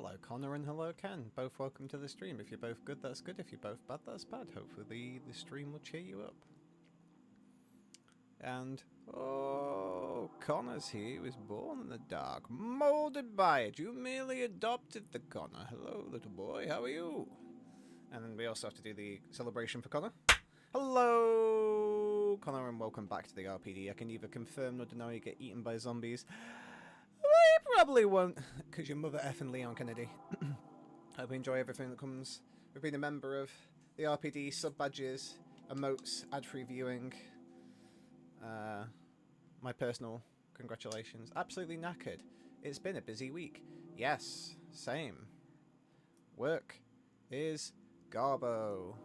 Hello Connor and hello Ken, both welcome to the stream. If you're both good, that's good. If you're both bad, that's bad. Hopefully the stream will cheer you up. And, oh, Connor's here. He was born in the dark, moulded by it. You merely adopted the Connor. Hello, little boy, how are you? And then we also have to do the celebration for Connor. Hello, Connor, and welcome back to the RPD. I can neither confirm nor deny you get eaten by zombies. Well, you probably won't, because your mother effing Leon Kennedy. Hope you enjoy everything that comes with being a member of the RPD, sub-badges, emotes, ad-free viewing. My personal congratulations. Absolutely knackered. It's been a busy week. Yes, same. Work is garbo.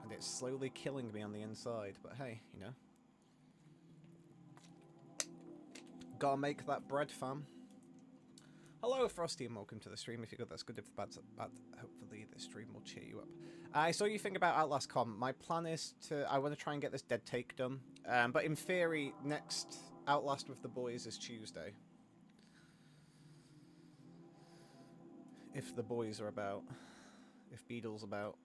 And it's slowly killing me on the inside. But hey, you know. Gotta make that bread, fam. Hello, Frosty, and welcome to the stream. If you're good, that's good. If bad's bad, hopefully the stream will cheer you up. I saw you think about Outlast Com. My plan is to... I want to try and get this Dead Take done. But in theory, next Outlast with the boys is Tuesday. If the boys are about. If Beadle's about.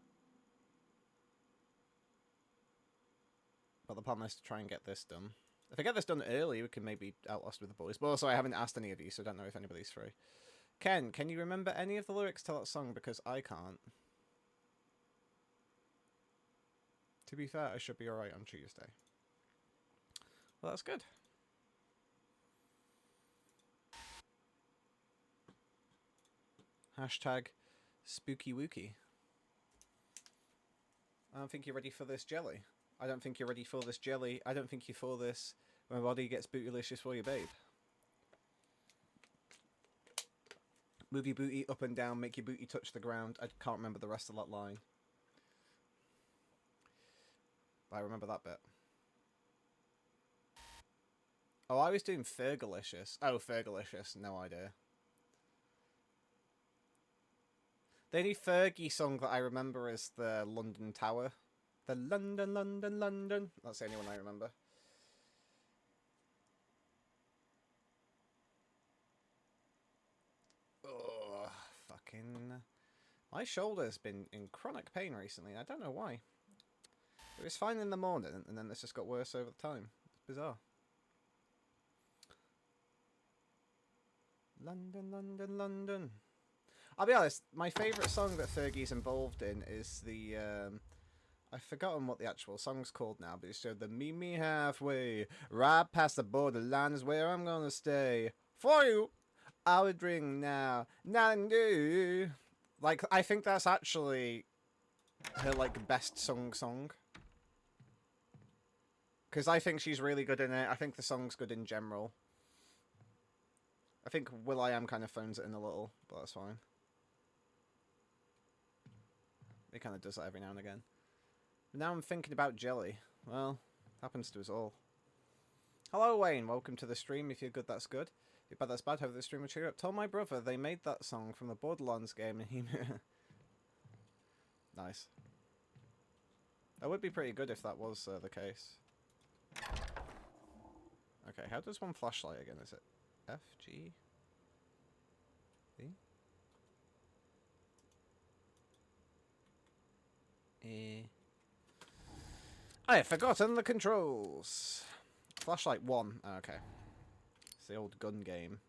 But the plan is to try and get this done. If I get this done early, we can maybe Outlast with the boys. But also, I haven't asked any of you, so I don't know if anybody's free. Ken, can you remember any of the lyrics to that song? Because I can't. To be fair, I should be alright on Tuesday. Well, that's good. Hashtag spooky wookie. I don't think you're ready for this jelly. I don't think you're ready for this jelly. I don't think you're for this when my body gets bootylicious for you, babe. Move your booty up and down, make your booty touch the ground. I can't remember the rest of that line. But I remember that bit. Oh, I was doing Fergalicious. Oh, Fergalicious. No idea. The only Fergie song that I remember is the London Tower. The London, London, London. That's the only one I remember. Ugh, fucking... My shoulder's been in chronic pain recently. I don't know why. It was fine in the morning, and then this just got worse over the time. It's bizarre. London, London, London. I'll be honest, my favourite song that Fergie's involved in is the... I've forgotten what the actual song's called now, but it's the Meet Me Halfway. Right past the borderline is where I'm gonna stay. For you, I would ring now. Nothing do. Like, I think that's actually her, like, best song. Because I think she's really good in it. I think the song's good in general. I think will.i.am kind of phones it in a little, but that's fine. It kind of does that every now and again. But now I'm thinking about jelly. Well, happens to us all. Hello, Wayne. Welcome to the stream. If you're good, that's good. If you're bad, that's bad. Hope the stream will cheer you up. Told my brother they made that song from the Borderlands game, and he... Nice. That would be pretty good if that was the case. Okay, how does one flashlight again? Is it F, G, E? I have forgotten the controls. Flashlight 1. Okay. It's the old gun game.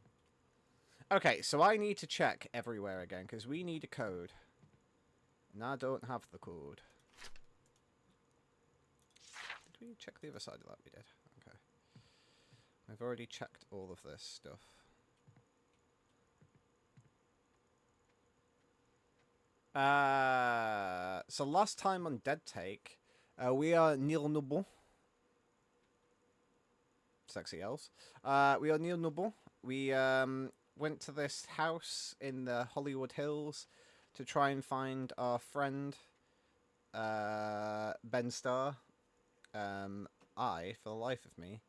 Okay, so I need to check everywhere again, because we need a code. And I don't have the code. Did we check the other side of that? We did. Okay. I've already checked all of this stuff. So last time on Dead Take, we are Neil Nubble. Sexy elves. We are Neil Nubble. We went to this house in the Hollywood Hills to try and find our friend Ben Starr. I, for the life of me,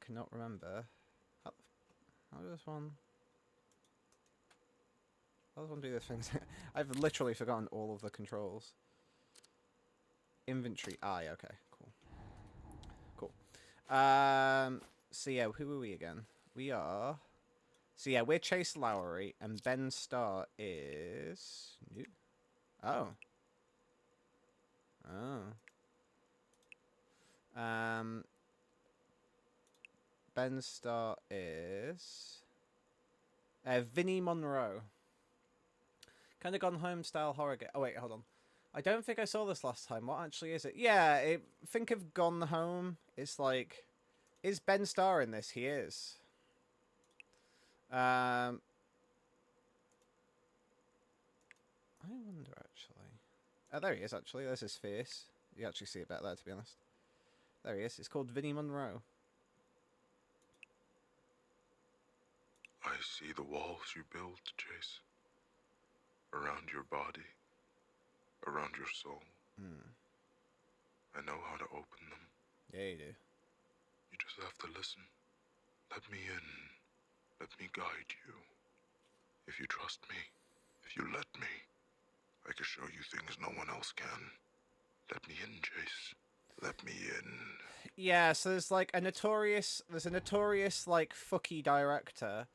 cannot remember. How does one... How does one do these things? I've literally forgotten all of the controls. Inventory. I. Okay. Cool. Cool. So yeah, who are we again? We are So yeah, we're Chase Lowry, and Ben Starr is... Oh. Oh. Ben Starr is... Vinny Monroe. Kind of Gone Home style horror game. Oh wait, hold on. I don't think I saw this last time. What actually is it? Yeah, think of Gone Home. It's like... Is Ben Starr in this? He is. I wonder, actually. Oh, there he is, actually. There's his face. You actually see it better there, to be honest. There he is. It's called Vinny Monroe. I see the walls you built, Chase. Around your body. Around your soul. I know how to open them. Yeah, you do. You just have to listen. Let me in. Let me guide you. If you trust me, if you let me, I can show you things no one else can. Let me in, Chase. Let me in. Yeah, so there's like a notorious like fucky director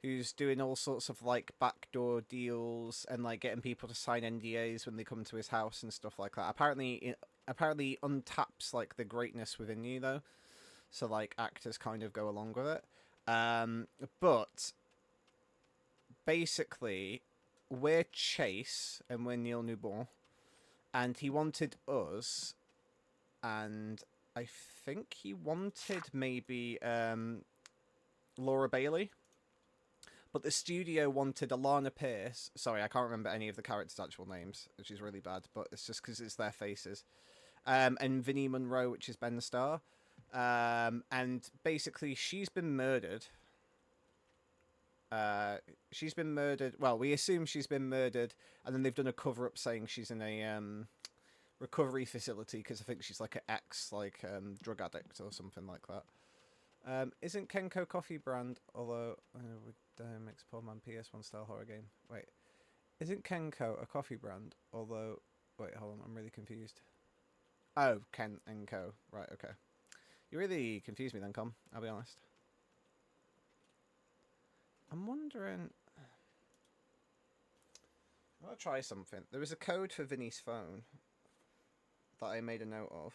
who's doing all sorts of like backdoor deals and like getting people to sign NDAs when they come to his house and stuff like that. Apparently untaps like the greatness within you though. So like actors kind of go along with it. But basically we're Chase and we're Neil Newbon, and he wanted us, and I think he wanted maybe Laura Bailey, but the studio wanted Alana Pierce. Sorry, I can't remember any of the characters' actual names, which is really bad, but it's just because it's their faces. And Vinny Monroe, which is Ben Starr. And basically, she's been murdered. Well, we assume she's been murdered, and then they've done a cover-up saying she's in a recovery facility because I think she's like an ex drug addict or something like that. Isn't Kenko coffee brand, although would mix poor man PS1 style horror game. Wait, isn't Kenko a coffee brand? Although, wait, hold on, I'm really confused. Oh, Ken and Co. Right, okay. You really confused me then, Com. I'll be honest. I'm wondering. I'll try something. There was a code for Vinny's phone that I made a note of.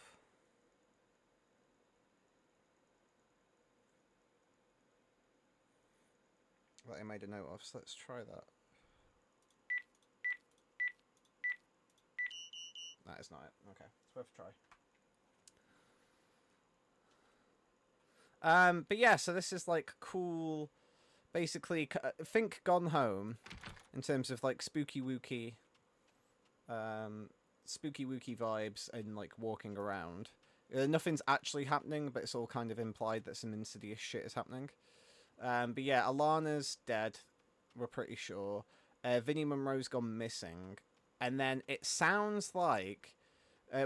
So let's try that. That is not it. Okay, it's worth a try. But yeah, so this is like cool. Basically, think Gone Home in terms of like spooky wooky vibes and like walking around. Nothing's actually happening, but it's all kind of implied that some insidious shit is happening. But yeah, Alana's dead. We're pretty sure. Vinny Monroe's gone missing, and then it sounds like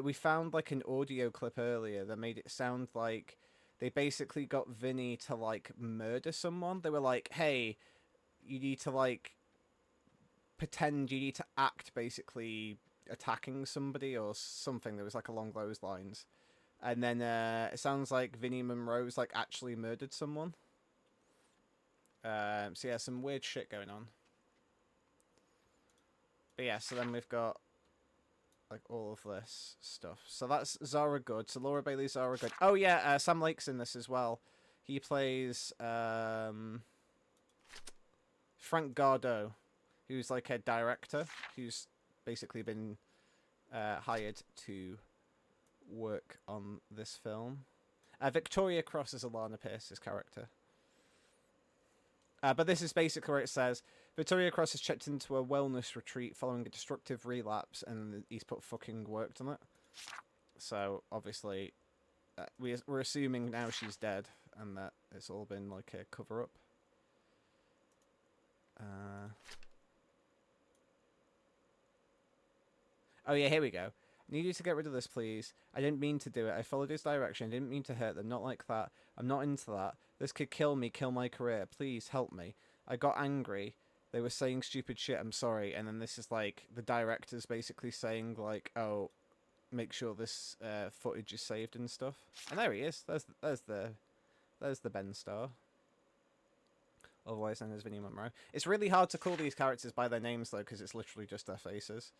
we found like an audio clip earlier that made it sound like they basically got Vinny to like murder someone. They were like, "Hey, you need to like pretend you need to act basically attacking somebody or something." That was like along those lines. And then it sounds like Vinny Monroe's like actually murdered someone. So yeah, some weird shit going on. But yeah, so then we've got like all of this stuff. So that's Zara Good. So Laura Bailey, Zara Good. Oh yeah, Sam Lake's in this as well. He plays Frank Gardeau, who's like a director who's basically been hired to work on this film. Victoria Cross is Alana Pierce's character. But this is basically where it says Victoria Cross has checked into a wellness retreat following a destructive relapse, and he's put fucking worked on it. So obviously, we're assuming now she's dead, and that it's all been like a cover up. Oh yeah, here we go. I need you to get rid of this, please. I didn't mean to do it. I followed his direction. I didn't mean to hurt them. Not like that. I'm not into that. This could kill me, kill my career. Please help me. I got angry. They were saying stupid shit. I'm sorry. And then this is like the director's basically saying like, oh, make sure this footage is saved and stuff. And there he is. There's the Ben Starr. otherwise known as Vinny Monroe. It's really hard to call these characters by their names, though, because it's literally just their faces.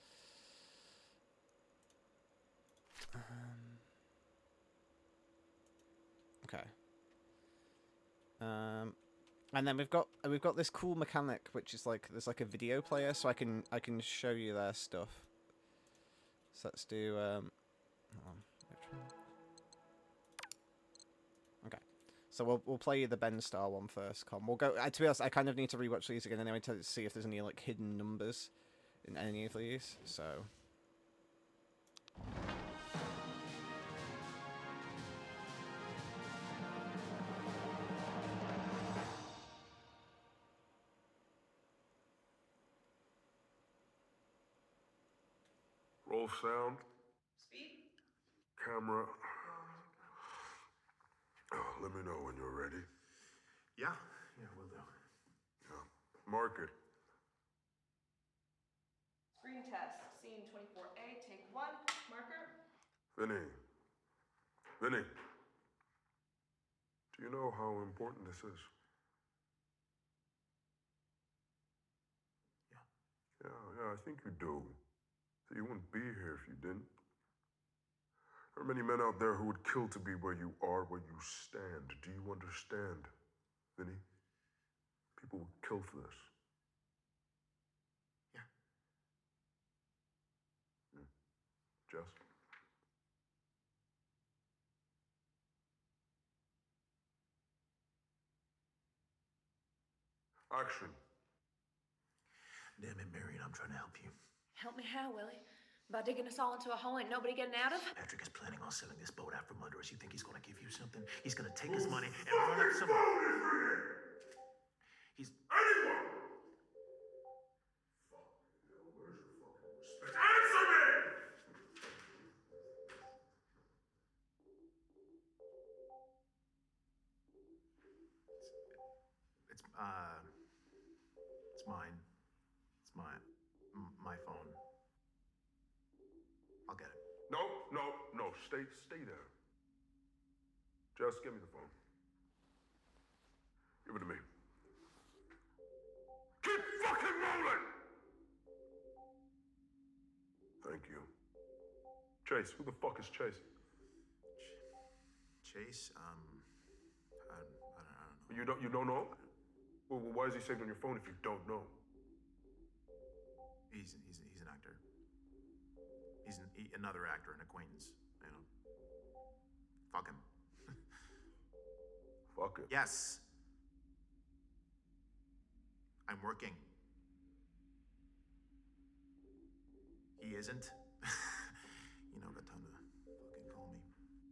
Okay. And then we've got this cool mechanic, which is like there's like a video player, so I can show you their stuff. So let's do hold on, which one? Okay. So we'll play you the Ben Star one first. We'll go. To be honest, I kind of need to rewatch these again anyway to see if there's any like hidden numbers in any of these. So. Roll sound. Speed? Camera. Let me know when you're ready. Yeah, will do. Yeah. Mark it. Screen test. Scene 24A, take 1. Marker. Vinny. Vinny. Do you know how important this is? Yeah, I think you do. So you wouldn't be here if you didn't. There are many men out there who would kill to be where you are, where you stand. Do you understand, Vinny? People would kill for this. Yeah. Jess? Action. Damn it, Marion, I'm trying to help you. Help me how, Willie? By digging us all into a hole ain't nobody getting out of? Patrick is planning on selling this boat out from under us. You think he's gonna give you something? He's gonna take his money and run up some... He's... Anyone! Fuck. Where's your fucking respect? Answer me! It's mine. It's my phone. I'll get it. No. Stay there. Just give me the phone. Give it to me. Keep fucking rolling! Thank you. Chase, who the fuck is Chase? Chase, I don't know. You don't know? Well, why is he saved on your phone if you don't know? He's an actor. He's another actor, an acquaintance. You know. Fuck him. Fuck it. Yes. I'm working. He isn't. You know, got time to fucking call me.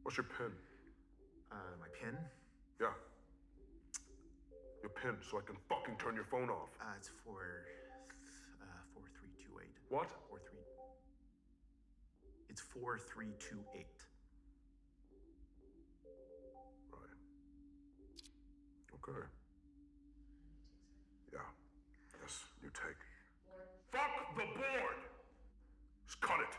What's your pin? My pin? Yeah. Your pin, so I can fucking turn your phone off. It's 4328. What? 43. It's 4328. Right. Okay. Yeah. Yes, you take. Fuck the board! Just cut it.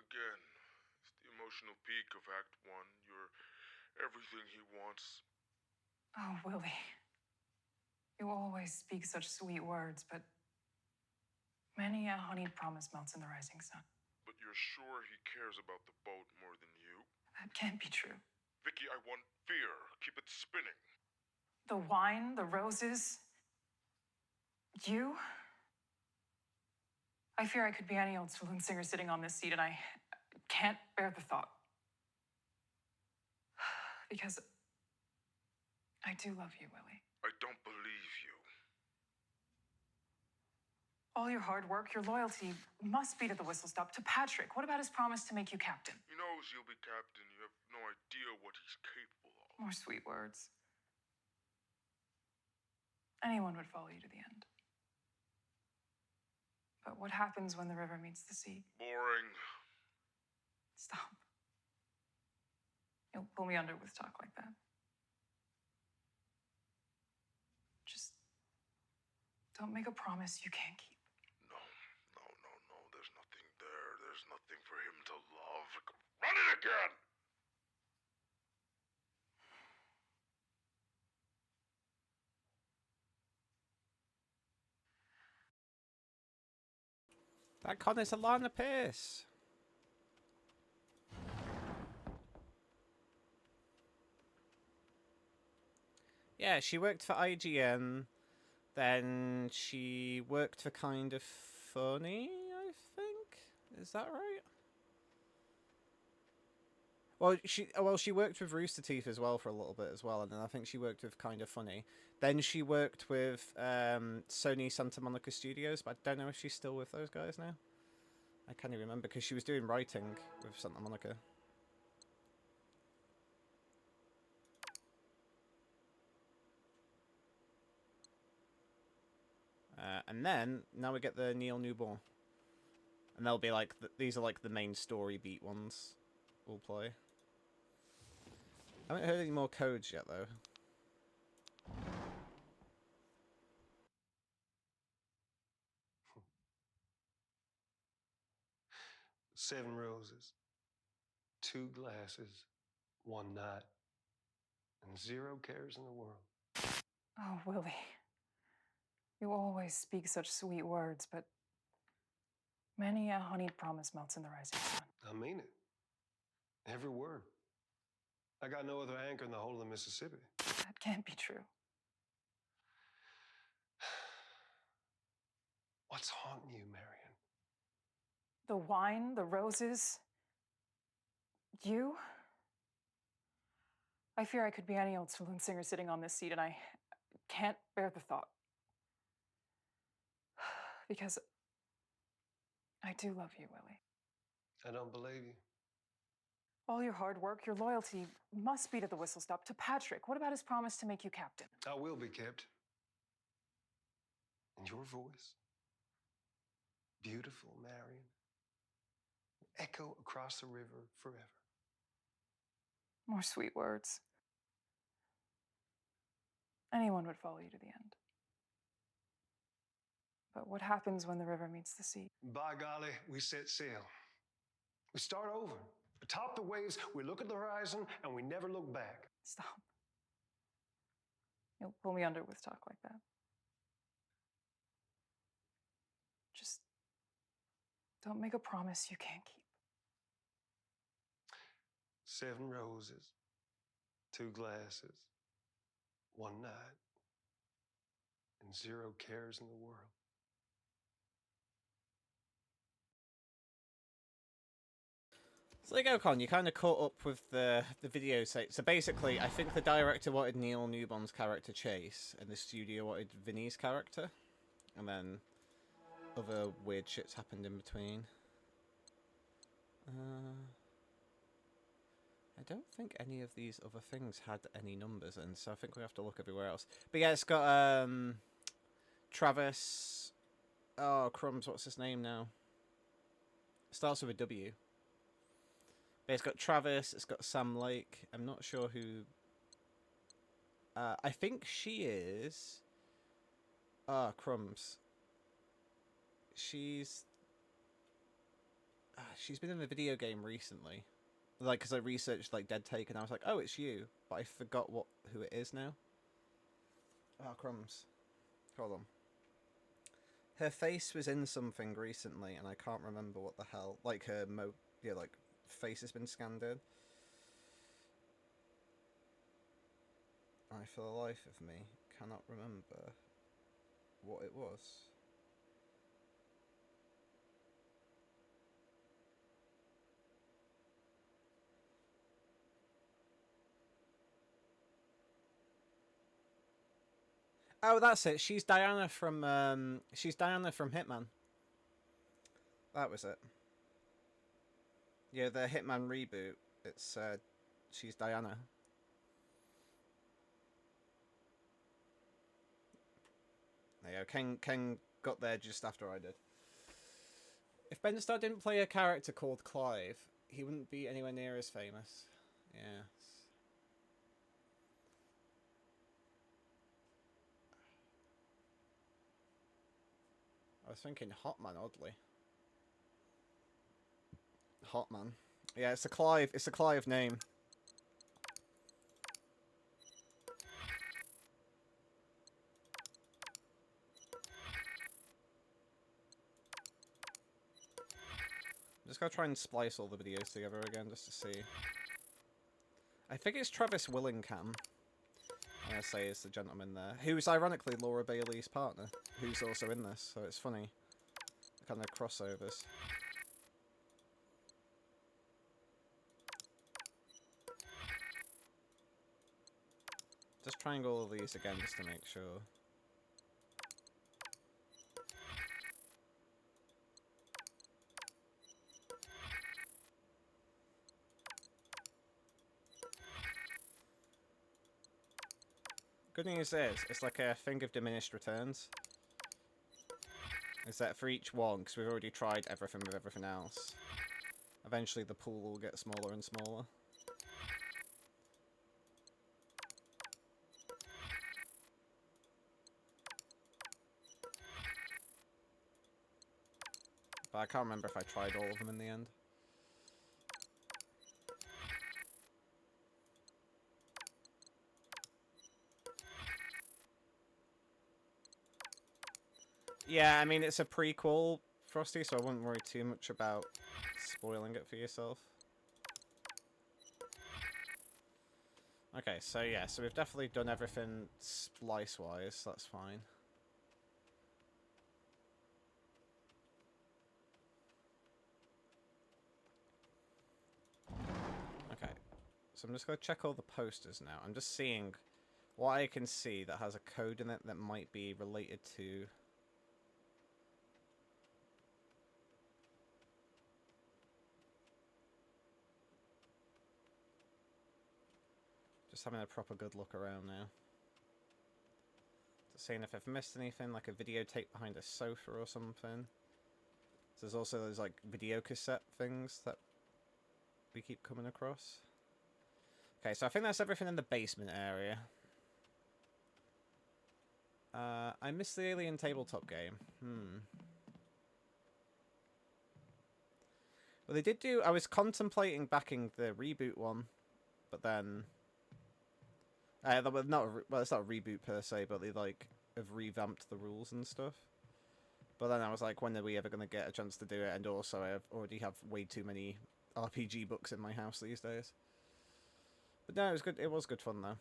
Again, it's the emotional peak of Act 1. You're everything he wants. Oh, Willie. You always speak such sweet words, but many a honeyed promise melts in the rising sun. But you're sure he cares about the boat more than you? That can't be true. Vicky, I want fear. Keep it spinning. The wine, the roses, you. I fear I could be any old saloon singer sitting on this seat, and I can't bear the thought. Because I do love you, Willie. I don't believe you. All your hard work, your loyalty must be to the whistle stop, to Patrick. What about his promise to make you captain? He knows you'll be captain. You have no idea what he's capable of. More sweet words. Anyone would follow you to the end. But what happens when the river meets the sea? Boring. Stop. You'll pull me under with talk like that. Just don't make a promise you can't keep. No. There's nothing there. There's nothing for him to love. Run it again! That con is Alana Pierce. Yeah, she worked for IGN. Then she worked for Kind of Funny, I think. Is that right? Well, she worked with Rooster Teeth as well for a little bit as well, and then I think she worked with Kind of Funny. Then she worked with Sony Santa Monica Studios, but I don't know if she's still with those guys now. I can't even remember because she was doing writing with Santa Monica. And then now we get the Neil Newborn, and they'll be like these are like the main story beat ones we'll play. I haven't heard any more codes yet though. Seven roses, two glasses, one night, and zero cares in the world. Oh, Willie. You always speak such sweet words, but many a honeyed promise melts in the rising sun. I mean it. Every word. I got no other anchor in the whole of the Mississippi. That can't be true. What's haunting you, Marion? The wine, the roses. You? I fear I could be any old saloon singer sitting on this seat, and I can't bear the thought. Because I do love you, Willie. I don't believe you. All your hard work, your loyalty must be to the whistle stop. To Patrick, what about his promise to make you captain? I will be kept. And your voice, beautiful Marion, will echo across the river forever. More sweet words. Anyone would follow you to the end. But what happens when the river meets the sea? By golly, we set sail. We start over. Atop the waves, we look at the horizon, and we never look back. Stop. You'll pull me under with talk like that. Just don't make a promise you can't keep. Seven roses, two glasses, one night, and zero cares in the world. So there you go, Con. You kind of caught up with the video site. So basically, I think the director wanted Neil Newborn's character Chase, and the studio wanted Vinny's character, and then other weird shits happened in between. I don't think any of these other things had any numbers in, so I think we have to look everywhere else. But yeah, it's got Travis. Oh, crumbs! What's his name now? Starts with a W. But it's got Travis, it's got Sam Lake. I'm not sure who... I think she is... crumbs. She's been in a video game recently. Like, because I researched, like, Dead Take, and I was like, oh, it's you. But I forgot who it is now. Crumbs. Hold on. Her face was in something recently, and I can't remember what the hell. Like, her face has been scanned in. I, for the life of me, cannot remember what it was. Oh, that's it. She's Diana from Hitman. That was it. Yeah, the Hitman reboot. It's she's Diana. There you go. Ken got there just after I did. If Ben Starr didn't play a character called Clive, he wouldn't be anywhere near as famous. Yes. I was thinking Hotman, oddly. Hotman. Yeah, it's a Clive name. I'm just gonna try and splice all the videos together again just to see. I think it's Travis Willingham. I'm gonna say is the gentleman there, who's ironically Laura Bailey's partner, who's also in this, so it's funny. The kind of crossovers. Just trying all of these again just to make sure. Good news is, it's like a thing of diminished returns. Is that for each one, because we've already tried everything with everything else, eventually the pool will get smaller and smaller. But I can't remember if I tried all of them in the end. Yeah, I mean, it's a prequel, Frosty, so I wouldn't worry too much about spoiling it for yourself. Okay, so yeah, so we've definitely done everything splice-wise, that's fine. Okay, so I'm just going to check all the posters now. I'm just seeing what I can see that has a code in it that might be related to... Just having a proper good look around now. Just seeing if I've missed anything, like a videotape behind a sofa or something. So there's also those like video cassette things that we keep coming across. Okay, so I think that's everything in the basement area. I missed the Alien tabletop game. Well, they did do... I was contemplating backing the reboot one, but then... well, it's not a reboot per se, but they, like, have revamped the rules and stuff. But then I was like, when are we ever going to get a chance to do it? And also, I already have way too many RPG books in my house these days. But no, it was good. It was good fun, though.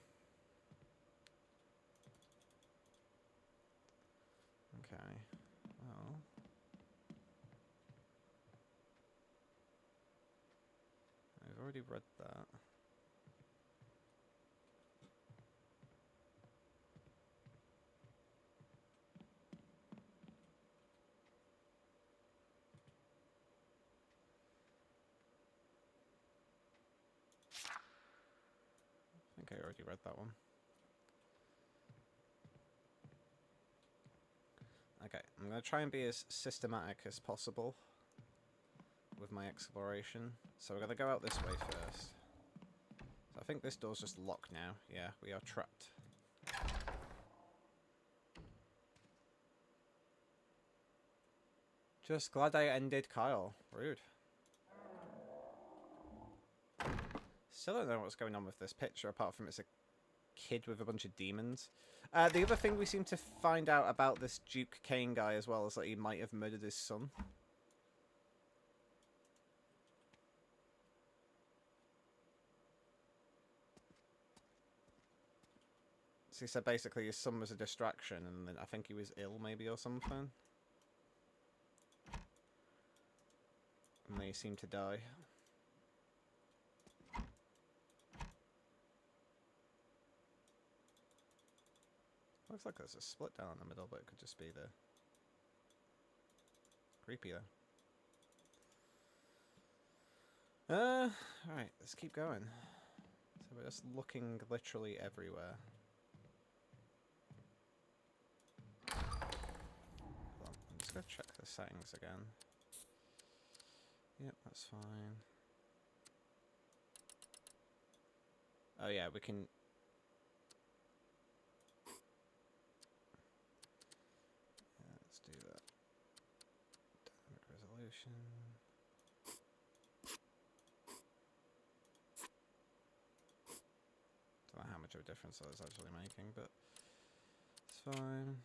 Okay. Well... I've already read that. I think I already read that one. Okay, I'm going to try and be as systematic as possible with my exploration. So we're going to go out this way first. So I think this door's just locked now. Yeah, we are trapped. Just glad I ended Kyle. Rude. Still don't know what's going on with this picture, apart from it's a kid with a bunch of demons. The other thing we seem to find out about this Duke Kane guy as well is that he might have murdered his son. So he said basically his son was a distraction, and then I think he was ill maybe or something. And they seem to die. Looks like there's a split down in the middle, but it could just be the... Creepy, though. Alright, let's keep going. So we're just looking literally everywhere. Hold on, I'm just gonna check the settings again. Yep, that's fine. Oh yeah, we can... Yeah, let's do that. Dynamic resolution. Don't know how much of a difference that is actually making, but it's fine.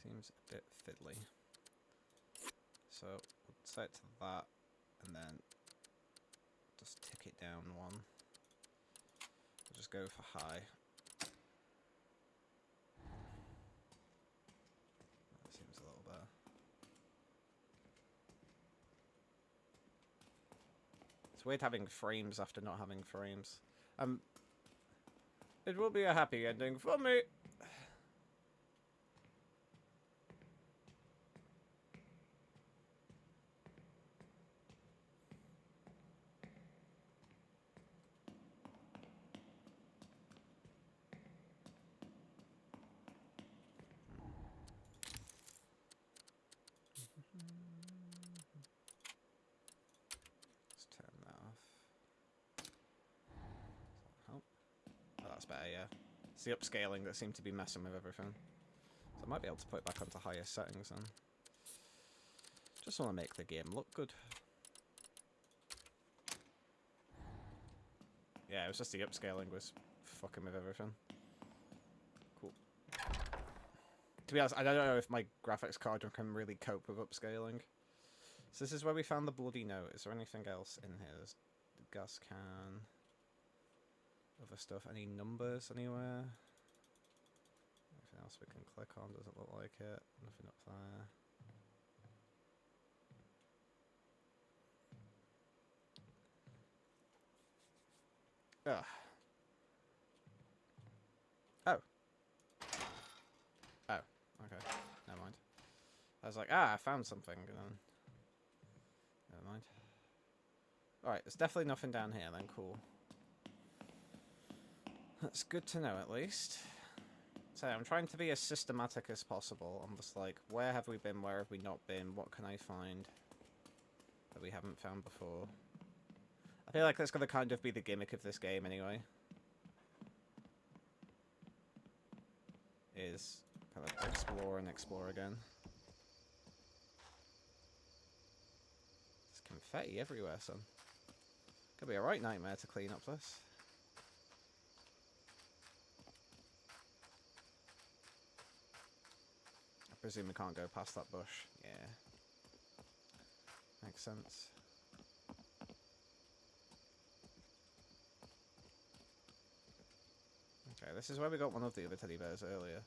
Seems a bit fiddly. So we'll set it to that, and then just tick it down one. We'll just go for high. That seems a little better. It's weird having frames after not having frames. It will be a happy ending for me. Let's turn that off. Does that help? Oh, that's better, yeah. It's the upscaling that seemed to be messing with everything. So I might be able to put it back onto higher settings then. Just want to make the game look good. Yeah, it was just the upscaling was fucking with everything. Cool. To be honest, I don't know if my graphics card can really cope with upscaling. So this is where we found the bloody note. Is there anything else in here? There's the gas can. Other stuff. Any numbers anywhere? Anything else we can click on? Does it look like it? Nothing up there. Ugh. Oh. Oh. Okay. Never mind. I was like, I found something. And then... Never mind. Alright, there's definitely nothing down here then. Cool. That's good to know, at least. So I'm trying to be as systematic as possible. I'm just like, where have we been? Where have we not been? What can I find that we haven't found before? I feel like that's going to kind of be the gimmick of this game anyway. Is kind of explore and explore again. There's confetti everywhere, son. Could be a right nightmare to clean up this. I presume we can't go past that bush. Yeah. Makes sense. Okay, this is where we got one of the other teddy bears earlier.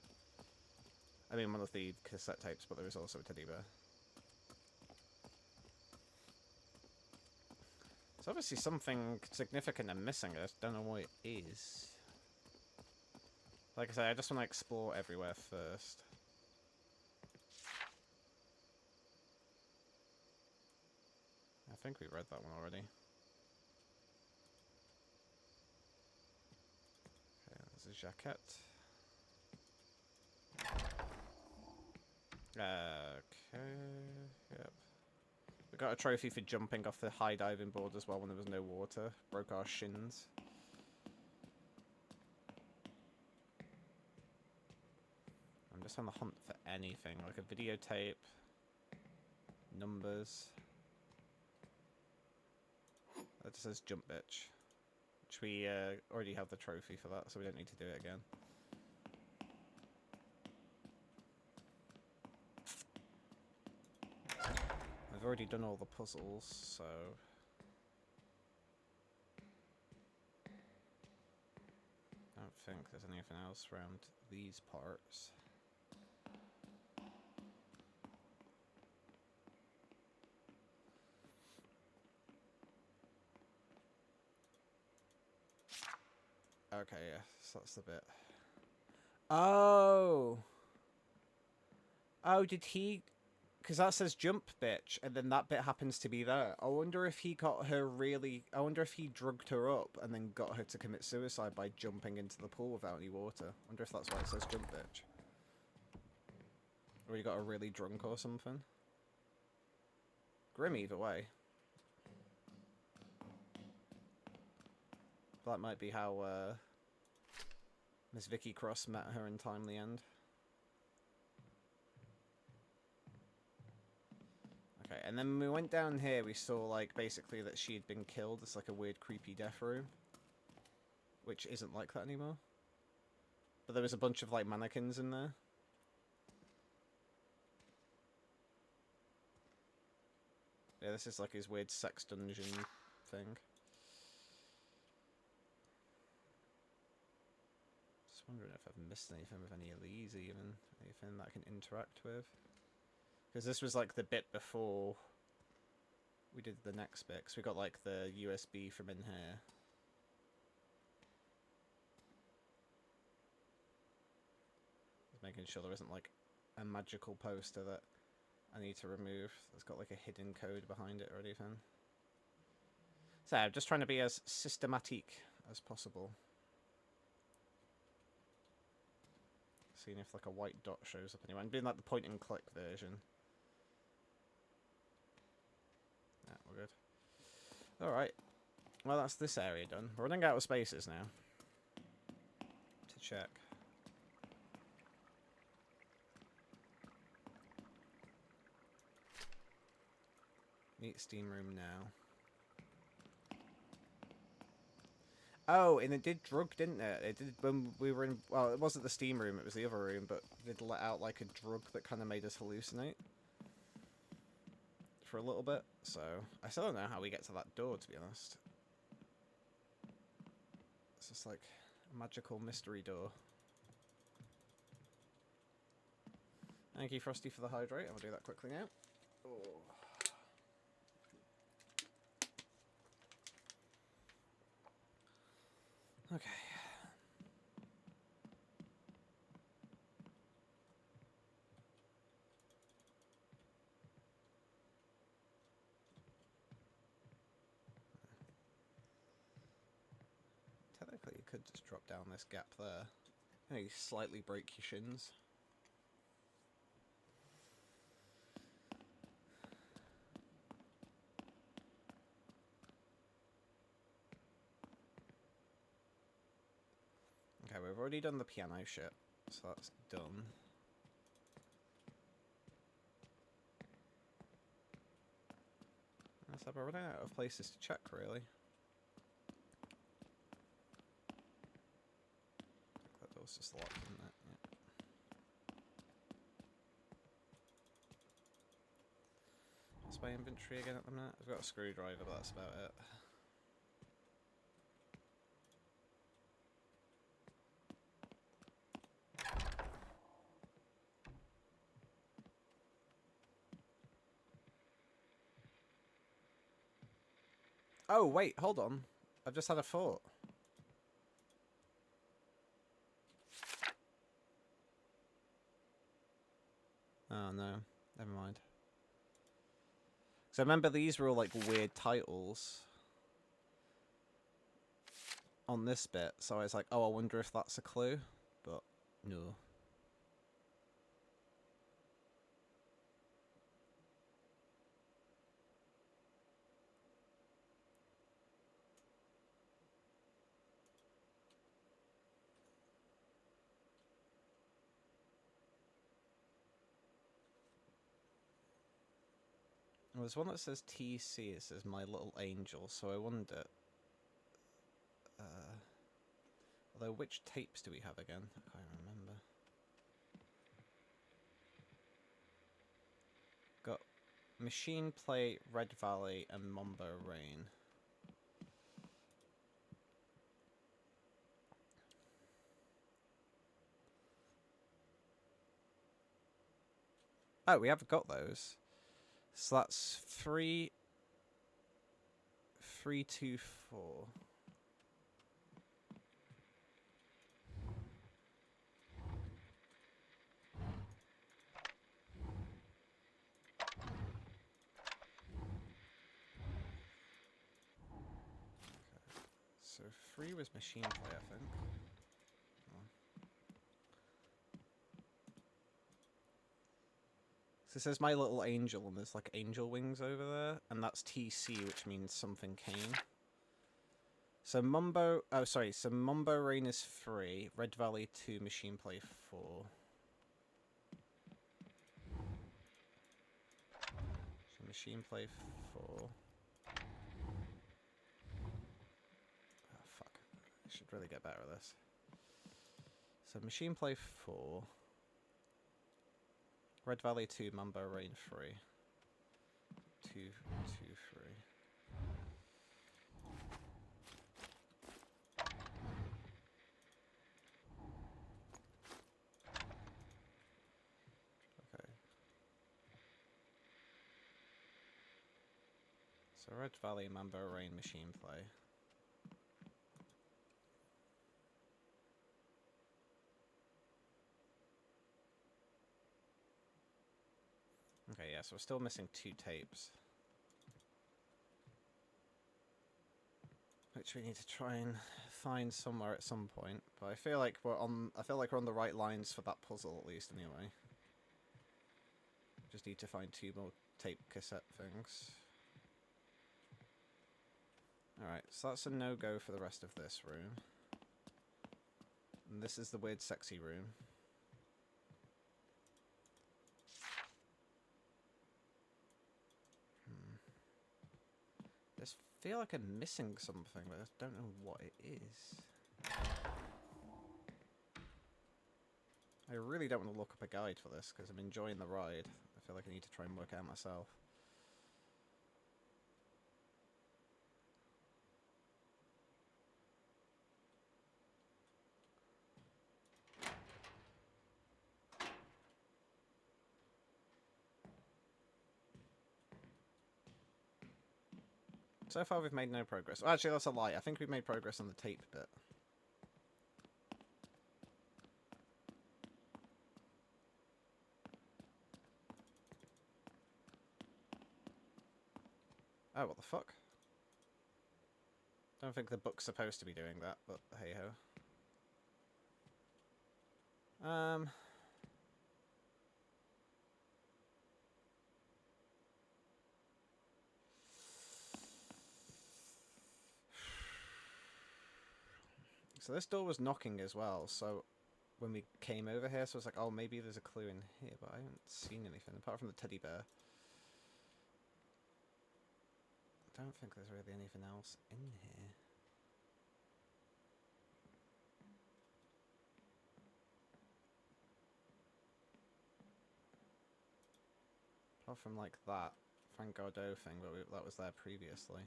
I mean, one of the cassette tapes, but there is also a teddy bear. There's obviously something significant I'm missing. I just don't know what it is. Like I say, I just want to explore everywhere first. I think we read that one already. Okay, there's a jacket. Okay, yep. We got a trophy for jumping off the high diving board as well when there was no water. Broke our shins. I'm just on the hunt for anything, like a videotape, numbers. That just says jump bitch. Which we already have the trophy for that, so we don't need to do it again. I've already done all the puzzles, so... I don't think there's anything else around these parts. Okay, yeah, so that's the bit. Oh. Oh, did he... Because that says jump, bitch, and then that bit happens to be there. I wonder if he got her really... I wonder if he drugged her up and then got her to commit suicide by jumping into the pool without any water. I wonder if that's why it says jump, bitch. Or he got her really drunk or something. Grim either way. That might be how Miss Vicky Cross met her untimely end. Okay, and then when we went down here, we saw, like, basically that she had been killed. It's like a weird, creepy death room. Which isn't like that anymore. But there was a bunch of, like, mannequins in there. Yeah, this is like his weird sex dungeon thing. Just wondering if I've missed anything with any of these even. Anything that I can interact with. Because this was like the bit before we did the next bit. Because we got like the USB from in here. Just making sure there isn't like a magical poster that I need to remove. That's got like a hidden code behind it or anything. So I'm just trying to be as systematic as possible. Seeing if like a white dot shows up anyway. I'm doing like the point and click version. Yeah, we're good. Alright. Well, that's this area done. We're running out of spaces now. To check. Meet steam room now. Oh, and it did drug, didn't it? It did when we were in... Well, it wasn't the steam room, it was the other room, but it did let out, like, a drug that kind of made us hallucinate. For a little bit, so... I still don't know how we get to that door, to be honest. It's just, like, a magical mystery door. Thank you, Frosty, for the hydrate. I'll do that quickly now. Oh. Okay. Technically, you could just drop down this gap there. Only slightly break your shins. Okay, we've already done the piano shit, so that's done. So we're running out of places to check, really. That door's just locked, isn't it? Yeah. What's my inventory again at the minute? I've got a screwdriver, but that's about it. Oh, wait, hold on. I've just had a thought. Oh, no. Never mind. So remember these were all, like, weird titles on this bit. So I was like, oh, I wonder if that's a clue. But, no. Well, there's one that says TC, it says My Little Angel, so I wonder... although, which tapes do we have again? I can't remember. Got Machine Play, Red Valley, and Mambo Rain. Oh, we have got those. So that's 3, 3, 2, 4. So 3 was machine play, I think. So it says My Little Angel, and there's like angel wings over there, and that's TC, which means something came. So Mumbo, so Mumbo Rain is 3, Red Valley 2, machine play 4. So machine play 4. Oh fuck, I should really get better at this. So machine play 4. Red Valley 2, Mumbo Rain 3. 2, 2, 3. Okay. So Red Valley, Mumbo Rain, machine play. Okay, yeah, so we're still missing 2 tapes. Which we need to try and find somewhere at some point. But I feel like we're on the right lines for that puzzle at least anyway. Just need to find 2 more tape cassette things. Alright, so that's a no-go for the rest of this room. And this is the weird sexy room. I just feel like I'm missing something, but I don't know what it is. I really don't want to look up a guide for this, because I'm enjoying the ride. I feel like I need to try and work it out myself. So far we've made no progress. Oh, actually, that's a lie. I think we've made progress on the tape bit. Oh, what the fuck? Don't think the book's supposed to be doing that, but hey-ho. So this door was knocking as well, so when we came over here, so it's like, oh, maybe there's a clue in here, but I haven't seen anything, apart from the teddy bear. I don't think there's really anything else in here. Apart from, like, that Frank Godot thing, but that was there previously.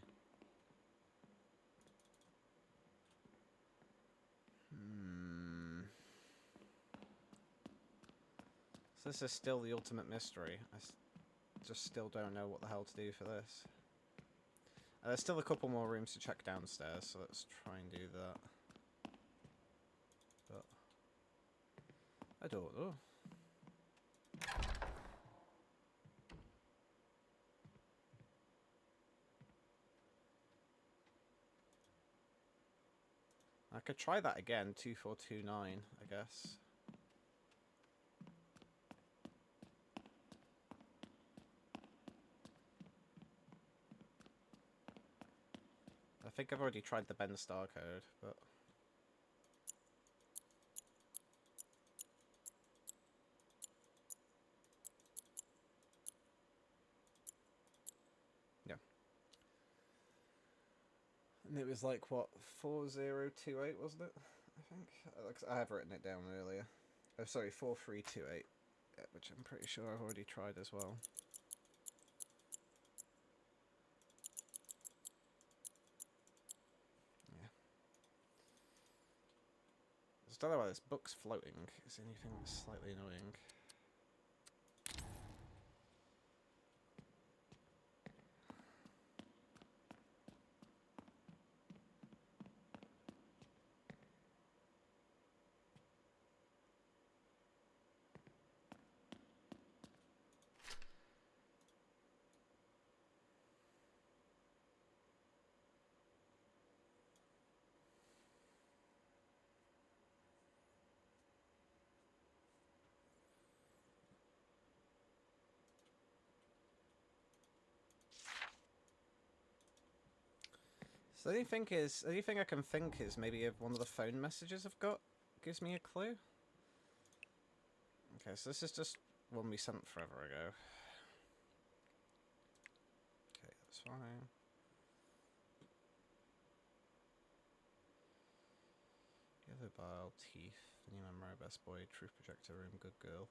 So this is still the ultimate mystery. I just still don't know what the hell to do for this. There's still a couple more rooms to check downstairs, so let's try and do that. But I don't know. I could try that again, 2429, I guess. I think I've already tried the Ben Star code, but... yeah. And it was like, what, 4028, wasn't it? I think? I have written it down earlier. Oh, sorry, 4328, which I'm pretty sure I've already tried as well. I don't know why this book's floating. Is anything slightly annoying? So the only thing I can think is maybe if one of the phone messages I've got gives me a clue. Okay, so this is just one we sent forever ago. Okay, that's fine. Yellow bile, teeth, Vinny memory, best boy, truth projector room, good girl.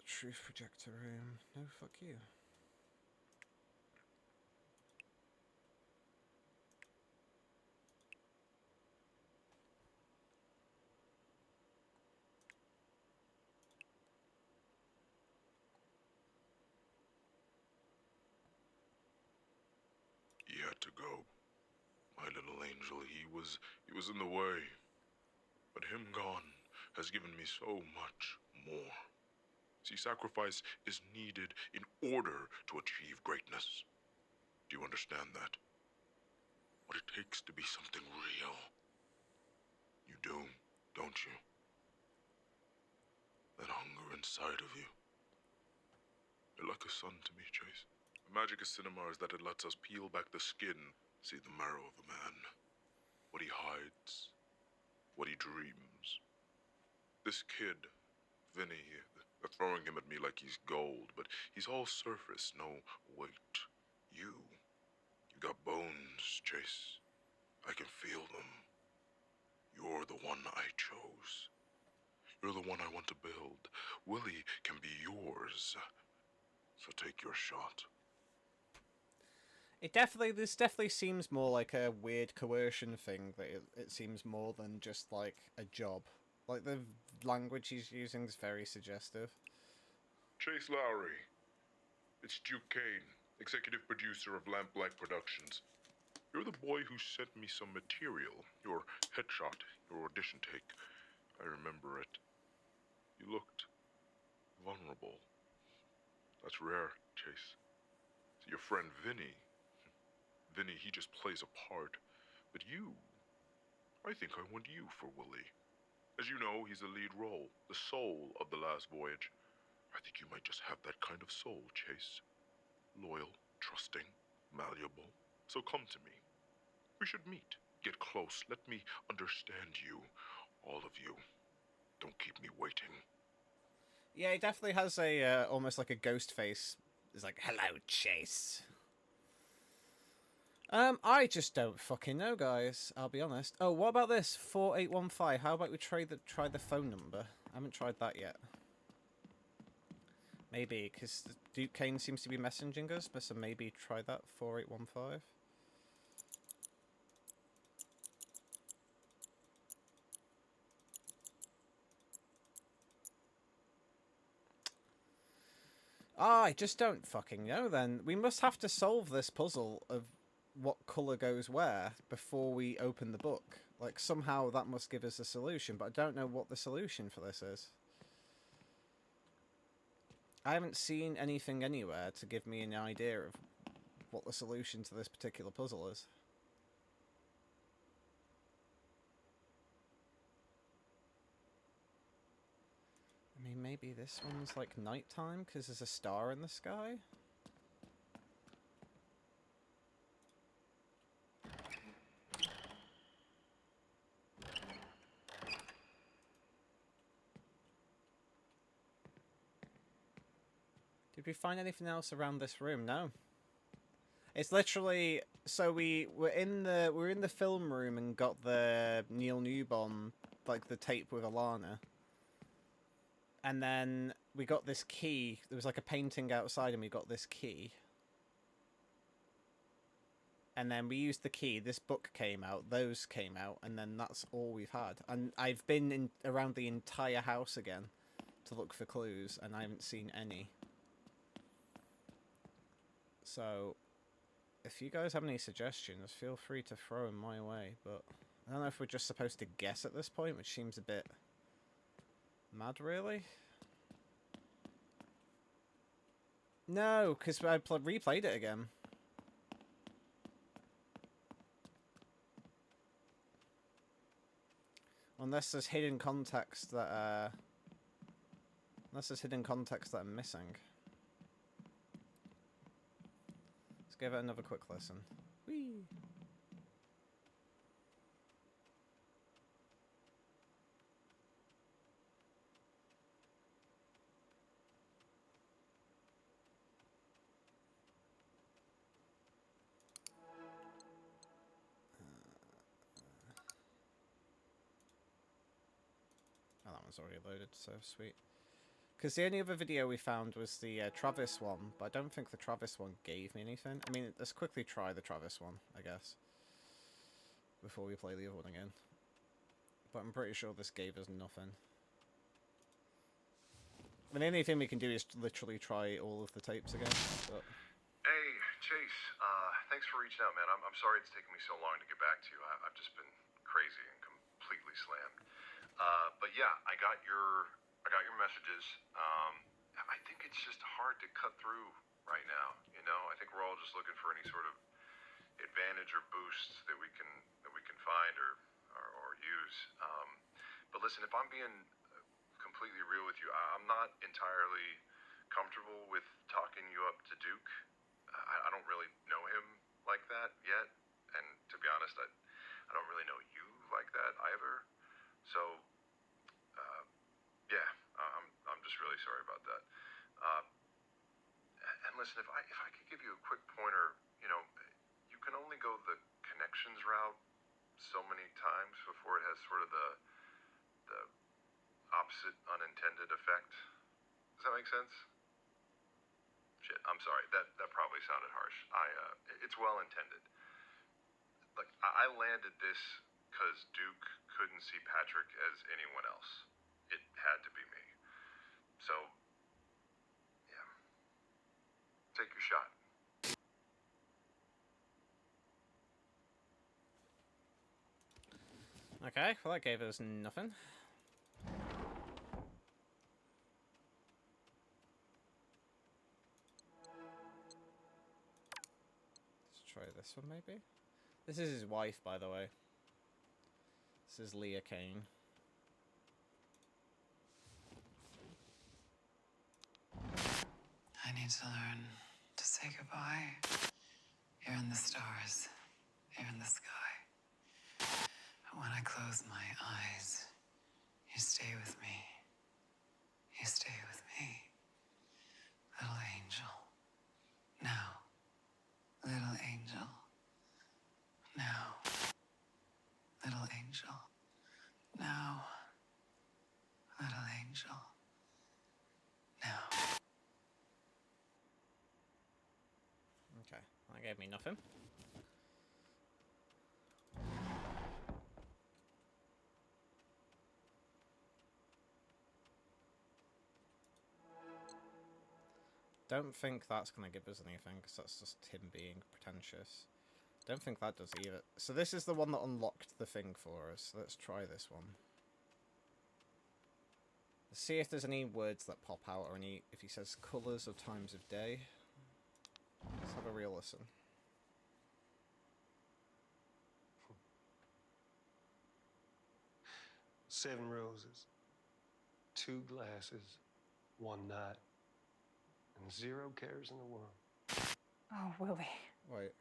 Truth projector room, no fuck you. He had to go. My little angel, he was in the way. But him gone has given me so much more. See, sacrifice is needed in order to achieve greatness. Do you understand that? What it takes to be something real. You do, don't you? That hunger inside of you. You're like a son to me, Chase. The magic of cinema is that it lets us peel back the skin, see the marrow of a man. What he hides, what he dreams. This kid, Vinny, they're throwing him at me like he's gold, but he's all surface, no weight. You got bones, Chase. I can feel them. You're the one I chose. You're the one I want to build. Willie can be yours. So take your shot. This definitely seems more like a weird coercion thing, that it seems more than just like a job. Like the language he's using is very suggestive. Chase Lowry. It's Duke Kane, executive producer of Lamplight Productions. You're the boy who sent me some material, your headshot, your audition take. I remember it. You looked vulnerable. That's rare, Chase. See, your friend Vinny, he just plays a part. But you, I think I want you for Willie. As you know, he's the lead role, the soul of The Last Voyage. I think you might just have that kind of soul, Chase. Loyal, trusting, malleable. So come to me. We should meet. Get close. Let me understand you. All of you. Don't keep me waiting. Yeah, he definitely has a almost like a ghost face. It's like, hello, Chase. I just don't fucking know, guys. I'll be honest. Oh, what about this? 4815. How about we try the phone number? I haven't tried that yet. Maybe, because Duke Kane seems to be messaging us, but so maybe try that, 4815. I just don't fucking know then. We must have to solve this puzzle of what colour goes where before we open the book. Like, somehow that must give us a solution, but I don't know what the solution for this is. I haven't seen anything anywhere to give me an idea of what the solution to this particular puzzle is. I mean, maybe this one's like nighttime because there's a star in the sky? Did we find anything else around this room? No. It's literally, so we're in the film room and got the Neil Newbon, like the tape with Alana. And then we got this key. There was like a painting outside and we got this key. And then we used the key. This book came out. Those came out. And then that's all we've had. And I've been around the entire house again to look for clues. And I haven't seen any. So, if you guys have any suggestions, feel free to throw them my way. But I don't know if we're just supposed to guess at this point, which seems a bit mad, really. No, because I replayed it again. Unless there's hidden context that I'm missing. Let's give it another quick listen. Whee! Oh, that one's already loaded, so sweet. Because the only other video we found was the Travis one, but I don't think the Travis one gave me anything. I mean, let's quickly try the Travis one, I guess, before we play the other one again. But I'm pretty sure this gave us nothing. I mean, the only thing we can do is literally try all of the tapes again. But... Hey, Chase. Thanks for reaching out, man. I'm sorry it's taken me so long to get back to you. I've just been crazy and completely slammed. But yeah, I got your messages. I think it's just hard to cut through right now. You know, I think we're all just looking for any sort of advantage or boost that we can find or use. But listen, if I'm being completely real with you, I'm not entirely comfortable with talking you up to Duke. I don't really know him like that yet, and to be honest, I don't really know you like that either. So, yeah, I'm just really sorry about that. And listen, if I could give you a quick pointer, you know, you can only go the connections route so many times before it has sort of the opposite unintended effect. Does that make sense? Shit, I'm sorry. That probably sounded harsh. It's well intended. Like, I landed this because Duke couldn't see Patrick as anyone else. It had to be me. So, yeah. Take your shot. Okay, well that gave us nothing. Let's try this one maybe. This is his wife, by the way. This is Leah Kane. I need to learn to say goodbye. Here in the stars, here in the sky. But when I close my eyes, you stay with me. You stay with me. Little angel. Now. Little angel. Now. Little angel. Now. Little angel. Now. Okay, that gave me nothing. Don't think that's going to give us anything, because that's just him being pretentious. Don't think that does either. So this is the one that unlocked the thing for us. Let's try this one. Let's see if there's any words that pop out, or any, if he says colours of times of day. Let's have a real listen. Seven roses, two glasses, one night, and zero cares in the world. Oh, Willie. Wait.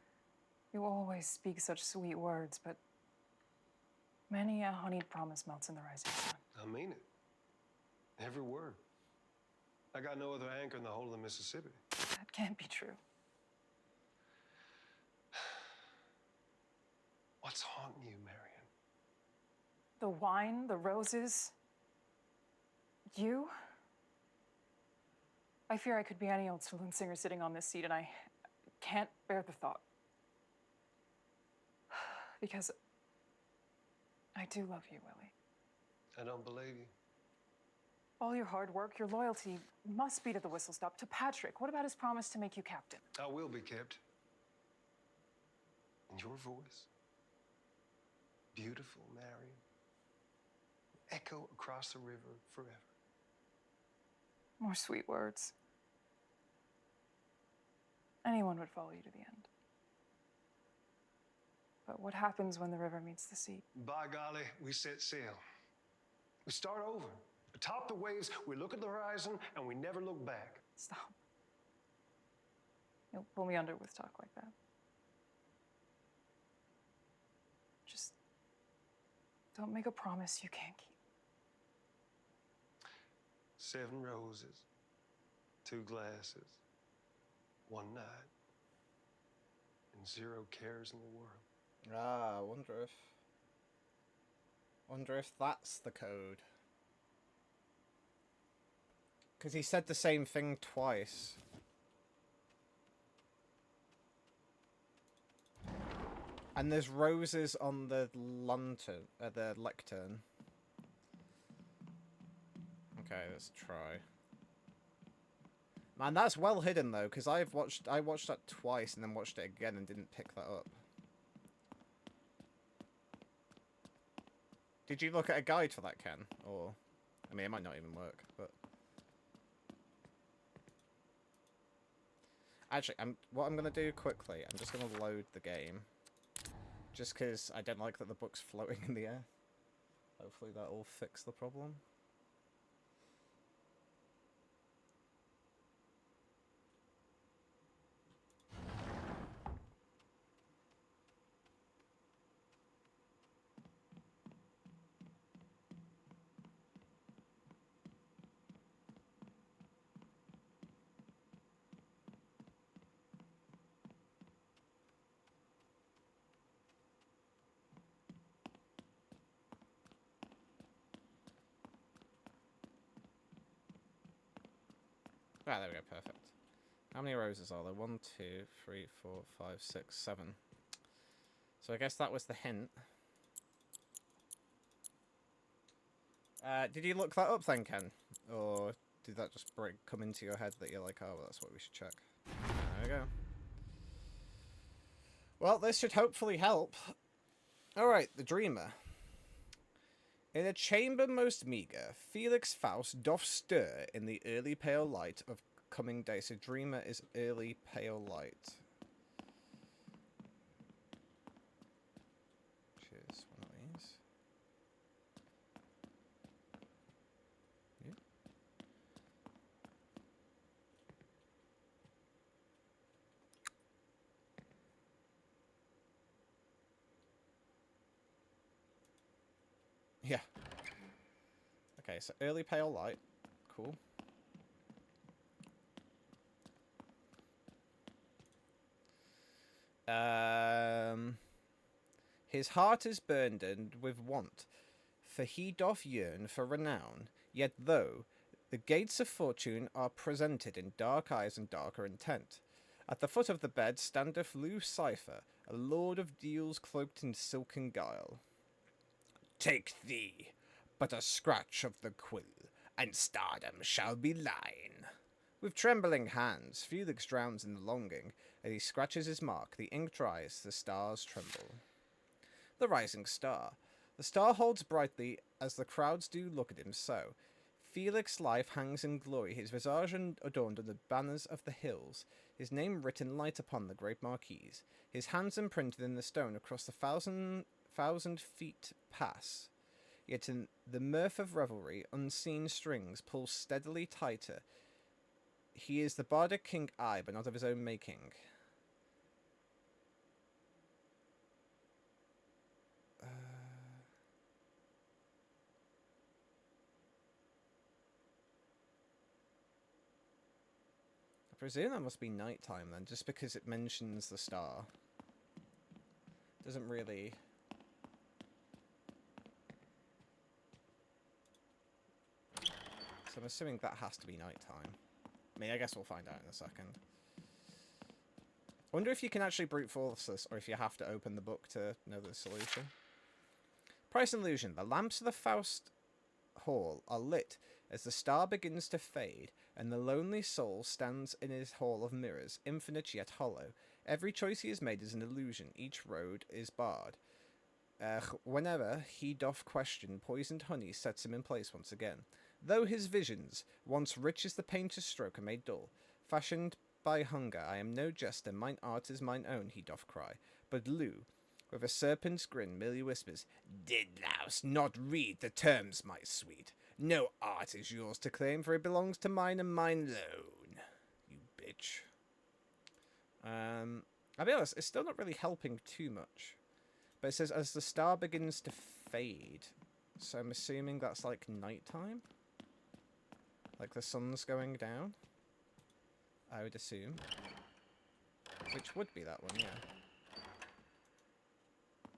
You always speak such sweet words, but many a honeyed promise melts in the rising sun. I mean it. Every word. I got no other anchor in the whole of the Mississippi. That can't be true. What's haunting you, Marion? The wine, the roses, you. I fear I could be any old saloon singer sitting on this seat, and I can't bear the thought. Because I do love you, Willie. I don't believe you. All your hard work, your loyalty must be to the whistle stop, to Patrick. What about his promise to make you captain? I will be kept. And your voice, beautiful Marion, echo across the river forever. More sweet words. Anyone would follow you to the end. But what happens when the river meets the sea? By golly, we set sail. We start over. Atop the waves, we look at the horizon, and we never look back. Stop. You'll pull me under with talk like that. Just don't make a promise you can't keep. 7 roses, 2 glasses, 1 night, and 0 cares in the world. Ah, wonder if that's the code. Because he said the same thing twice. And there's roses on the lantern, the lectern. Okay, let's try. Man, that's well hidden though, because I watched that twice and then watched it again and didn't pick that up. Did you look at a guide for that, Ken? Or, I mean, it might not even work, but... Actually, what I'm going to do quickly, I'm just going to load the game. Just because I don't like that the book's floating in the air. Hopefully that'll fix the problem. Ah, there we go, perfect. How many roses are there? 1, 2, 3, 4, 5, 6, 7. So I guess that was the hint. Did you look that up then, Ken? Or did that just come into your head that you're like, oh, well, that's what we should check? There we go. Well, this should hopefully help. Alright, the Dreamer. In a chamber most meagre, Felix Faust doth stir in the early pale light of coming day. So Dreamer is early pale light. Which is one of these. Yeah. Okay, so early pale light. Cool. His heart is burdened with want, for he doth yearn for renown. Yet though the gates of fortune are presented in dark eyes and darker intent, at the foot of the bed standeth Lucifer, a lord of deals cloaked in silken guile. Take thee but a scratch of the quill, and stardom shall be thine. With trembling hands, Felix drowns in the longing. As he scratches his mark, the ink dries, the stars tremble. The rising star. The star holds brightly as the crowds do look at him so. Felix's life hangs in glory, his visage adorned under banners of the hills, his name written light upon the great marquees, his hands imprinted in the stone across the thousand feet pass. Yet in the mirth of revelry, unseen strings pull steadily tighter. He is the bardic king, aye, but not of his own making. I presume that must be nighttime then, just because it mentions the star. Doesn't really... So I'm assuming that has to be nighttime. I mean, I guess we'll find out in a second. I wonder if you can actually brute force this, or if you have to open the book to know the solution. Price illusion. The lamps of the Faust Hall are lit as the star begins to fade, and the lonely soul stands in his hall of mirrors, infinite yet hollow. Every choice he has made is an illusion. Each road is barred. Whenever he doth question, poisoned honey sets him in place once again. Though his visions, once rich as the painter's stroke, are made dull, fashioned by hunger, I am no jester, mine art is mine own, he doth cry. But Lou, with a serpent's grin, merely whispers, Did thou not read the terms, my sweet? No art is yours to claim, for it belongs to mine and mine alone. You bitch. I'll be honest, it's still not really helping too much. But it says, as the star begins to fade. So I'm assuming that's like nighttime? Like the sun's going down? I would assume. Which would be that one, yeah.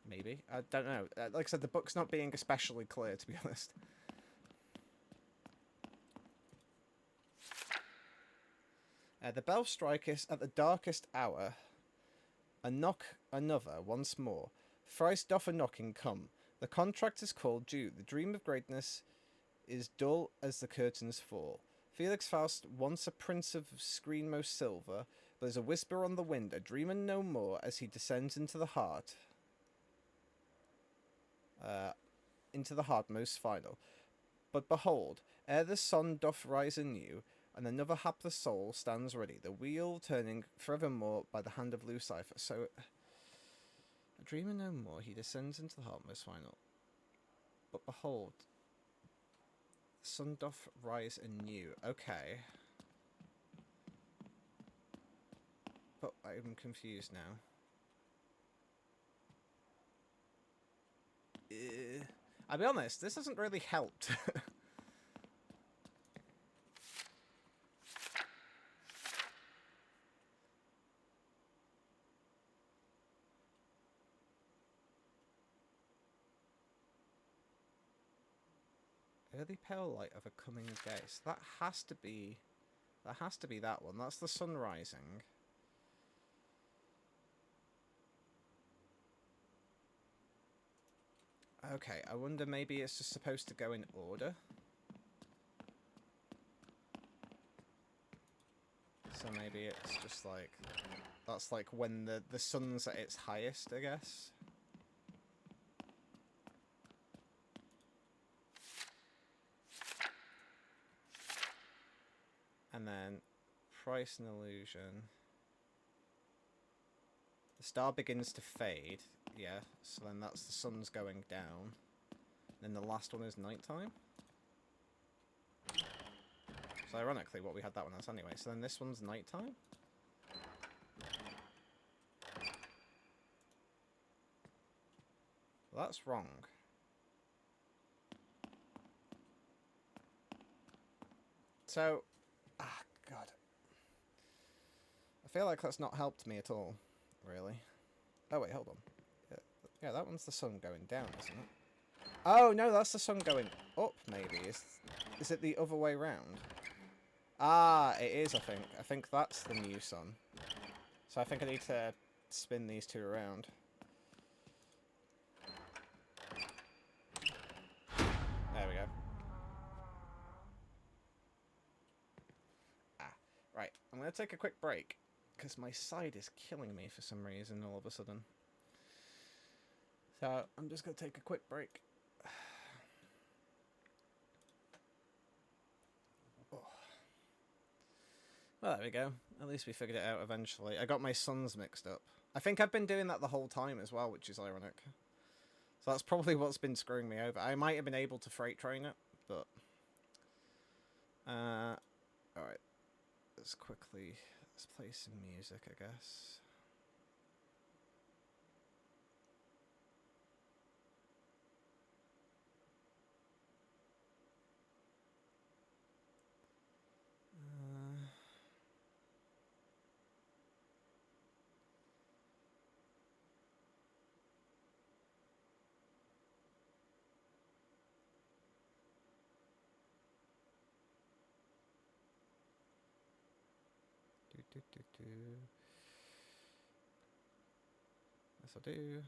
Maybe. I don't know. Like I said, the book's not being especially clear, to be honest. The bell striketh at the darkest hour. A knock another once more. Thrice doth a knocking come. The contract is called due. The dream of greatness is dull as the curtains fall. Felix Faust, once a prince of screenmost silver, but as a whisper on the wind, a dreamer no more as he descends into the heart. Most final. But behold, ere the sun doth rise anew, and another hapless soul stands ready, the wheel turning forevermore by the hand of Lucifer. So, a dreamer no more, he descends into the heart most final. But behold, the sun doth rise anew. Okay. But I'm confused now. I'll be honest, this hasn't really helped. Early pale light of a coming day. So that has to be that one. That's the sun rising. Okay, I wonder maybe it's just supposed to go in order. So maybe it's just like, that's like when the sun's at its highest, I guess. And then price and illusion. The star begins to fade. Yeah, so then that's the sun's going down. Then the last one is nighttime. So ironically, what we had that one as anyway. So then this one's nighttime. Well, that's wrong. So, God. I feel like that's not helped me at all, really. Oh, wait, hold on. Yeah, that one's the sun going down, isn't it? Oh, no, that's the sun going up, maybe. Is it the other way round? Ah, it is, I think. I think that's the new sun. So I think I need to spin these two around. There we go. Right, I'm going to take a quick break, because my side is killing me for some reason all of a sudden. So, I'm just going to take a quick break. Oh. Well, there we go. At least we figured it out eventually. I got my suns mixed up. I think I've been doing that the whole time as well, which is ironic. So that's probably what's been screwing me over. I might have been able to freight train it, but... Alright. Let's play some music, I guess. Yes, I do.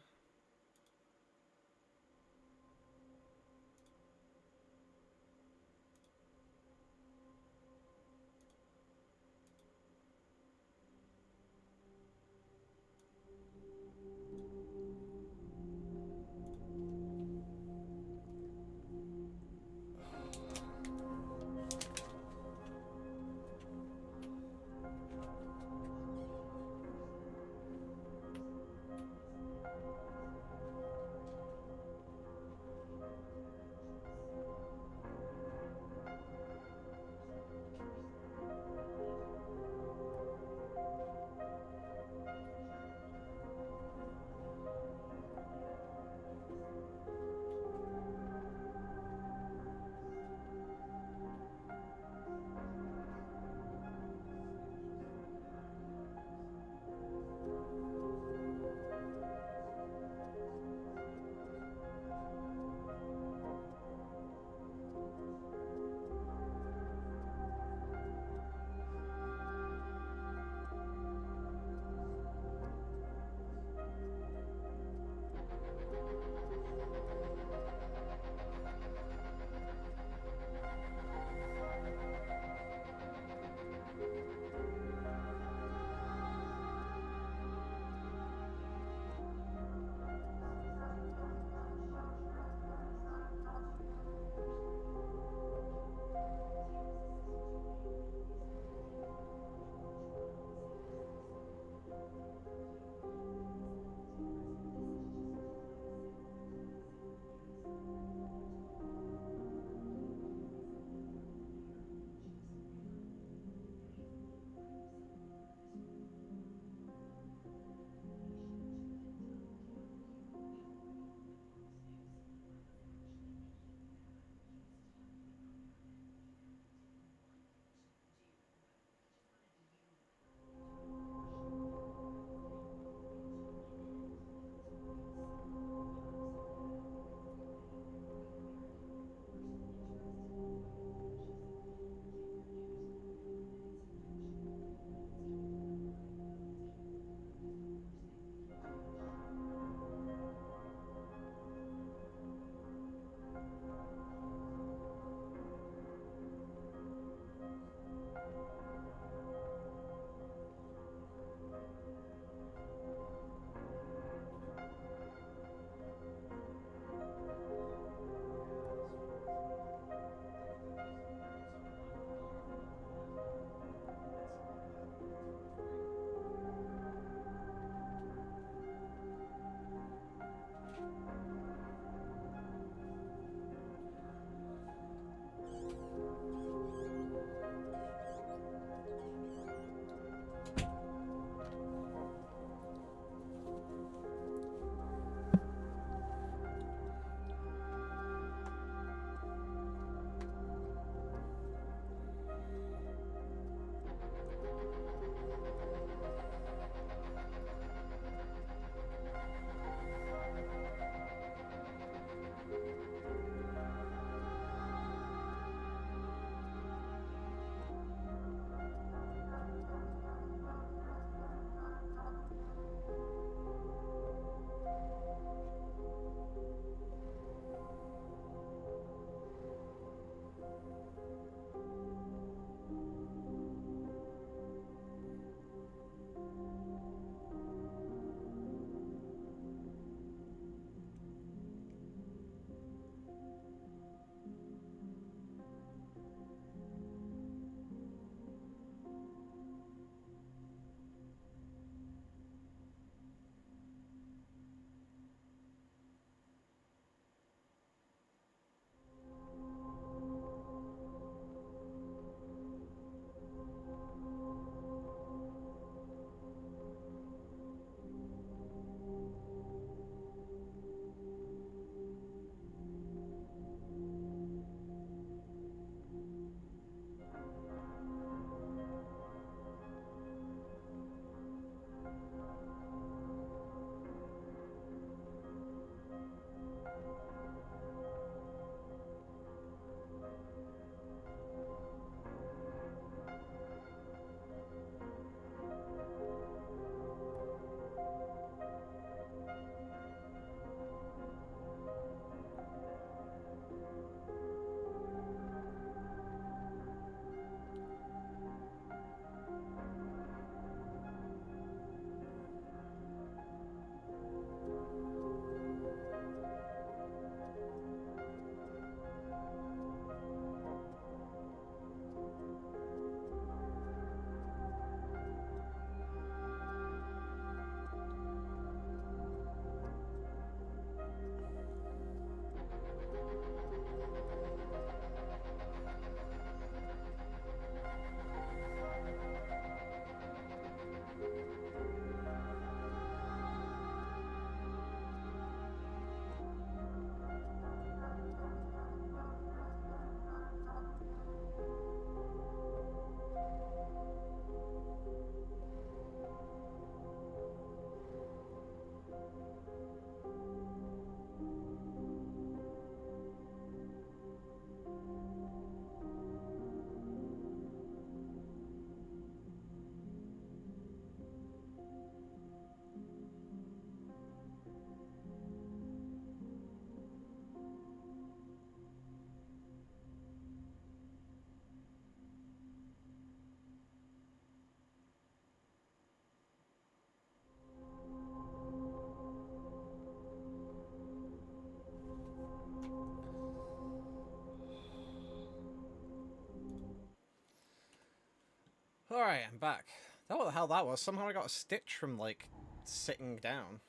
Alright, I'm back. I don't know what the hell that was. Somehow I got a stitch from, like, sitting down.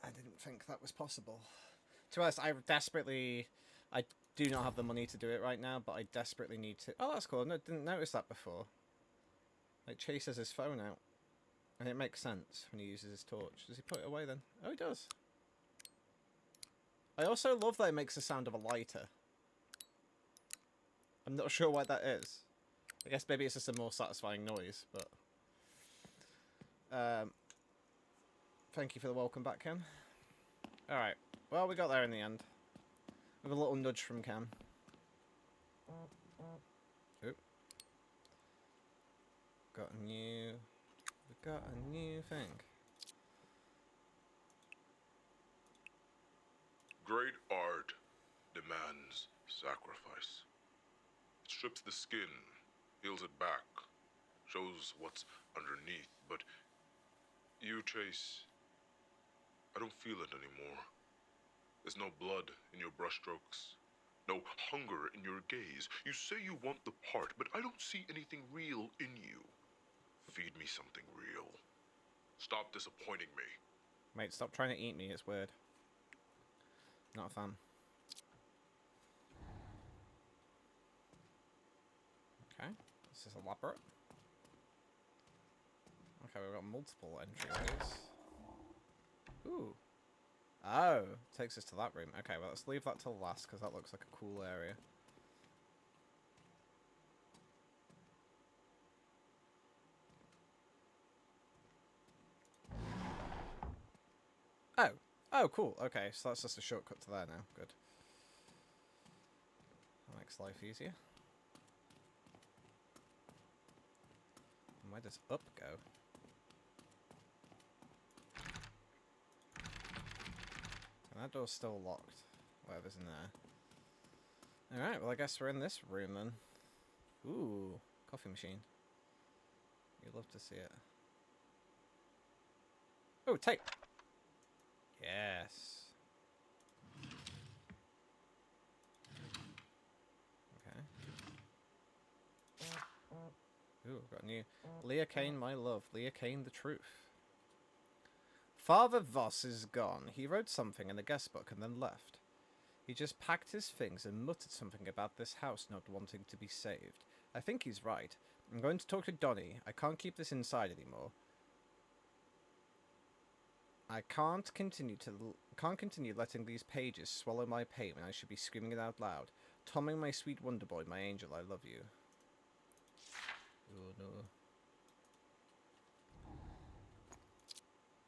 I didn't think that was possible. To be honest, I do not have the money to do it right now, but I desperately need to... Oh, that's cool. I didn't notice that before. Like, Chase has his phone out. And it makes sense when he uses his torch. Does he put it away then? Oh, he does. I also love that it makes the sound of a lighter. I'm not sure why that is. I guess maybe it's just a more satisfying noise, but... thank you for the welcome back, Ken. Alright. Well, we got there in the end. With a little nudge from Ken. Oop. Got a new... We got a new thing. Great art demands sacrifice. It strips the skin, peels it back, shows what's underneath, but you, Chase, I don't feel it anymore. There's no blood in your brushstrokes, no hunger in your gaze. You say you want the part, but I don't see anything real in you. Feed me something real. Stop disappointing me. Mate, stop trying to eat me, it's weird. Not a fan. Okay, this is elaborate. Okay, we've got multiple entryways. Ooh. Oh, takes us to that room. Okay, well, let's leave that till last, because that looks like a cool area. Oh. Oh, cool. Okay, so that's just a shortcut to there now. Good. That makes life easier. And where does up go? And that door's still locked. Whatever's in there. Alright, well I guess we're in this room then. Ooh, coffee machine. You'd love to see it. Oh, tape! Yes. Okay. Ooh, I've got a new... Leah Kane, my love. Leah Kane, the truth. Father Voss is gone. He wrote something in the guest book and then left. He just packed his things and muttered something about this house not wanting to be saved. I think he's right. I'm going to talk to Donnie. I can't keep this inside anymore. I can't continue letting these pages swallow my pain when I should be screaming it out loud. Tommy, my sweet wonder boy, my angel, I love you. Oh no.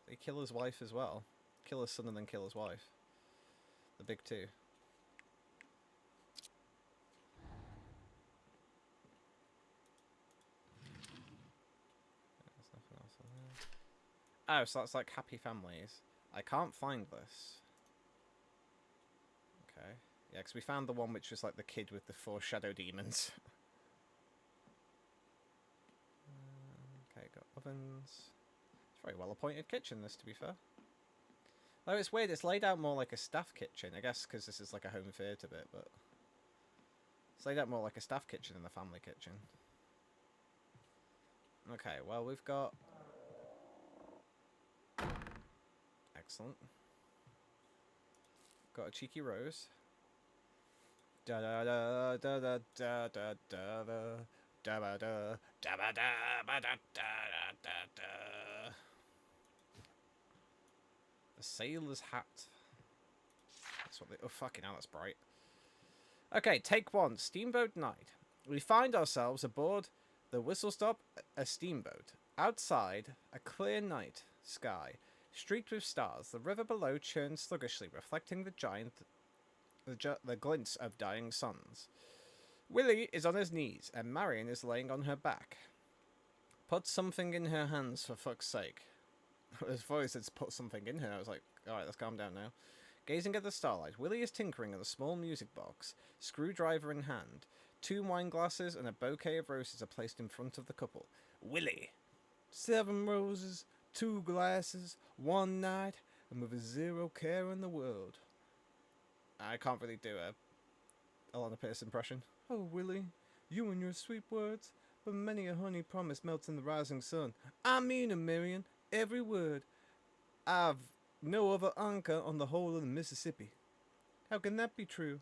They kill his wife as well. Kill his son and then kill his wife. The big two. There's nothing else in there. Oh, so that's like happy families. I can't find this. Okay. Yeah, because we found the one which was like the kid with the 4 shadow demons. Okay, got ovens. It's a very well appointed kitchen, this, to be fair. Though it's weird, it's laid out more like a staff kitchen. I guess because this is like a home theatre bit, but... It's laid out more like a staff kitchen than a family kitchen. Okay, well, we've got... Excellent. Got a cheeky rose. Da da da da da da da da da da da da da da da da da. A sailor's hat. That's what they... Oh, fucking hell, that's bright. Okay, take 1. Steamboat night. We find ourselves aboard the Whistle Stop, a steamboat. Outside, a clear night sky, streaked with stars. The river below churns sluggishly, reflecting the glints of dying suns. Willie is on his knees, and Marion is laying on her back. Put something in her hands, for fuck's sake. Before he said put something in her, I was like, alright, let's calm down now. Gazing at the starlight, Willie is tinkering at a small music box, screwdriver in hand. 2 wine glasses and a bouquet of roses are placed in front of the couple. Willie! 7 roses, 2 glasses, 1 night, and with a 0 care in the world. I can't really do a Alana Pierce impression. Oh, Willie, you and your sweet words. but many a honey promise melts in the rising sun. I mean 'em, Marion, every word. I've no other anchor on the whole of the Mississippi. How can that be true?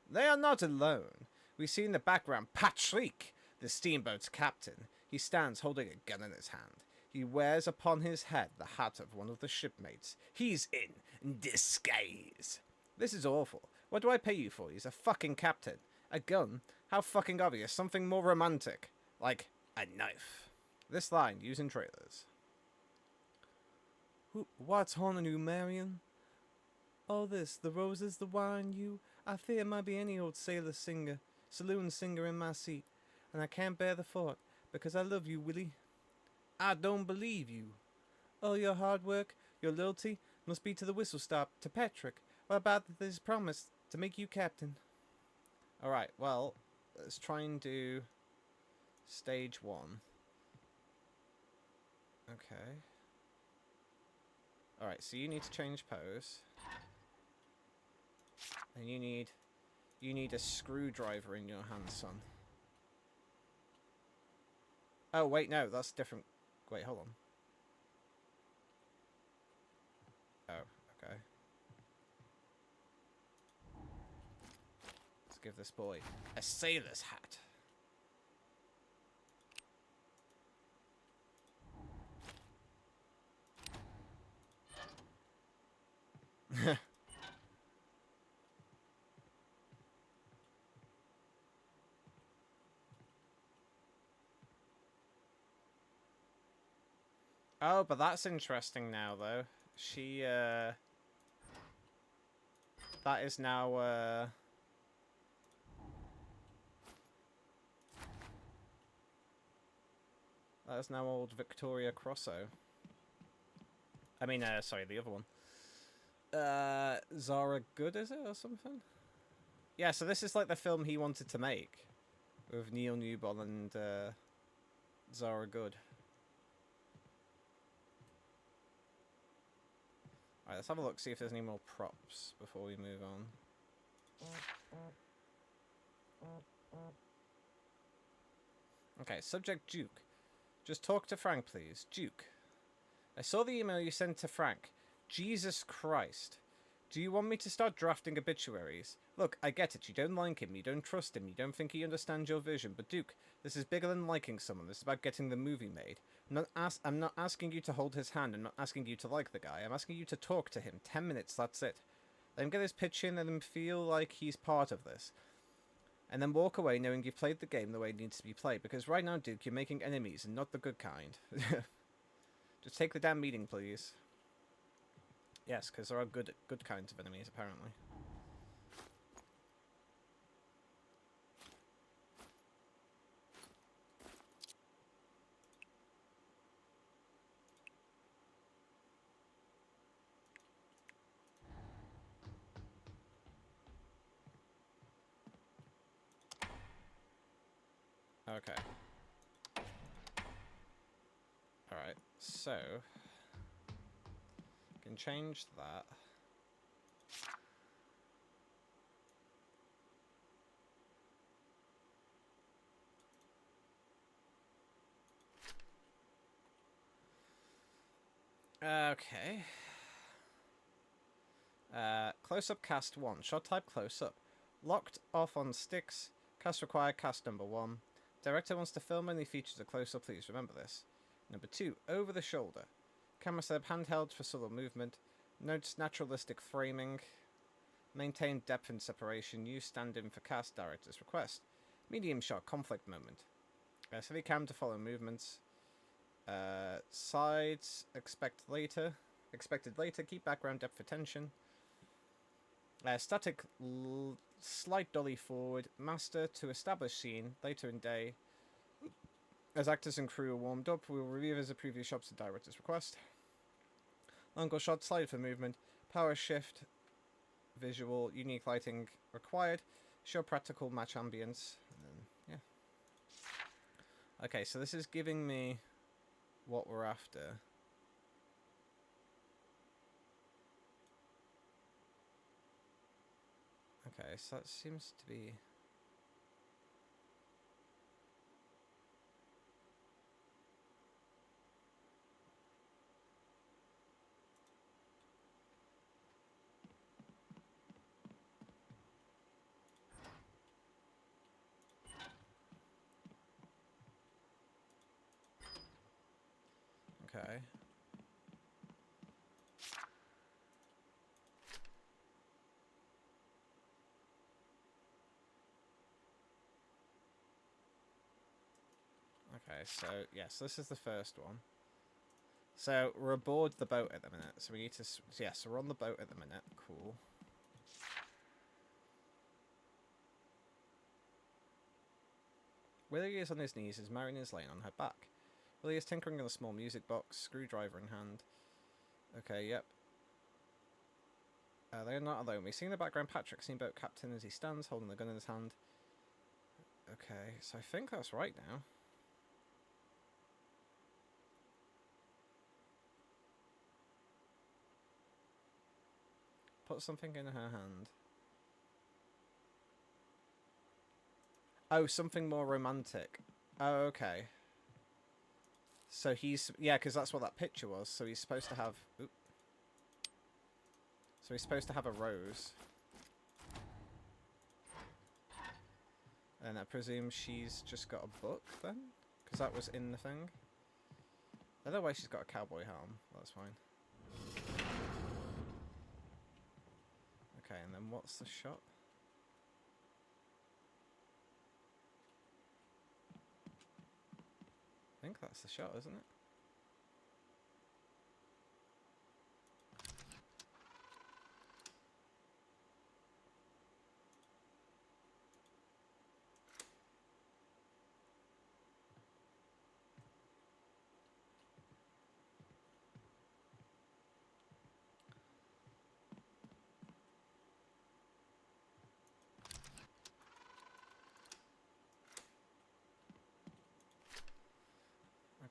They are not alone. We see in the background Patrick, the steamboat's captain. He stands holding a gun in his hand. He wears upon his head the hat of one of the shipmates. He's in disguise. This is awful. What do I pay you for? He's a fucking captain. A gun? How fucking obvious. Something more romantic. Like a knife. This line, used in trailers. What's haunting you, Marion? All this, the roses, the wine, you. I fear it might be any old sailor singer, saloon singer in my seat. And I can't bear the thought, because I love you, Willie. I don't believe you. All your hard work, your loyalty, must be to the whistle stop, to Patrick. What about this promise to make you captain? Alright, well, let's try and do stage 1. Okay. Alright, so you need to change pose. And you need a screwdriver in your hand, son. Oh, wait, no, that's different. Wait, hold on. Oh, okay. Let's give this boy a sailor's hat. Oh, but that's interesting now, though. She, that is now, that is now old Victoria Crosso. I mean, sorry, the other one. Zara Good, is it, or something? Yeah, so this is like the film he wanted to make. With Neil Newbon and, Zara Good. Alright, let's have a look, see if there's any more props before we move on. Okay, subject Duke. Just talk to Frank, please. Duke. I saw the email you sent to Frank. Jesus Christ. Do you want me to start drafting obituaries? Look, I get it. You don't like him. You don't trust him. You don't think he understands your vision. But Duke, this is bigger than liking someone. This is about getting the movie made. I'm not asking you to hold his hand. I'm not asking you to like the guy. I'm asking you to talk to him. 10 minutes, that's it. Let him get his pitch in. Let him feel like he's part of this. And then walk away knowing you've played the game the way it needs to be played. Because right now, Duke, you're making enemies and not the good kind. Just take the damn meeting, please. Yes, because there are good kinds of enemies, apparently. Okay. Alright, so... can change that. Okay. Close-up cast 1. Shot type close-up. Locked off on sticks. Cast required, cast number 1. Director wants to film any features of close-up, please remember this. Number 2. Over the shoulder. Camera setup handheld for subtle movement. Notes naturalistic framing. Maintain depth and separation. Use stand-in for cast director's request. Medium shot conflict moment. Steady cam to follow movements. Sides expected later. Keep background depth for tension. Static slight dolly forward. Master to establish scene later in day. As actors and crew are warmed up, we will review as a previous shots at director's request. Angle shot, slide for movement, power shift, visual, unique lighting required, show practical, match ambience, and then, yeah. Okay, so this is giving me what we're after. Okay, so that seems to be... Okay. Okay, so, yes, this is the first one. So, we're aboard the boat at the minute, so we need to... Yeah, so we're on the boat at the minute. Cool. Willie is on his knees as Marion is laying on her back. Willie is tinkering on a small music box, screwdriver in hand. Okay, yep. They are not alone. We see in the background Patrick, steamboat captain, as he stands, holding the gun in his hand. Okay, so I think that's right now. Put something in her hand. Oh, something more romantic. Oh, okay. So he's... Yeah, because that's what that picture was. So he's supposed to have... Oop. So he's supposed to have a rose. And I presume she's just got a book, then? Because that was in the thing. Otherwise she's got a cowboy hat on. That's fine. Okay, and then what's the shot? I think that's the shot, isn't it?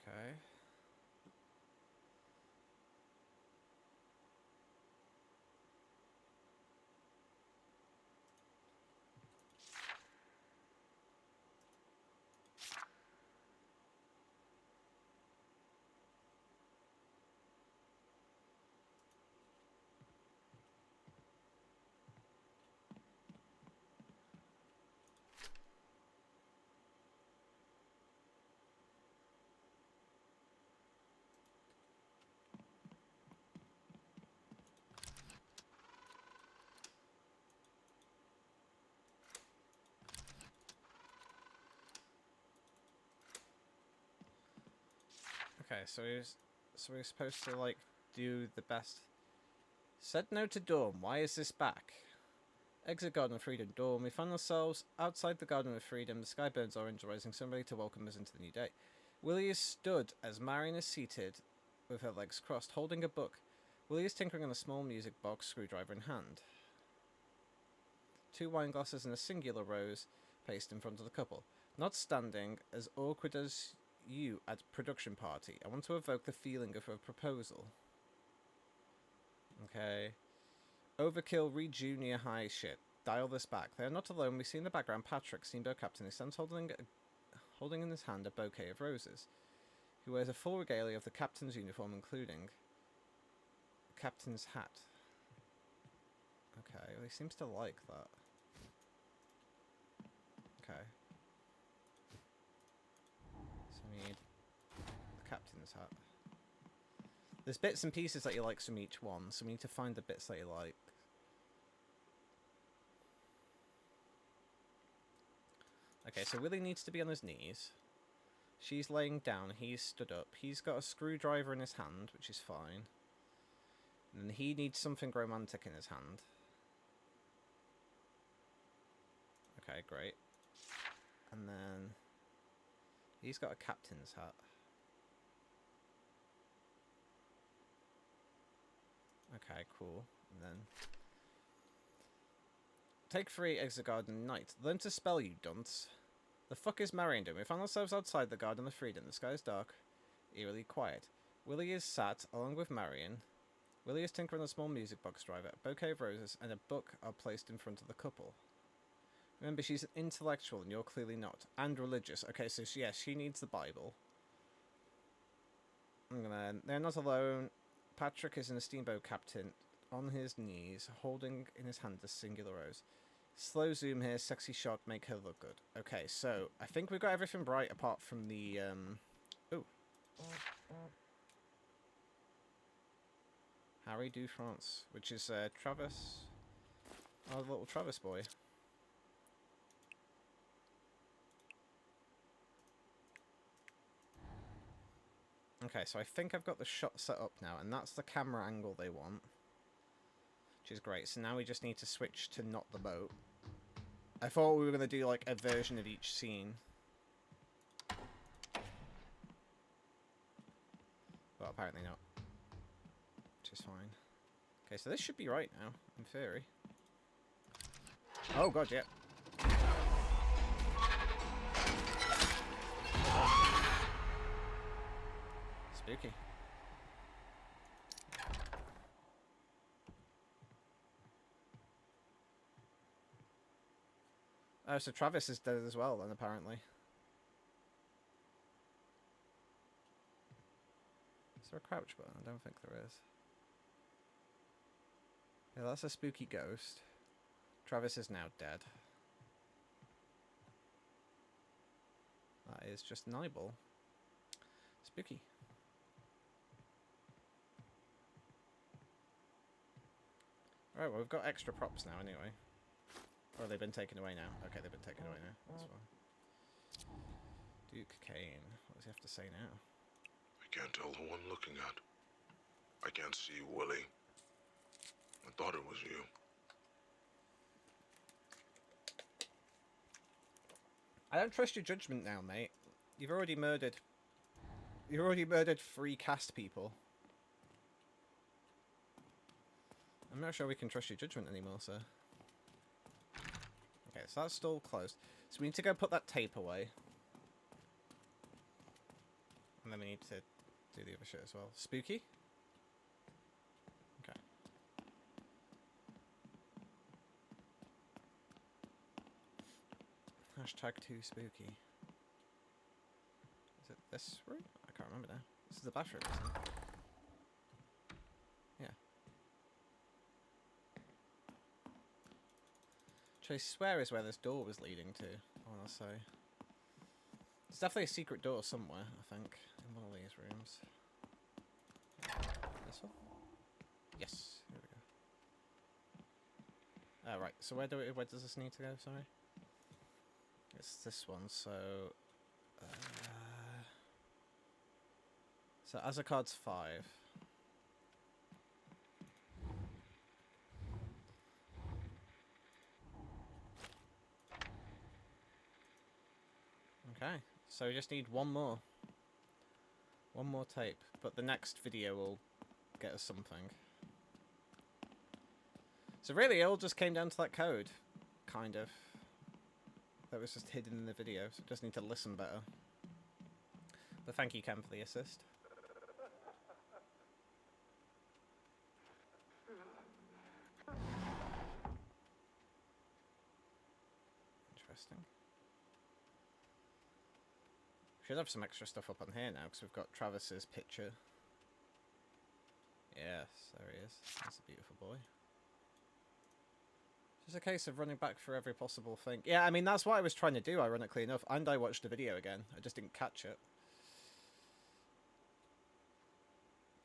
Okay. Okay, so we're supposed to, like, do the best. Said no to Dawn. Why is this back? Exit Garden of Freedom. Dawn. We find ourselves outside the Garden of Freedom. The sky burns orange, rising somebody to welcome us into the new day. Willie is stood as Marion is seated with her legs crossed, holding a book. Willie is tinkering on a small music box, screwdriver in hand. 2 wine glasses and a singular rose placed in front of the couple. Not standing, as awkward as you at production party. I want to evoke the feeling of a proposal. Okay. Overkill, re-junior high shit. Dial this back. They are not alone. We see in the background Patrick, steamboat captain, who stands holding in his hand a bouquet of roses. He wears a full regalia of the captain's uniform, including the captain's hat. Okay, well, he seems to like that. Okay. So we need the captain's hat. There's bits and pieces that he likes from each one, so we need to find the bits that he likes. Okay, so Willie needs to be on his knees. She's laying down, he's stood up. He's got a screwdriver in his hand, which is fine. And then he needs something romantic in his hand. Okay, great. And then he's got a captain's hat. Okay, cool. And then take 3, exit garden, night. Learn to spell, you dunce. The fuck is Marion doing? We found ourselves outside the Garden of Freedom. The sky is dark, eerily quiet. Willie is sat, along with Marion. Willie is tinkering on a small music box driver. A bouquet of roses and a book are placed in front of the couple. Remember, she's an intellectual and you're clearly not. And religious. Okay, so yes, she needs the Bible. They're not alone. Patrick is an steamboat captain, on his knees, holding in his hand a singular rose. Slow zoom here, sexy shot, make her look good. Okay, so I think we've got everything right apart from the, ooh. Harry du France, which is Travis, our little Travis boy. Okay, so I think I've got the shot set up now, and that's the camera angle they want, which is great. So now we just need to switch to not the boat. I thought we were going to do like a version of each scene, but apparently not, which is fine. Okay, so this should be right now, in theory. Oh god, yeah. Spooky. Oh, so Travis is dead as well then, apparently. Is there a crouch button? I don't think there is. Yeah, that's a spooky ghost. Travis is now dead. That is just an eyeball. Spooky. Alright, well, we've got extra props now anyway. Or they've been taken away now. Okay, they've been taken away now. That's fine. Duke Kane. What does he have to say now? I can't tell who I'm looking at. I can't see Willie. I thought it was you. I don't trust your judgment now, mate. You've already murdered... You've already murdered 3 cast people. I'm not sure we can trust your judgment anymore, sir. Okay, so that's still closed. So we need to go put that tape away. And then we need to do the other shit as well. Spooky? Okay. Hashtag 2spooky. Is it this room? I can't remember now. This is the bathroom, isn't it? Yeah. Which I swear is where this door was leading to, I want to say. There's definitely a secret door somewhere, I think, in one of these rooms. This one? Yes, here we go. Oh, right, so where does this need to go, sorry? It's this one, so... so Azacard's 5. Okay, so we just need one more. One more tape, but the next video will get us something. So really, it all just came down to that code, kind of. That was just hidden in the video, so just need to listen better. But thank you, Cam, for the assist. Interesting. Should have some extra stuff up on here now, because we've got Travis's picture. Yes, there he is. That's a beautiful boy. Just a case of running back for every possible thing. Yeah, I mean, that's what I was trying to do, ironically enough. And I watched the video again. I just didn't catch it.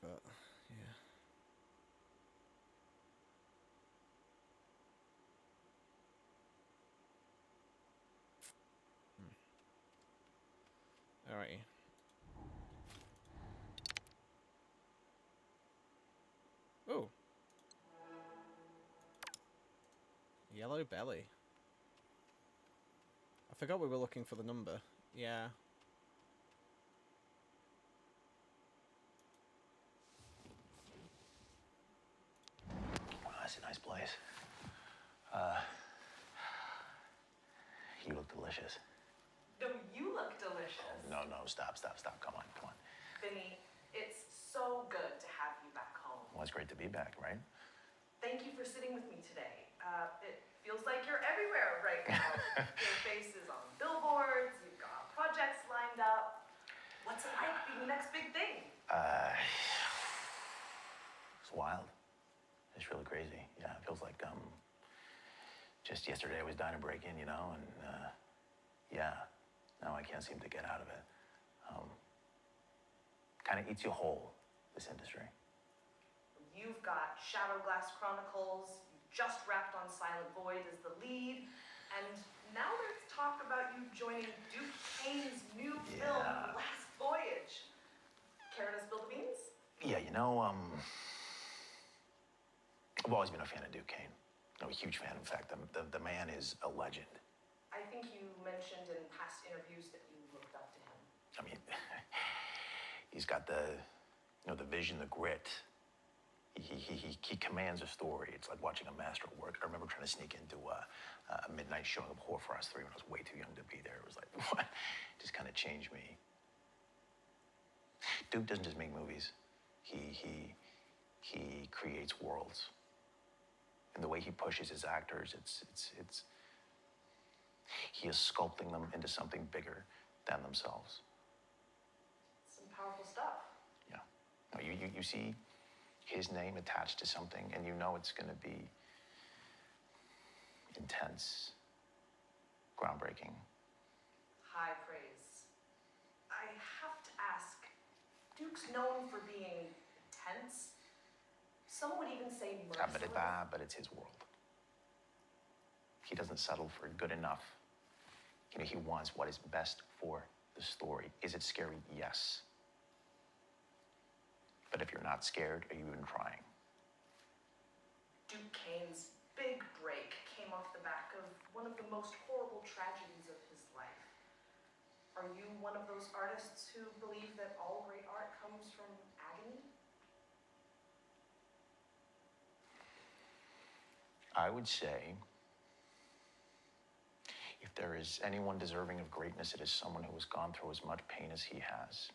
But, yeah. Alrighty. Ooh. Yellow belly. I forgot we were looking for the number. Yeah. Wow, that's a nice place. You look delicious. No, you look delicious. No, stop. Come on. Vinny, it's so good to have you back home. Well, it's great to be back, right? Thank you for sitting with me today. It feels like you're everywhere right now. Your face is on billboards, you've got projects lined up. What's it like being the next big thing? It's wild. It's really crazy. Yeah, it feels like, just yesterday I was dying to break in, you know, and, yeah, now I can't seem to get out of it. Kind of eats you whole, this industry. You've you've got Shadow Glass Chronicles, you just wrapped on Silent Void as the lead, and now there's talk about you joining Duke Kane's new film, Last Voyage. Care to spill the beans? Yeah, you know, I've always been a fan of Duke Kane. I'm a huge fan. In fact, the man is a legend. I think you mentioned in past interviews that you looked up to him. I mean, he's got the vision, the grit. He commands a story. It's like watching a master at work. I remember trying to sneak into a midnight showing of Horror for Us 3 when I was way too young to be there. It was like, what? It just kind of changed me. Duke doesn't just make movies. He creates worlds. And the way he pushes his actors, he is sculpting them into something bigger than themselves. Some powerful stuff. Yeah. No, you see his name attached to something, and you know it's going to be intense, groundbreaking. High praise. I have to ask, Duke's known for being intense. Some would even say merciless. But it's his world. He doesn't settle for good enough. You know, he wants what is best for the story. Is it scary? Yes. But if you're not scared, are you even trying? Duke Kane's big break came off the back of one of the most horrible tragedies of his life. Are you one of those artists who believe that all great art comes from agony? I would say, if there is anyone deserving of greatness, it is someone who has gone through as much pain as he has.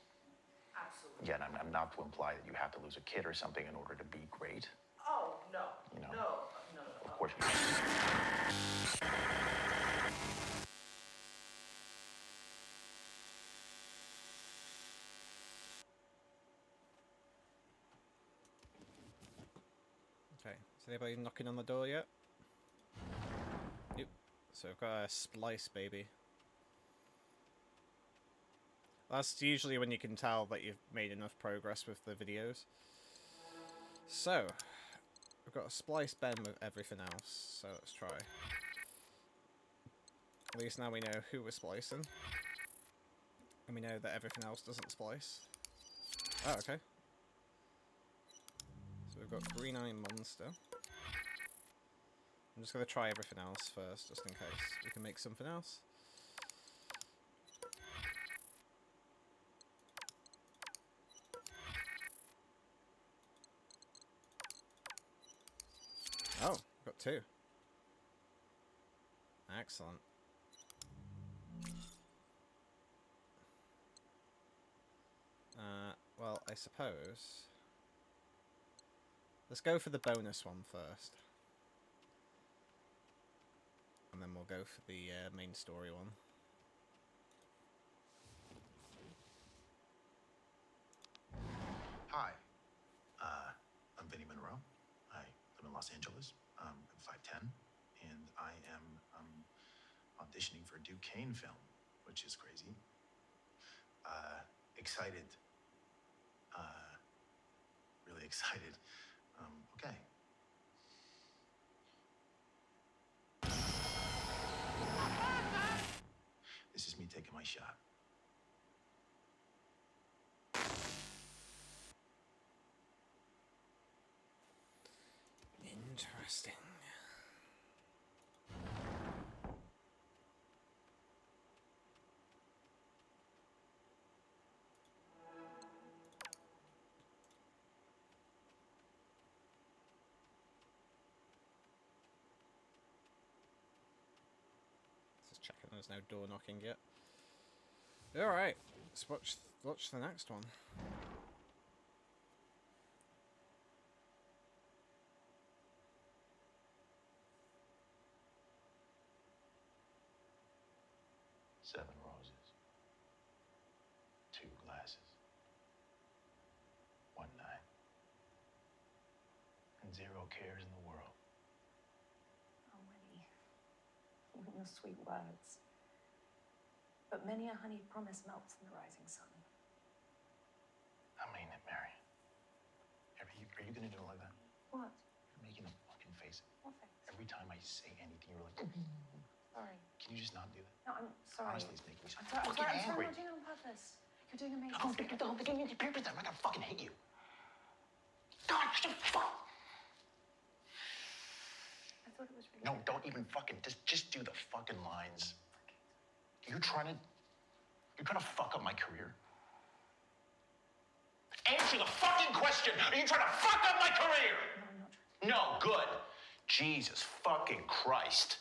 Absolutely. Yeah, and I'm not to imply that you have to lose a kid or something in order to be great. Oh, no. You know? No. Of course you Okay, is anybody knocking on the door yet? Yep. So we've got a splice, baby. That's usually when you can tell that you've made enough progress with the videos. So, we've got a splice Ben with everything else, so let's try. At least now we know who we're splicing. And we know that everything else doesn't splice. Oh, okay. So we've got Green Eye Monster. I'm just going to try everything else first, just in case we can make something else. Oh, we've got 2. Excellent. Well, I suppose... Let's go for the bonus one first. And then we'll go for the main story one. Hi, I'm Vinny Monroe. I live in Los Angeles. I'm 5'10", and I am auditioning for a Duke Kane film, which is crazy. Excited. Really excited. Okay. This is me taking my shot. Interesting. Just checking there's no door knocking yet. Alright, let's watch the next one. Seven roses, 2 glasses, 1 night, and 0 cares in the world. Oh, Winnie, your sweet words. But many a honeyed promise melts in the rising sun. I mean it, Mary. Are you gonna do it like that? What? You're making a fucking face. What face? Every time I say anything, you're like, Sorry. can you just not do that? No, I'm sorry. Honestly, it's making me so I'm sorry, fucking I'm angry. not doing it on purpose. You're doing amazing. Oh, don't give me the paper time. I'm gonna fucking hit you. God, fuck. I thought it was really No, don't even fucking, just do the fucking lines. You're trying to fuck up my career? Answer the fucking question! Are you trying to fuck up my career? No, I'm not trying. No, good. Jesus fucking Christ.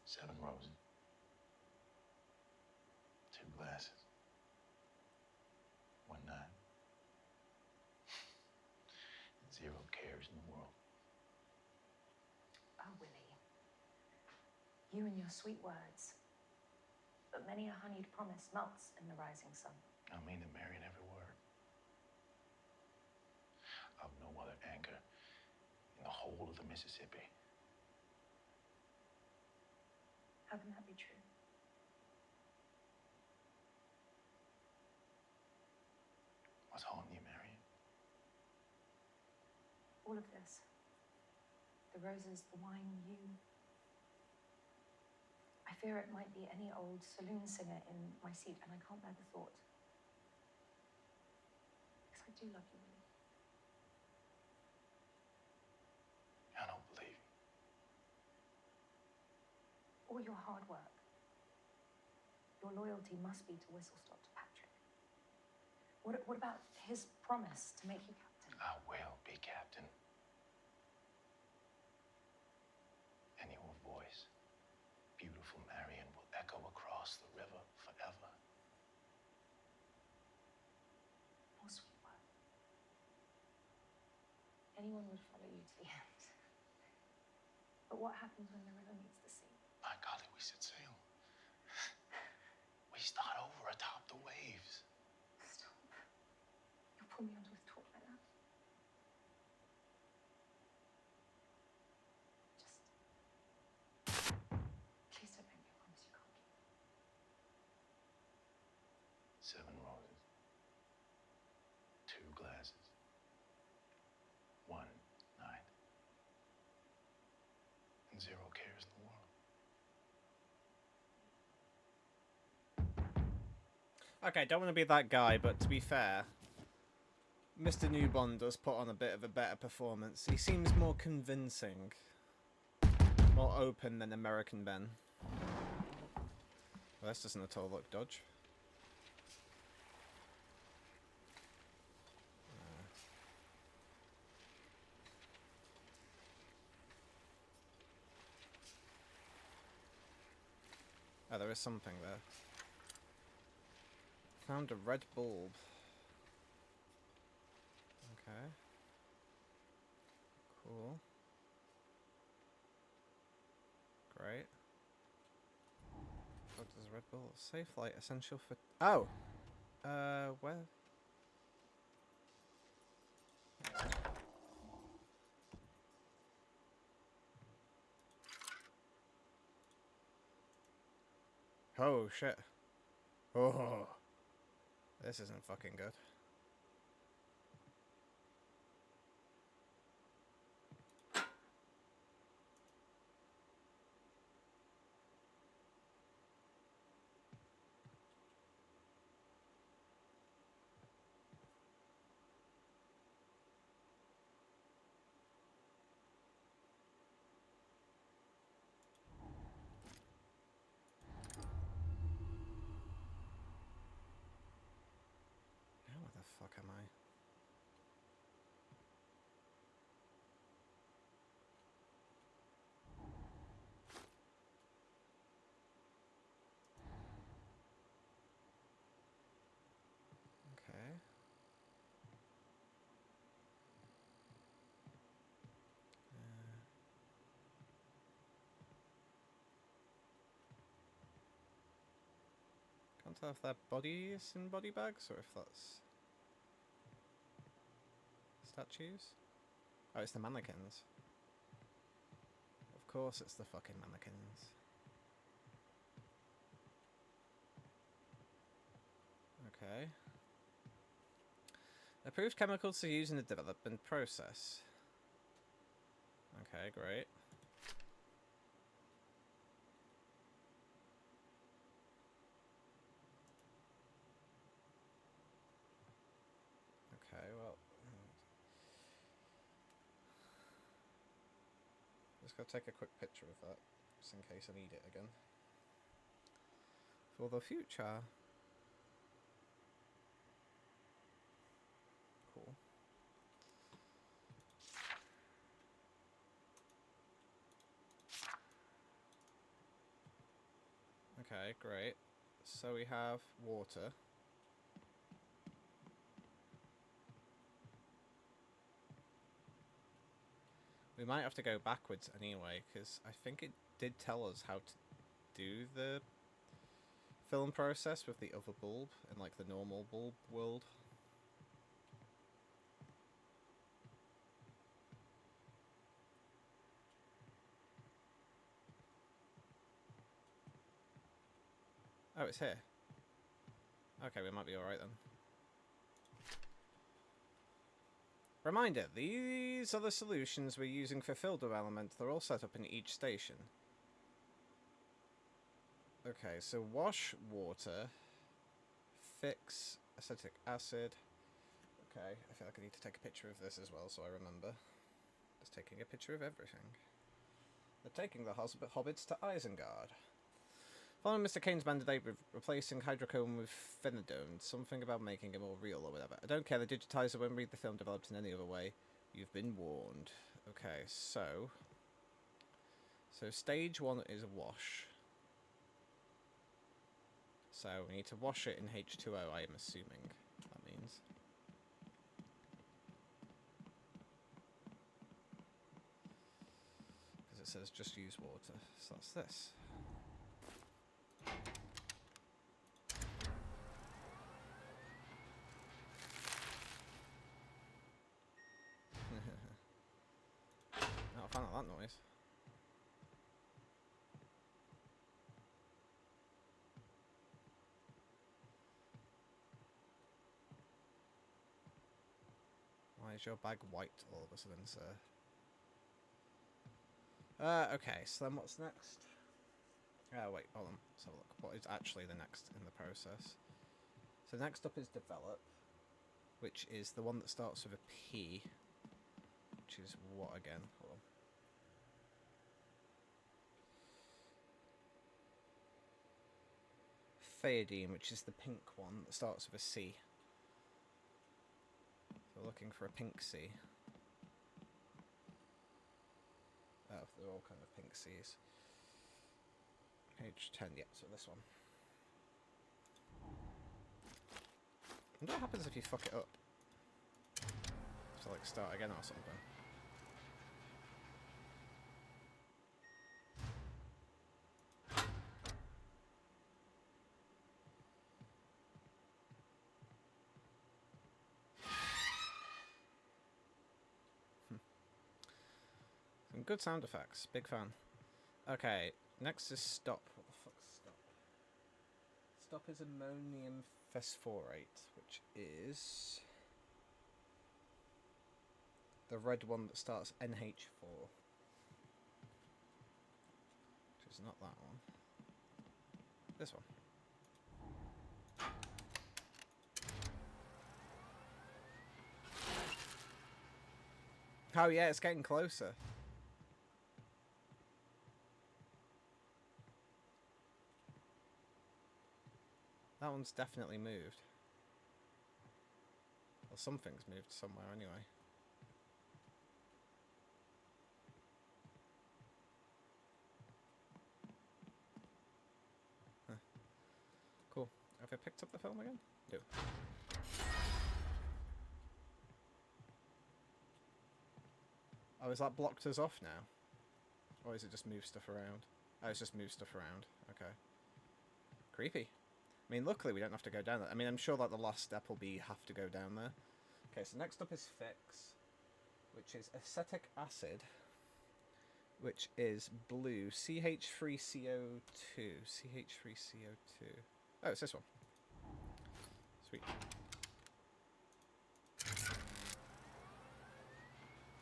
Seven roses. 2 glasses. 1 night. 0 cares in the world. Oh, Willie. You and your sweet words. But many a honeyed promise melts in the rising sun. I mean to marry in every word. Of no other anchor in the whole of the Mississippi. How can that be true? What's haunting you, Marion? All of this. The roses, the wine, you. I fear it might be any old saloon singer in my seat, and I can't bear the thought. Because I do love you, Willie. I don't believe you. All your hard work. Your loyalty must be to whistle-stop to Patrick. What about his promise to make you captain? I will be captain. And your voice, beautiful Marion, will echo across the river forever. More sweet word. Anyone would follow you to the end. But what happens when the river meets the sea? My golly, we set sail. We start over atop the waves. Stop. You'll pull me onto his talk like that. Just... Please don't make me a promise you can't keep. 7 roses. 2 glasses. 1 night. And 0 cares in the world. Okay, don't want to be that guy, but to be fair, Mr. Newbon does put on a bit of a better performance. He seems more convincing, more open than American Ben. Well, this doesn't at all look dodge. Oh, there is something there. Found a red bulb. Okay. Cool. Great. What does red bulb? Safe light essential for... Oh! Where? Oh, shit. Oh. This isn't fucking good. Now where the fuck am I? Okay. Can't tell if they're bodies in body bags or if that's statues. Oh, it's the mannequins. Of course it's the fucking mannequins. Okay. Approved chemicals to use in the development process. Okay, great. Okay, well... Just gotta take a quick picture of that, just in case I need it again. For the future. Cool. Okay, great. So we have water. We might have to go backwards anyway, because I think it did tell us how to do the film process with the other bulb in like the normal bulb world. Oh, it's here. Okay, we might be alright then. Reminder, these are the solutions we're using for fill development. They're all set up in each station. Okay, so wash water, fix acetic acid. Okay, I feel like I need to take a picture of this as well so I remember. Just taking a picture of everything. They're taking the hobbits to Isengard. Following Mr. Kane's mandate replacing hydrocone with phenidone, something about making it more real or whatever. I don't care, the digitizer won't read the film developed in any other way. You've been warned. Okay, so stage 1 is a wash. So we need to wash it in H2O, I am assuming that means. Because it says just use water, so that's this. Oh, I found out that noise. Why is your bag white all of a sudden, sir? Okay, so then what's next? Wait, hold on. Let's have a look. What is actually the next in the process? So next up is develop, which is the one that starts with a P, which is what again? Hold on. Theodine, which is the pink one that starts with a C. So we're looking for a pink C. Oh, they're all kind of pink C's. Page 10, yeah, so this one. I wonder what happens if you fuck it up. So like start again or something. Some good sound effects, big fan. Okay, next is stop. What the fuck's stop? Stop is ammonium phosphorate, which is the red one that starts NH4. Which is not that one. This one. Oh yeah, it's getting closer. That one's definitely moved. Well, something's moved somewhere anyway. Huh. Cool. Have I picked up the film again? No. Oh, is that blocked us off now? Or is it just move stuff around? Oh, it's just move stuff around. Okay. Creepy. I mean, luckily we don't have to go down there. I mean, I'm sure that the last step will be have to go down there. Okay, so next up is fix, which is acetic acid, which is blue, CH3CO2. CH3CO2. Oh, it's this one. Sweet.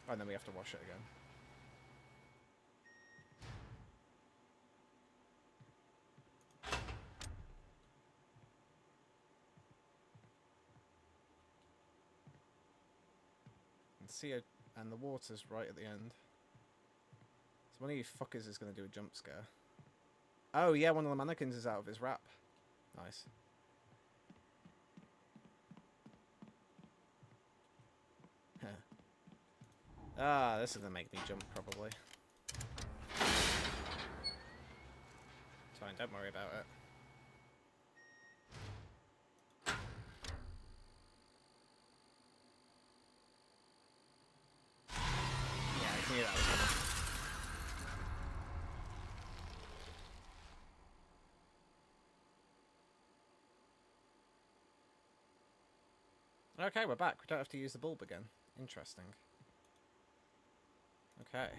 Oh, and then we have to wash it again. And see it, and the water's right at the end. So one of you fuckers is going to do a jump scare. Oh yeah, one of the mannequins is out of his wrap. Nice. Ah, this is going to make me jump probably. It's fine, don't worry about it. Yeah, I knew that was coming. Okay, we're back. We don't have to use the bulb again. Interesting. Okay.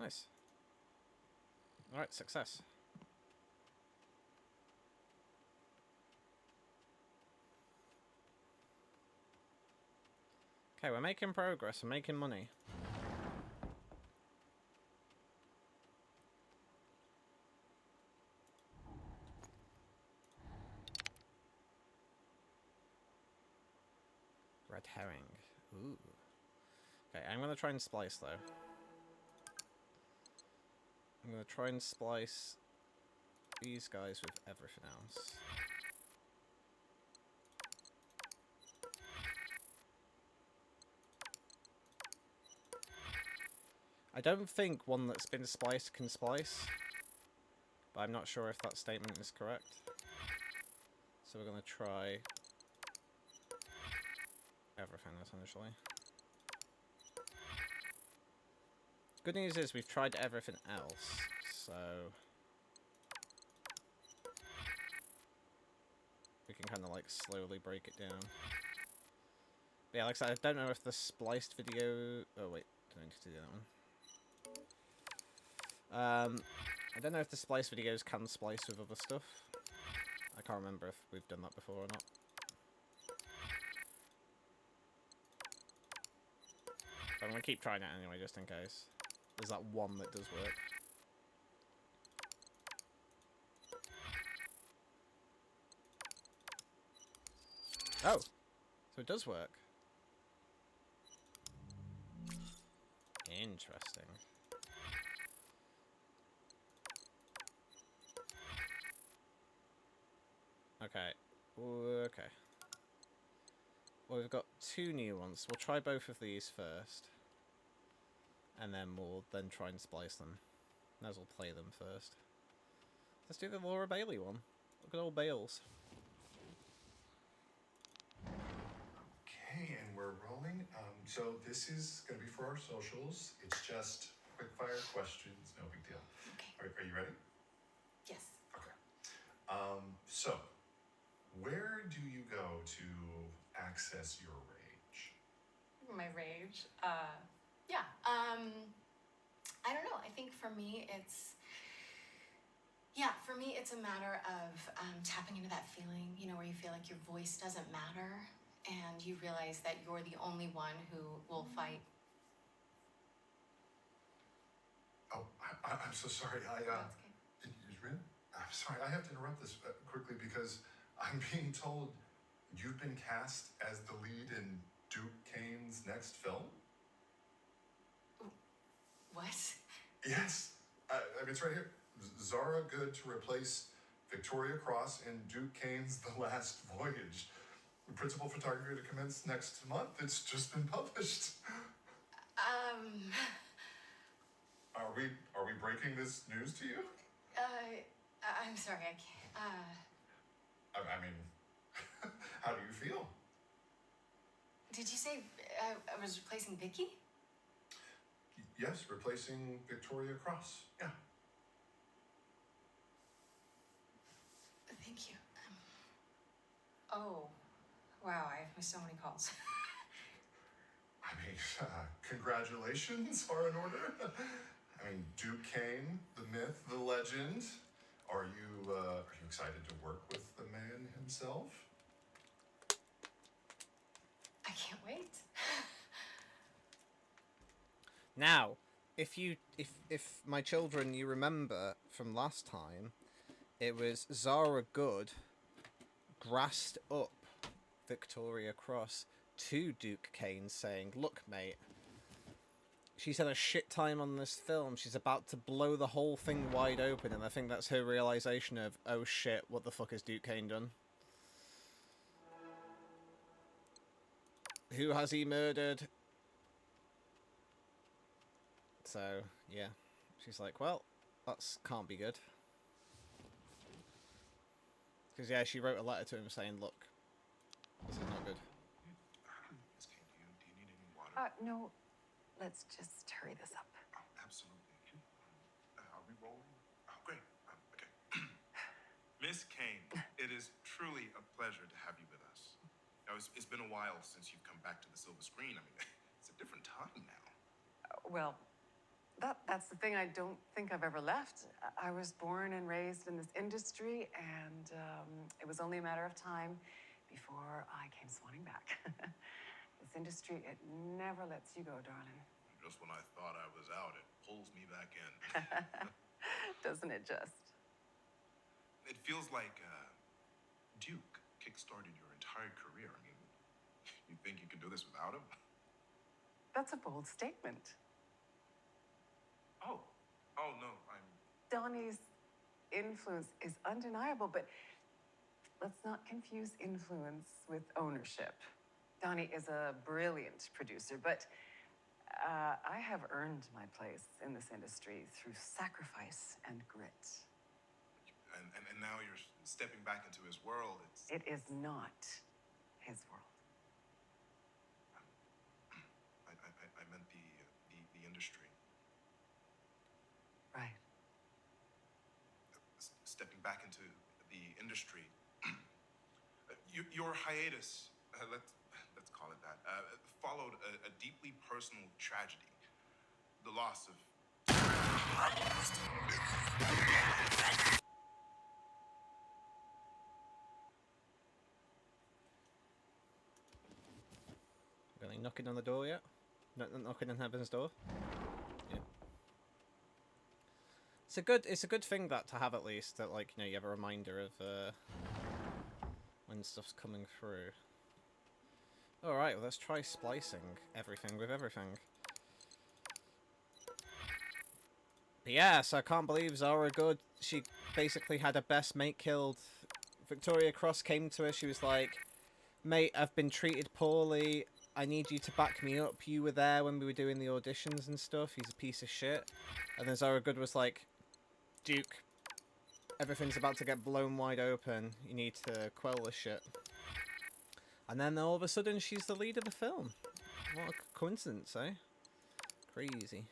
Nice. Alright, success. Okay, we're making progress. We're making money. Red herring. Ooh. Okay, I'm going to try and splice, though. I'm going to try and splice these guys with everything else. I don't think one that's been spliced can splice, but I'm not sure if that statement is correct. So we're going to try everything, essentially. Good news is we've tried everything else, so we can kind of like slowly break it down. But yeah, like I said, I don't know if the spliced video... Oh wait, I need to do that one. I don't know if the splice videos can splice with other stuff. I can't remember if we've done that before or not. But I'm going to keep trying it anyway, just in case. There's that one that does work. Oh! So it does work. Interesting. Okay. Okay. Well, we've got two new ones. We'll try both of these first. And then we'll then try and splice them. Might as well play them first. Let's do the Laura Bailey one. Look at old Bales. Okay, and we're rolling. So this is going to be for our socials. It's just quick fire questions, no big deal. Okay. Are you ready? Yes. Okay. So where do you go to access your rage? My rage. Yeah. I don't know. I think for me, it's a matter of tapping into that feeling, you know, where you feel like your voice doesn't matter, and you realize that you're the only one who will fight. Oh, I'm so sorry. That's okay. Really? I'm sorry. I have to interrupt this quickly because I'm being told you've been cast as the lead in Duke Kane's next film. What? Yes. I mean, it's right here. Zara Good to replace Victoria Cross in Duke Kane's The Last Voyage. Principal photography to commence next month. It's just been published. Are we breaking this news to you? I'm sorry, I can't, I mean, how do you feel? Did you say I was replacing Vicky? Yes, replacing Victoria Cross. Yeah. Thank you. Oh, wow, I've missed so many calls. I mean, congratulations are in order. I mean, Duke Kane, the myth, the legend. Are you excited to work with the man himself? I can't wait. Now, if my children, you remember from last time, it was Zara Good grassed up Victoria Cross to Duke Kane saying, "Look, mate, she's had a shit time on this film. She's about to blow the whole thing wide open," and I think that's her realization of, "Oh shit, what the fuck has Duke Kane done? Who has he murdered?" So, yeah. She's like, well, that's can't be good. Because, yeah, she wrote a letter to him saying, look, this is not good. Miss Kane, do you need any water? No. Let's just hurry this up. Oh, absolutely. Are we rolling? Oh, great. Okay. Miss Kane, it is truly a pleasure to have you with us. Now, it's been a while since you've come back to the silver screen. I mean, it's a different time now. Well, that's the thing. I don't think I've ever left. I was born and raised in this industry, and it was only a matter of time before I came swanning back. This industry, it never lets you go, darling. Just when I thought I was out, it pulls me back in. Doesn't it just? It feels like Duke kickstarted your entire career. I mean, you think you could do this without him? That's a bold statement. Oh no, Donnie's influence is undeniable, but let's not confuse influence with ownership. Donnie is a brilliant producer, but I have earned my place in this industry through sacrifice and grit. And now you're stepping back into his world. It is not his world. I meant the industry. Right. Stepping back into the industry. Your hiatus, let's call it that, followed a deeply personal tragedy. The loss of... Really knocking on the door yet? Knocking on heaven's door? Yeah. It's a good thing that to have at least that, like, you know, you have a reminder of when stuff's coming through. Alright, well, let's try splicing everything with everything. But yeah, so I can't believe Zara Good, she basically had her best mate killed. Victoria Cross came to her, she was like, "Mate, I've been treated poorly. I need you to back me up. You were there when we were doing the auditions and stuff. He's a piece of shit." And then Zara Good was like, "Duke, everything's about to get blown wide open. You need to quell this shit." And then all of a sudden, she's the lead of the film. What a coincidence, eh? Crazy.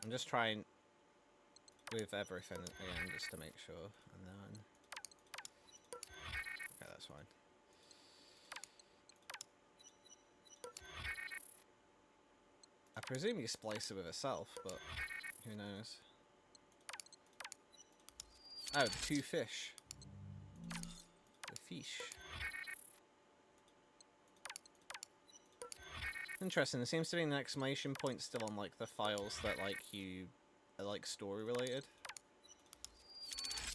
I'm just trying with everything again, just to make sure. And then... okay, that's fine. I presume you splice it with herself, but who knows? Oh, two fish. The fish. Interesting, there seems to be an exclamation point still on, like, the files that, like, you are, like, story related.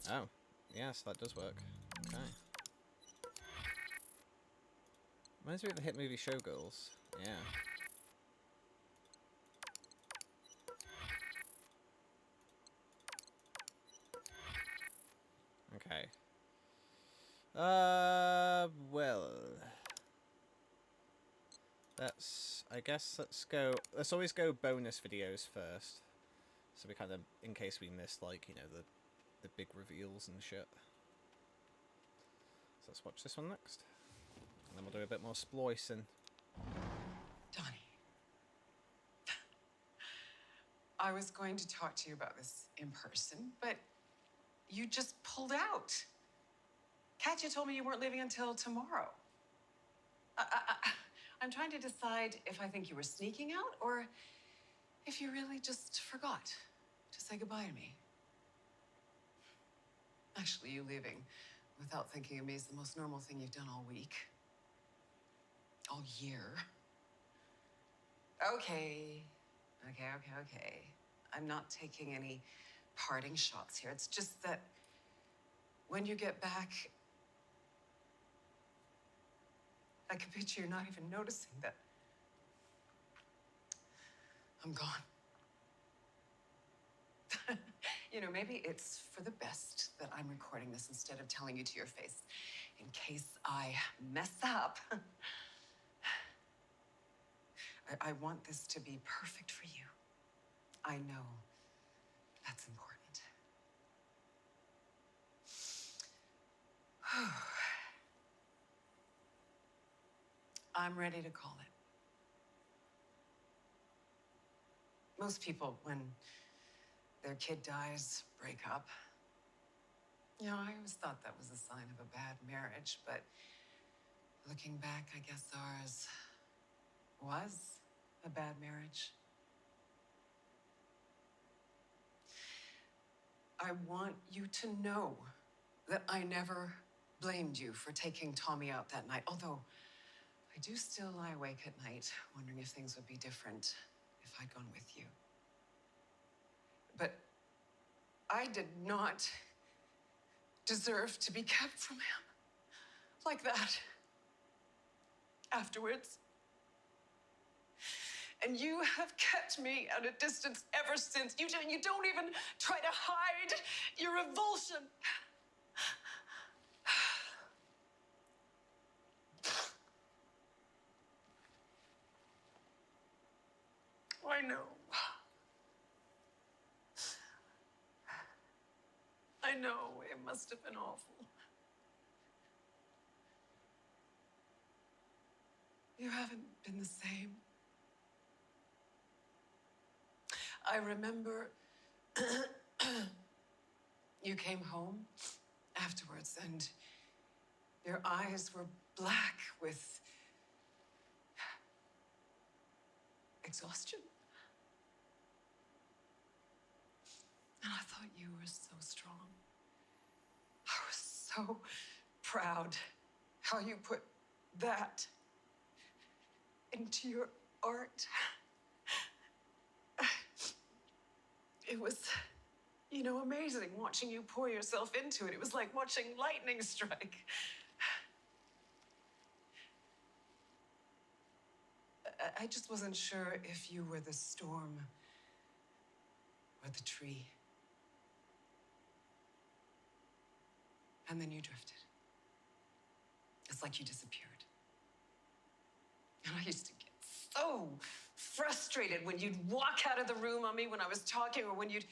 Oh, yes, that does work. Okay. Reminds me of the hit movie Showgirls. Yeah. Okay. Well... I guess let's always go bonus videos first. So we kind of, in case we missed, like, you know, the big reveals and shit. So let's watch this one next. And then we'll do a bit more splicing. Donnie. I was going to talk to you about this in person, but you just pulled out. Katya told me you weren't leaving until tomorrow. I'm trying to decide if I think you were sneaking out or if you really just forgot to say goodbye to me. Actually, you leaving without thinking of me is the most normal thing you've done all week. All year. Okay. Okay. I'm not taking any parting shots here. It's just that when you get back, I can picture you not even noticing that I'm gone. You know, maybe it's for the best that I'm recording this instead of telling you to your face in case I mess up. I want this to be perfect for you. I know that's important. I'm ready to call it. Most people, when their kid dies, break up. You know, I always thought that was a sign of a bad marriage, but looking back, I guess ours was a bad marriage. I want you to know that I never blamed you for taking Tommy out that night, although I do still lie awake at night wondering if things would be different if I'd gone with you. But I did not deserve to be kept from him like that afterwards. And you have kept me at a distance ever since. You don't even try to hide your revulsion. I know. I know it must have been awful. You haven't been the same. I remember you came home afterwards and your eyes were black with exhaustion. And I thought you were so strong. I was so proud how you put that into your art. It was, you know, amazing watching you pour yourself into it. It was like watching lightning strike. I just wasn't sure if you were the storm or the tree. And then you drifted. It's like you disappeared. And I used to get so frustrated when you'd walk out of the room on me when I was talking, or when you'd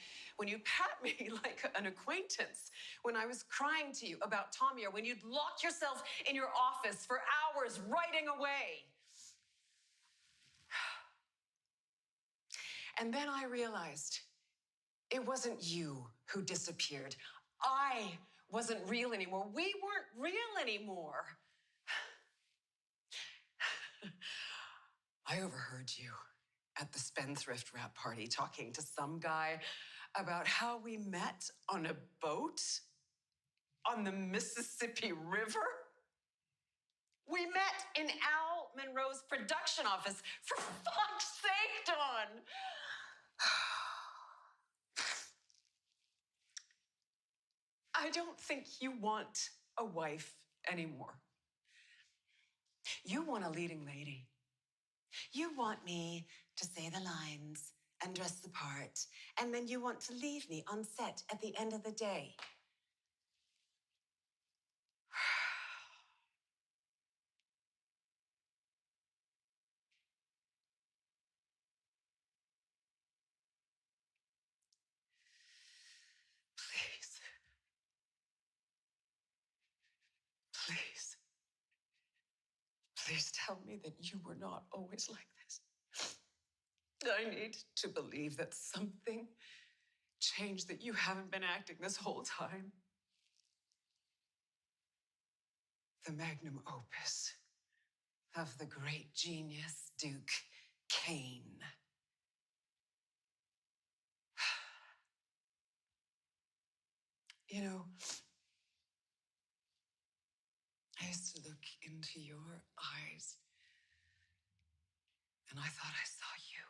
pat me like an acquaintance when I was crying to you about Tommy, or when you'd lock yourself in your office for hours writing away. And then I realized it wasn't you who disappeared. I wasn't real anymore. We weren't real anymore. I overheard you at the spendthrift wrap party talking to some guy about how we met on a boat on the Mississippi River. We met in Al Monroe's production office. For fuck's sake, Dawn! I don't think you want a wife anymore. You want a leading lady. You want me to say the lines and dress the part, and then you want to leave me on set at the end of the day. Please. Please. Please tell me that you were not always like this. I need to believe that something changed, that you haven't been acting this whole time. the magnum opus of the great genius Duke Kane. You know, I used to look into your eyes, and I thought I saw you.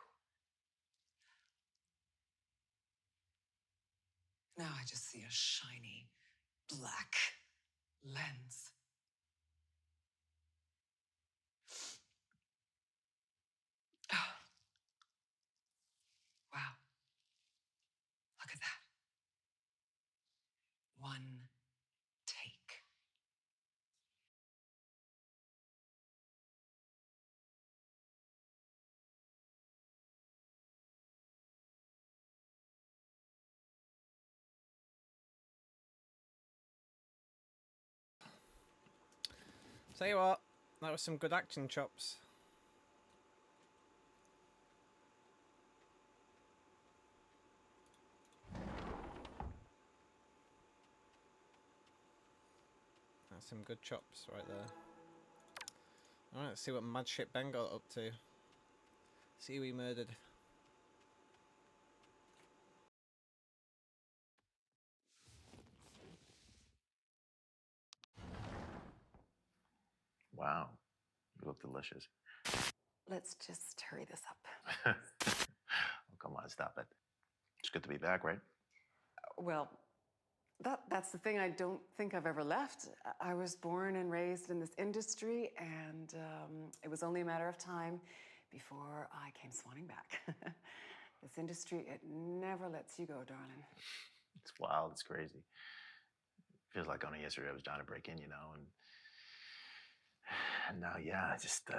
Now I just see a shiny black lens. Wow. Look at that. One take. Tell you what, that was some good action chops. That's some good chops right there. Alright, let's see what mad shit Ben got up to. See who he murdered. Wow, you look delicious. Let's just hurry this up. Oh, come on, stop it. It's good to be back, right? Well, that's the thing I don't think I've ever left. I was born and raised in this industry, and it was only a matter of time before I came swanning back. This industry, it never lets you go, darling. It's wild, it's crazy. Feels like only yesterday I was trying to break in, you know, and now, yeah, I just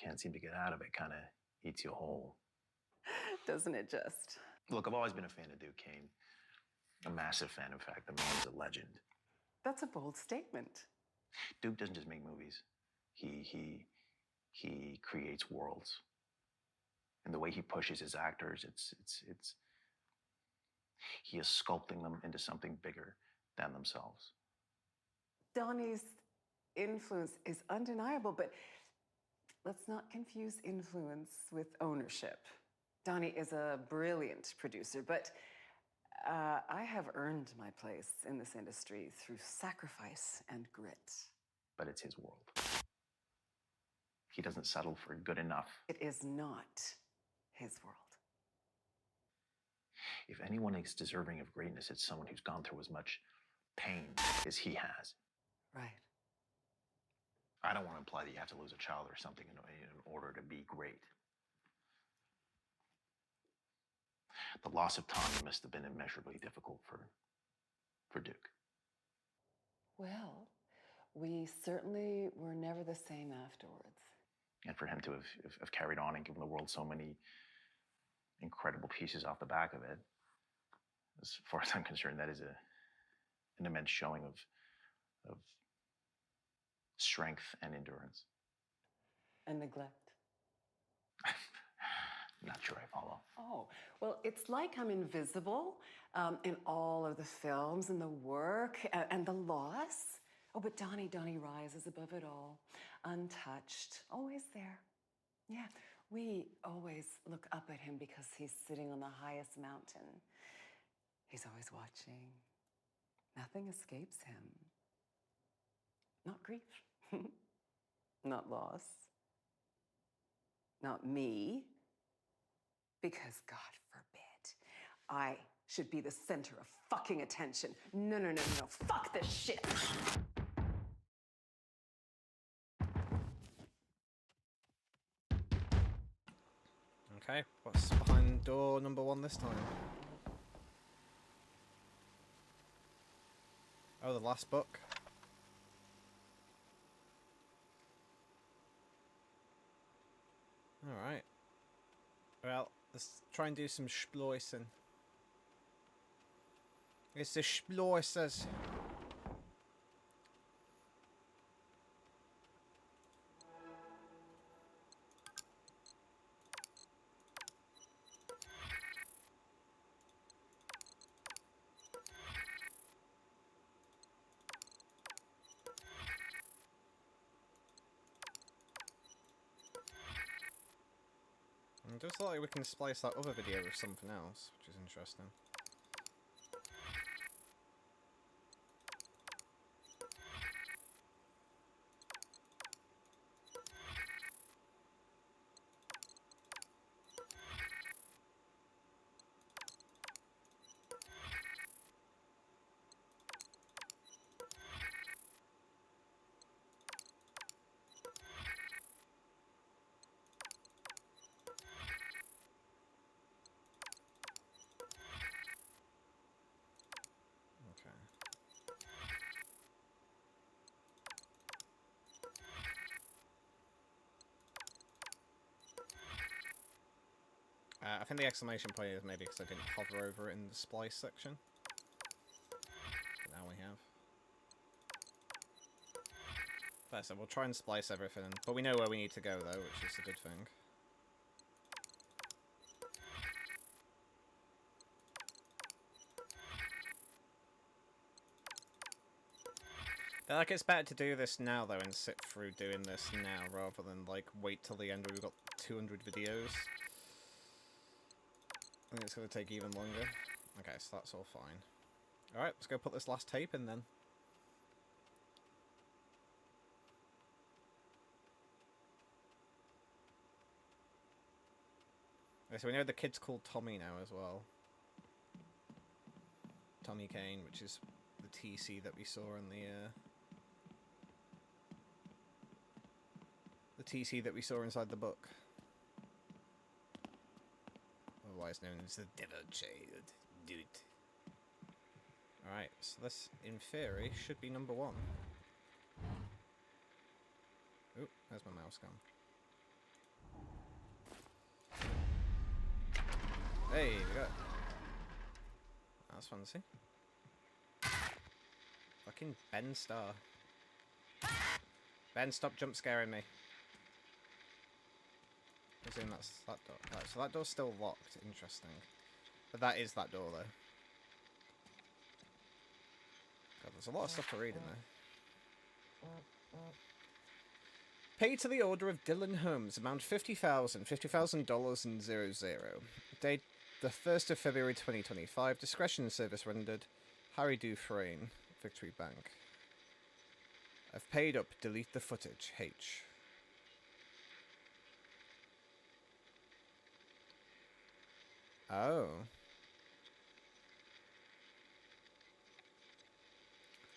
can't seem to get out of it. Kind of eats you whole. Doesn't it just? Look, I've always been a fan of Duke Kane. A massive fan, in fact. The man's a legend. That's a bold statement. Duke doesn't just make movies. He creates worlds. And the way he pushes his actors, he is sculpting them into something bigger than themselves. Donnie's influence is undeniable, but let's not confuse influence with ownership. Donnie is a brilliant producer, but I have earned my place in this industry through sacrifice and grit. But it's his world. He doesn't settle for good enough. It is not his world. If anyone is deserving of greatness, it's someone who's gone through as much pain as he has. Right. I don't want to imply that you have to lose a child or something in order to be great. The loss of Tommy must have been immeasurably difficult for Duke. Well, we certainly were never the same afterwards. And for him to have carried on and given the world so many incredible pieces off the back of it, as far as I'm concerned, that is an immense showing of strength and endurance. And neglect. Not sure I follow. Oh, well, it's like I'm invisible in all of the films and the work and the loss. Oh, but Donnie rises above it all, untouched, always there. Yeah, we always look up at him because he's sitting on the highest mountain. He's always watching. Nothing escapes him. Not grief, not loss, not me, because God forbid I should be the center of fucking attention. No, fuck this shit. Okay, what's behind door number 1 this time? Oh, the last book. Alright. Well, let's try and do some sploicing. It's the sploicers. It does look like we can splice that other video with something else, which is interesting. I think the exclamation point is maybe because I didn't hover over it in the splice section. But now we have. But so we'll try and splice everything, but we know where we need to go though, which is a good thing. I feel like it's better to do this now though and sit through doing this now rather than like wait till the end where we've got 200 videos. I think it's going to take even longer. Okay, so that's all fine. Alright, let's go put this last tape in then. Okay, so we know the kid's called Tommy now as well. Tommy Kane, which is the TC that we saw in the TC that we saw inside the book. Otherwise known as the Devil Child. Dude. Alright, so this, in theory, should be number 1. Oop, there's my mouse gone. Hey, we got it. That's fancy. Fucking Ben Starr. Ben, stop jump scaring me. I presume that's that door. Right, so that door's still locked. Interesting. But that is that door, though. God, there's a lot of stuff to read in there. Pay to the order of Dylan Holmes, amount $50,000 and 00. Date the 1st of February 2025. Discretion and service rendered. Harry Dufresne, Victory Bank. I've paid up. Delete the footage. H. Oh.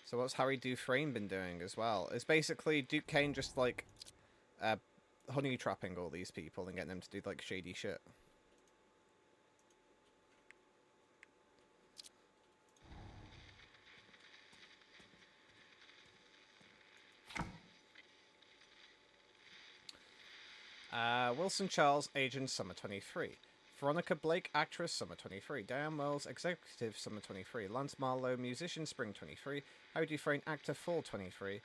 So what's Harry Dufresne been doing as well? Is basically Duke Kane just like honey trapping all these people and getting them to do like shady shit? Wilson Charles, agent, summer 23. Veronica Blake, actress, summer 23. Diane Wells, executive, summer 23. Lance Marlowe, musician, spring 23. Harry Dufresne, actor, fall 23.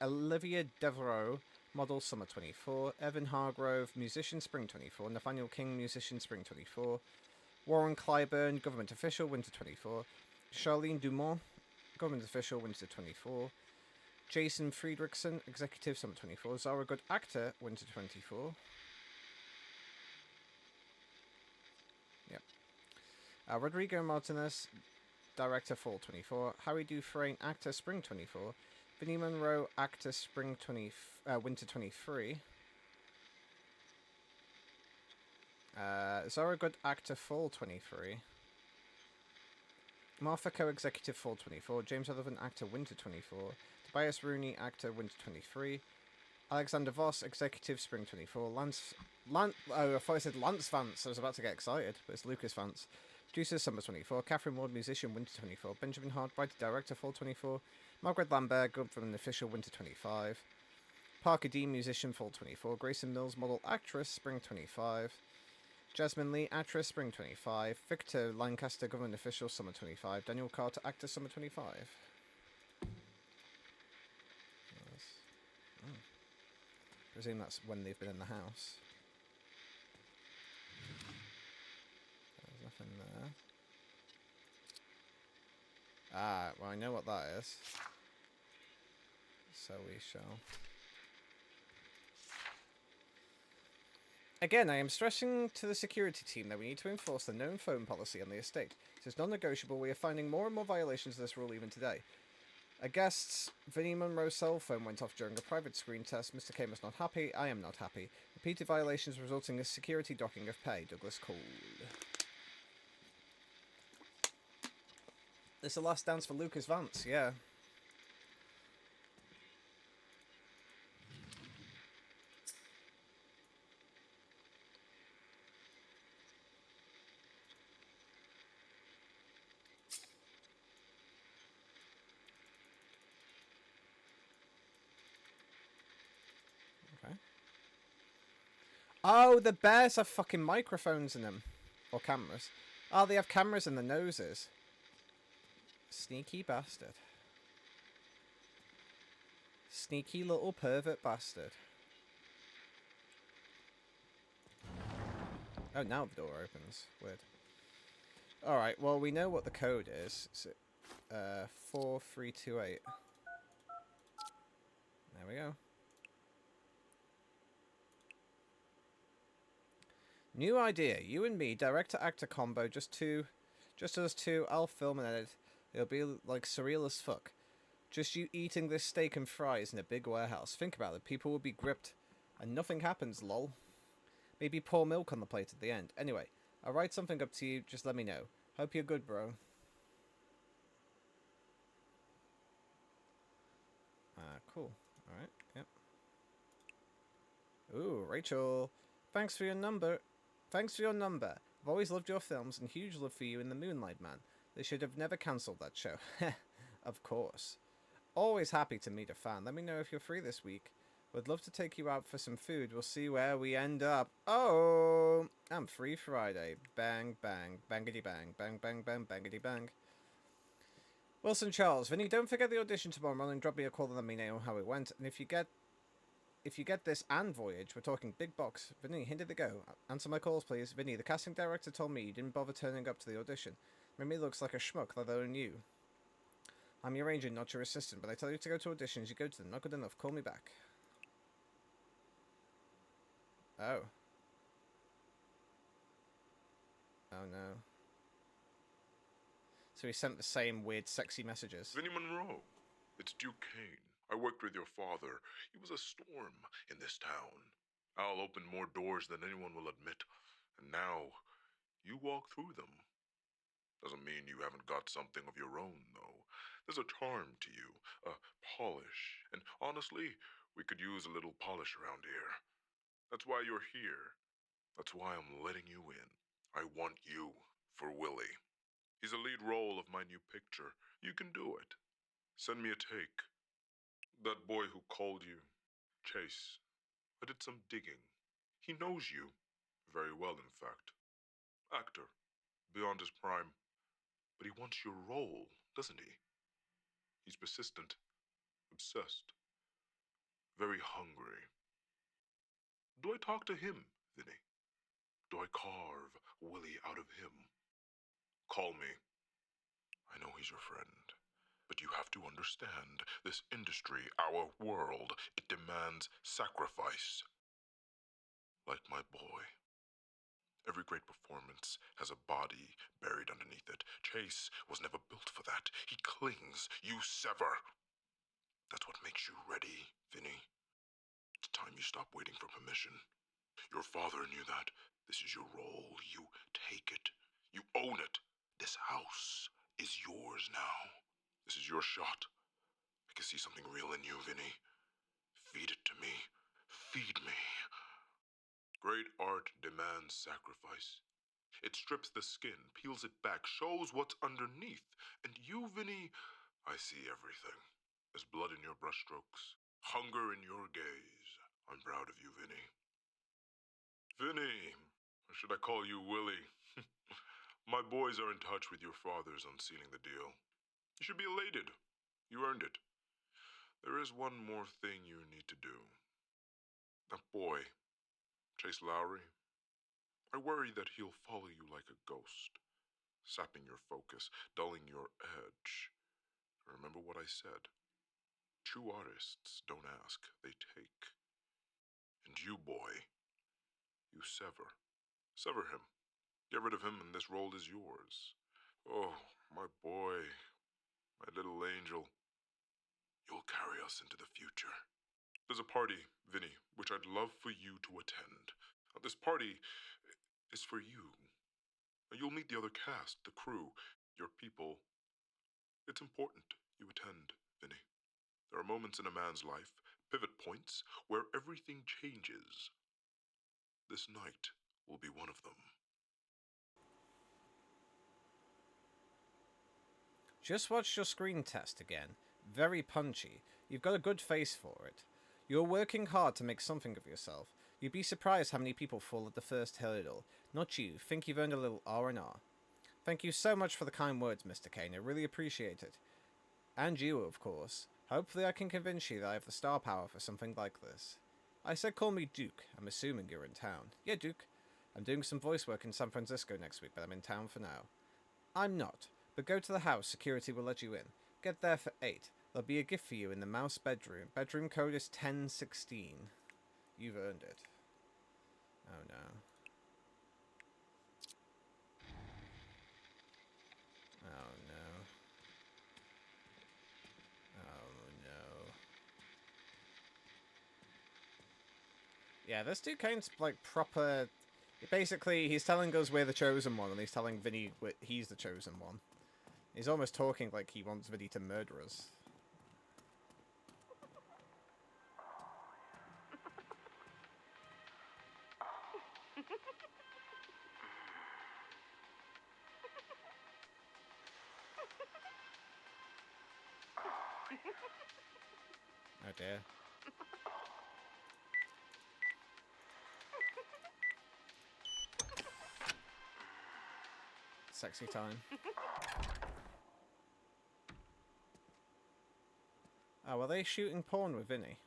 Olivia Devereaux, model, summer 24. Evan Hargrove, musician, spring 24. Nathaniel King, musician, spring 24. Warren Clyburn, government official, winter 24. Charlene Dumont, government official, winter 24. Jason Friedrichsen, executive, summer 24. Zara Good, actor, winter 24. Yep. Rodrigo Martinez, director, fall 24. Harry Dufresne, actor, spring 24. Vinny Monroe, actor, winter 23. Zara Good, actor, fall 23. Martha co-executive, fall 24. James Sullivan, actor, winter 24. Tobias Rooney, actor, winter 23. Alexander Voss, executive, spring 24. Oh, I thought I said Lance Vance. I was about to get excited, but it's Lucas Vance. Producer, summer 24. Catherine Ward, musician, winter 24. Benjamin Hart, writer, director, fall 24. Margaret Lambert, government official, winter 25. Parker Dean, musician, fall 24. Grayson Mills, model, actress, spring 25. Jasmine Lee, actress, spring 25. Victor Lancaster, government official, summer 25. Daniel Carter, actor, summer 25. I presume that's when they've been in the house. There's nothing there. Ah, well, I know what that is. So we shall. Again, I am stressing to the security team that we need to enforce the known phone policy on the estate. It is non-negotiable. We are finding more and more violations of this rule even today. A guest's Vinny Monroe's cell phone went off during a private screen test. Mr. Kane was not happy. I am not happy. Repeated violations resulting in security docking of pay. Douglas Cole. This is the last dance for Lucas Vance, yeah. Oh, the bears have fucking microphones in them. Or cameras. Oh, they have cameras in the noses. Sneaky bastard. Sneaky little pervert bastard. Oh, now the door opens. Weird. Alright, well, we know what the code is. It's 4328. There we go. New idea. You and me, director-actor combo, just us two. I'll film and edit. It'll be like surreal as fuck. Just you eating this steak and fries in a big warehouse. Think about it. People will be gripped. And nothing happens, lol. Maybe pour milk on the plate at the end. Anyway, I'll write something up to you. Just let me know. Hope you're good, bro. Cool. Alright, yep. Ooh, Rachel. Thanks for your number. I've always loved your films and huge love for you in The Moonlight Man. They should have never cancelled that show. Of course. Always happy to meet a fan. Let me know if you're free this week. Would love to take you out for some food. We'll see where we end up. Oh, I'm free Friday. Bang, bang, bangity bang, bang, bang, bang, bangity bang. Wilson Charles, Vinny, don't forget the audition tomorrow morning. Drop me a call and let me know how it went. And if you get this and Voyage, we're talking big box. Vinny, here they go. Answer my calls, please. Vinny, the casting director told me you didn't bother turning up to the audition. Made looks like a schmuck, let alone you. I'm your agent, not your assistant, but I tell you to go to auditions, you go to them. Not good enough. Call me back. Oh. Oh no. So he sent the same weird, sexy messages. Vinny Monroe, it's Duke Kane. I worked with your father. He was a storm in this town. I'll open more doors than anyone will admit. And now, you walk through them. Doesn't mean you haven't got something of your own, though. There's a charm to you, a polish. And honestly, we could use a little polish around here. That's why you're here. That's why I'm letting you in. I want you for Willie. He's a lead role of my new picture. You can do it. Send me a take. That boy who called you, Chase. I did some digging. He knows you. Very well, in fact. Actor. Beyond his prime. But he wants your role, doesn't he? He's persistent. Obsessed. Very hungry. Do I talk to him, Vinny? Do I carve Willie out of him? Call me. I know he's your friend. But you have to understand, this industry, our world, it demands sacrifice. Like my boy. Every great performance has a body buried underneath it. Chase was never built for that. He clings, you sever. That's what makes you ready, Vinny. It's time you stop waiting for permission. Your father knew that. This is your role. You take it. You own it. This house is yours now. This is your shot. I can see something real in you, Vinny. Feed it to me. Feed me. Great art demands sacrifice. It strips the skin, peels it back, shows what's underneath. And you, Vinny, I see everything. There's blood in your brushstrokes, hunger in your gaze. I'm proud of you, Vinny. Vinny, or should I call you Willie? My boys are in touch with your fathers on sealing the deal. You should be elated. You earned it. There is one more thing you need to do. That boy, Chase Lowry, I worry that he'll follow you like a ghost, sapping your focus, dulling your edge. Remember what I said. True artists don't ask, they take. And you, boy, You sever. Sever him. Get rid of him, and this role is yours. Oh, my boy. My little angel. You'll carry us into the future. There's a party, Vinny, which I'd love for you to attend. This party is for you. You'll meet the other cast, the crew, your people. It's important you attend, Vinny. There are moments in a man's life, pivot points, where everything changes. This night will be one of them. Just watched your screen test again. Very punchy. You've got a good face for it. You're working hard to make something of yourself. You'd be surprised how many people fall at the first hurdle. Not you. Think you've earned a little R&R. Thank you so much for the kind words, Mr. Kane. I really appreciate it. And you, of course. Hopefully I can convince you that I have the star power for something like this. I said call me Duke. I'm assuming you're in town. Yeah, Duke. I'm doing some voice work in San Francisco next week, but I'm in town for now. I'm not. But go to the house. Security will let you in. Get there for 8. There'll be a gift for you in the mouse bedroom. Bedroom code is 1016. You've earned it. Oh no. Oh no. Oh no. Yeah, this dude Kane's like proper... Basically, he's telling us we're the chosen one, and he's telling Vinny he's the chosen one. He's almost talking like he wants Vinny to murder us. Oh dear. Sexy time. Oh, were they shooting porn with Vinny?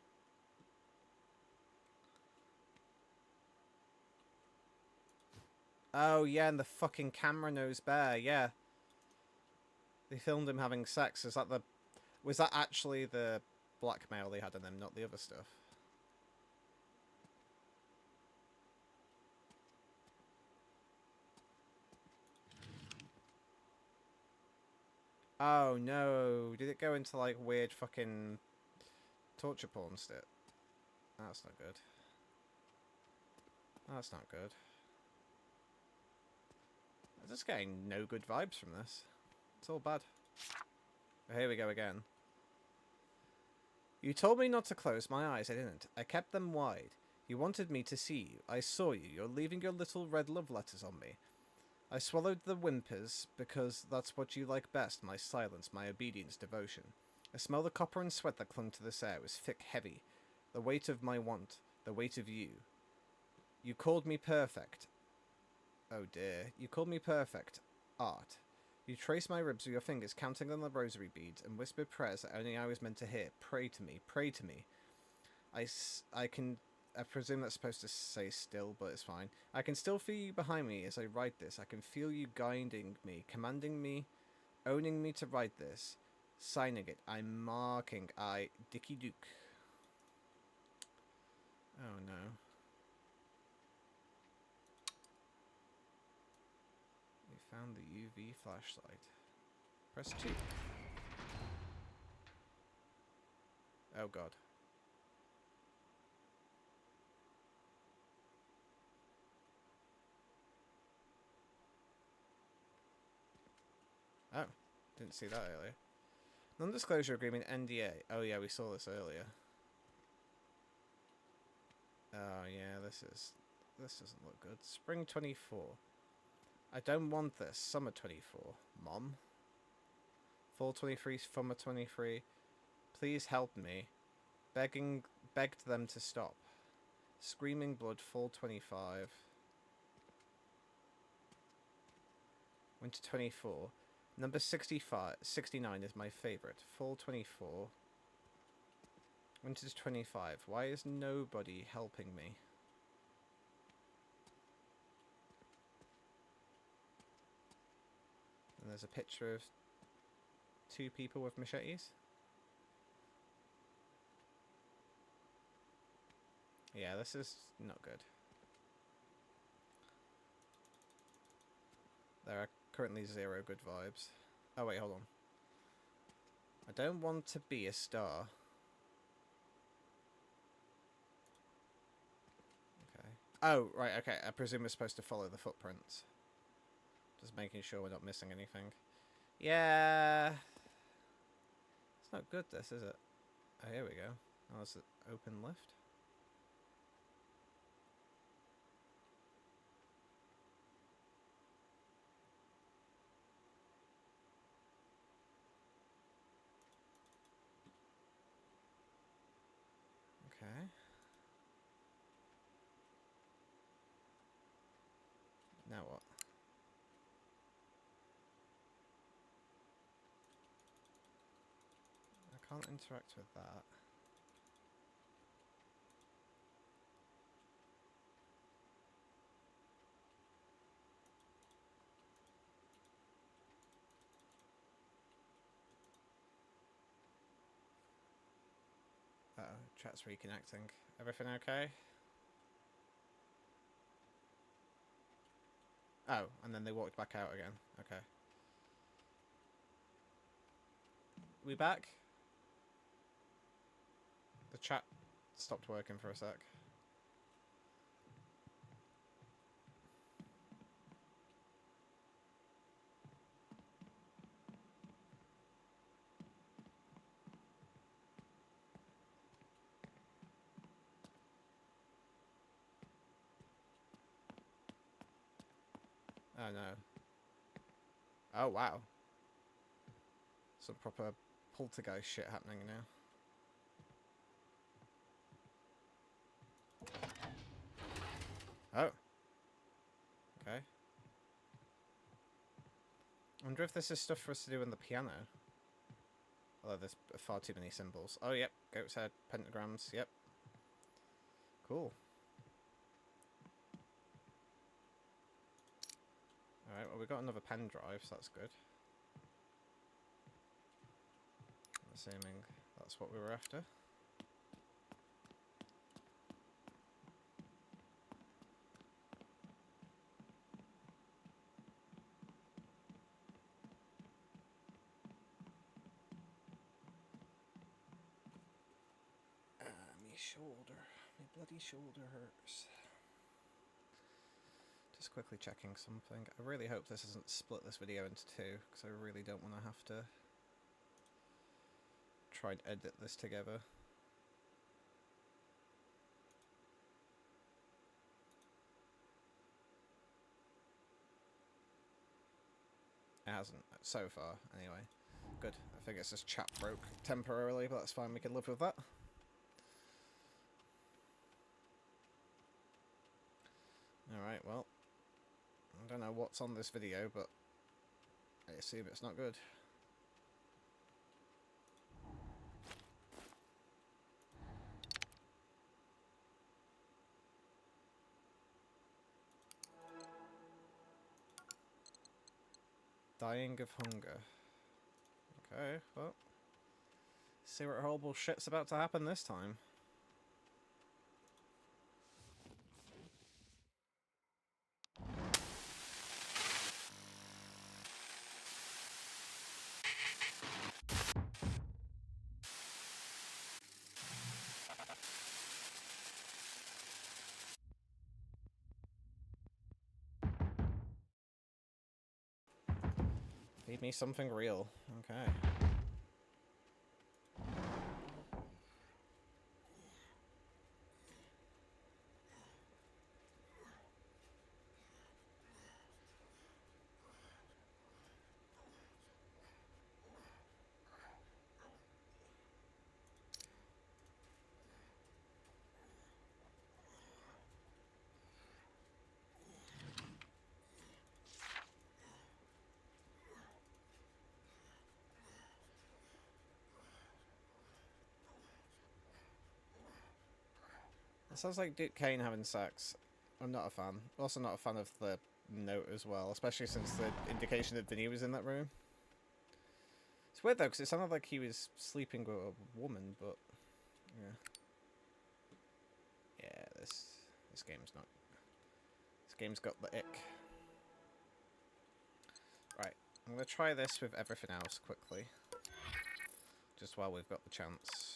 Oh, yeah, and the fucking camera knows bear, yeah. They filmed him having sex. Is that the... Was that actually the blackmail they had on them, not the other stuff? Oh, no. Did it go into, like, weird fucking torture porn shit? That's not good. That's not good. I'm just getting no good vibes from this. It's all bad. Here we go again. You told me not to close my eyes. I didn't. I kept them wide. You wanted me to see you. I saw you. You're leaving your little red love letters on me. I swallowed the whimpers because that's what you like best. My silence, my obedience, devotion. I smelled the copper and sweat that clung to this air. It was thick, heavy. The weight of my want. The weight of you. You called me perfect. Oh dear. You called me perfect. Art. You traced my ribs with your fingers, counting on the rosary beads, and whispered prayers that only I was meant to hear. Pray to me. Pray to me. I presume that's supposed to say still, but it's fine. I can still feel you behind me as I write this. I can feel you guiding me, commanding me, owning me to write this. Signing it. I'm marking. Dicky Duke. Oh no. We found the UV flashlight. Press 2. Oh god. Oh, didn't see that earlier. Non-disclosure agreement, NDA. Oh yeah, we saw this earlier. Oh yeah, this doesn't look good. Spring 24. I don't want this. Summer 24. Mom. Fall 23, summer 23. Please help me. Begged them to stop. Screaming blood, fall 25. Winter 24. Number 69 is my favourite. Fall 24. Winter's 25. Why is nobody helping me? And there's a picture of 2 people with machetes. Yeah, this is not good. There are currently 0 good vibes. Oh wait, hold on. I don't want to be a star. Okay. Oh, right, okay. I presume we're supposed to follow the footprints. Just making sure we're not missing anything. Yeah. It's not good, this, is it? Oh, here we go. Oh, it's an open lift. Okay. Now what? I can't interact with that. Uh-oh, chat's reconnecting. Everything okay? Oh, and then they walked back out again. Okay. We back? The chat stopped working for a sec. Oh no. Oh wow. Some proper poltergeist shit happening now. Oh. Okay. I wonder if this is stuff for us to do on the piano. Although there's far too many symbols. Oh, yep. Goat's head, pentagrams, yep. Cool. Alright, well, we got another pen drive, so that's good. I'm assuming that's what we were after. Me shoulder. My bloody shoulder hurts. Just quickly checking something. I really hope this doesn't split this video into 2, because I really don't want to have to try and edit this together. It hasn't, so far, anyway. Good. I think it's just chat broke temporarily, but that's fine, we can live with that. Alright, well, I don't know what's on this video, but I assume it's not good. Dying of hunger. Okay, well, see what horrible shit's about to happen this time. Feed me something real. Okay. It sounds like Duke Kane having sex. I'm not a fan. Also not a fan of the note as well, especially since the indication that Vinny was in that room. It's weird though, because it sounded like he was sleeping with a woman, but yeah. Yeah, this game's not... This game's got the ick. I'm going to try this with everything else quickly. Just while we've got the chance.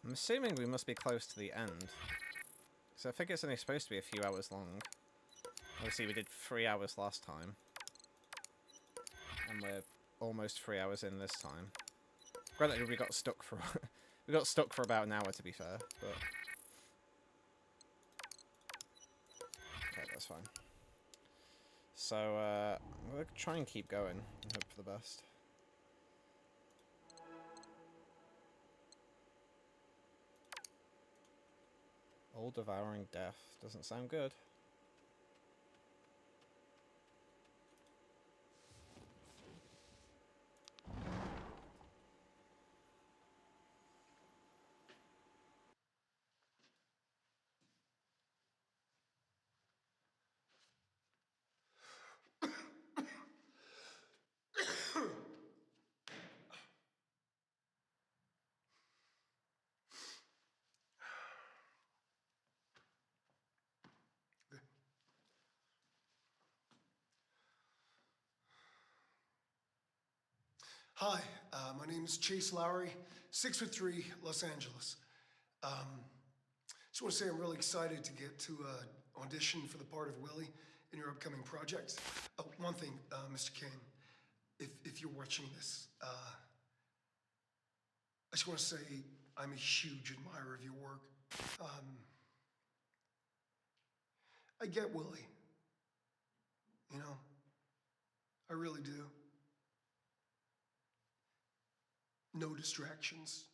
I'm assuming we must be close to the end. So I think it's only supposed to be a few hours long. Obviously we did 3 hours last time. And we're almost 3 hours in this time. Granted, we got stuck for we got stuck for about an hour, to be fair, but okay, that's fine. So I'm gonna try and keep going and hope for the best. All devouring death doesn't sound good. Hi, my name is Chase Lowry, 6'3", Los Angeles. Just want to say I'm really excited to get to audition for the part of Willie in your upcoming project. Oh, one thing, Mr. Kane, if you're watching this, I just want to say I'm a huge admirer of your work. I get Willie, you know, I really do. No distractions,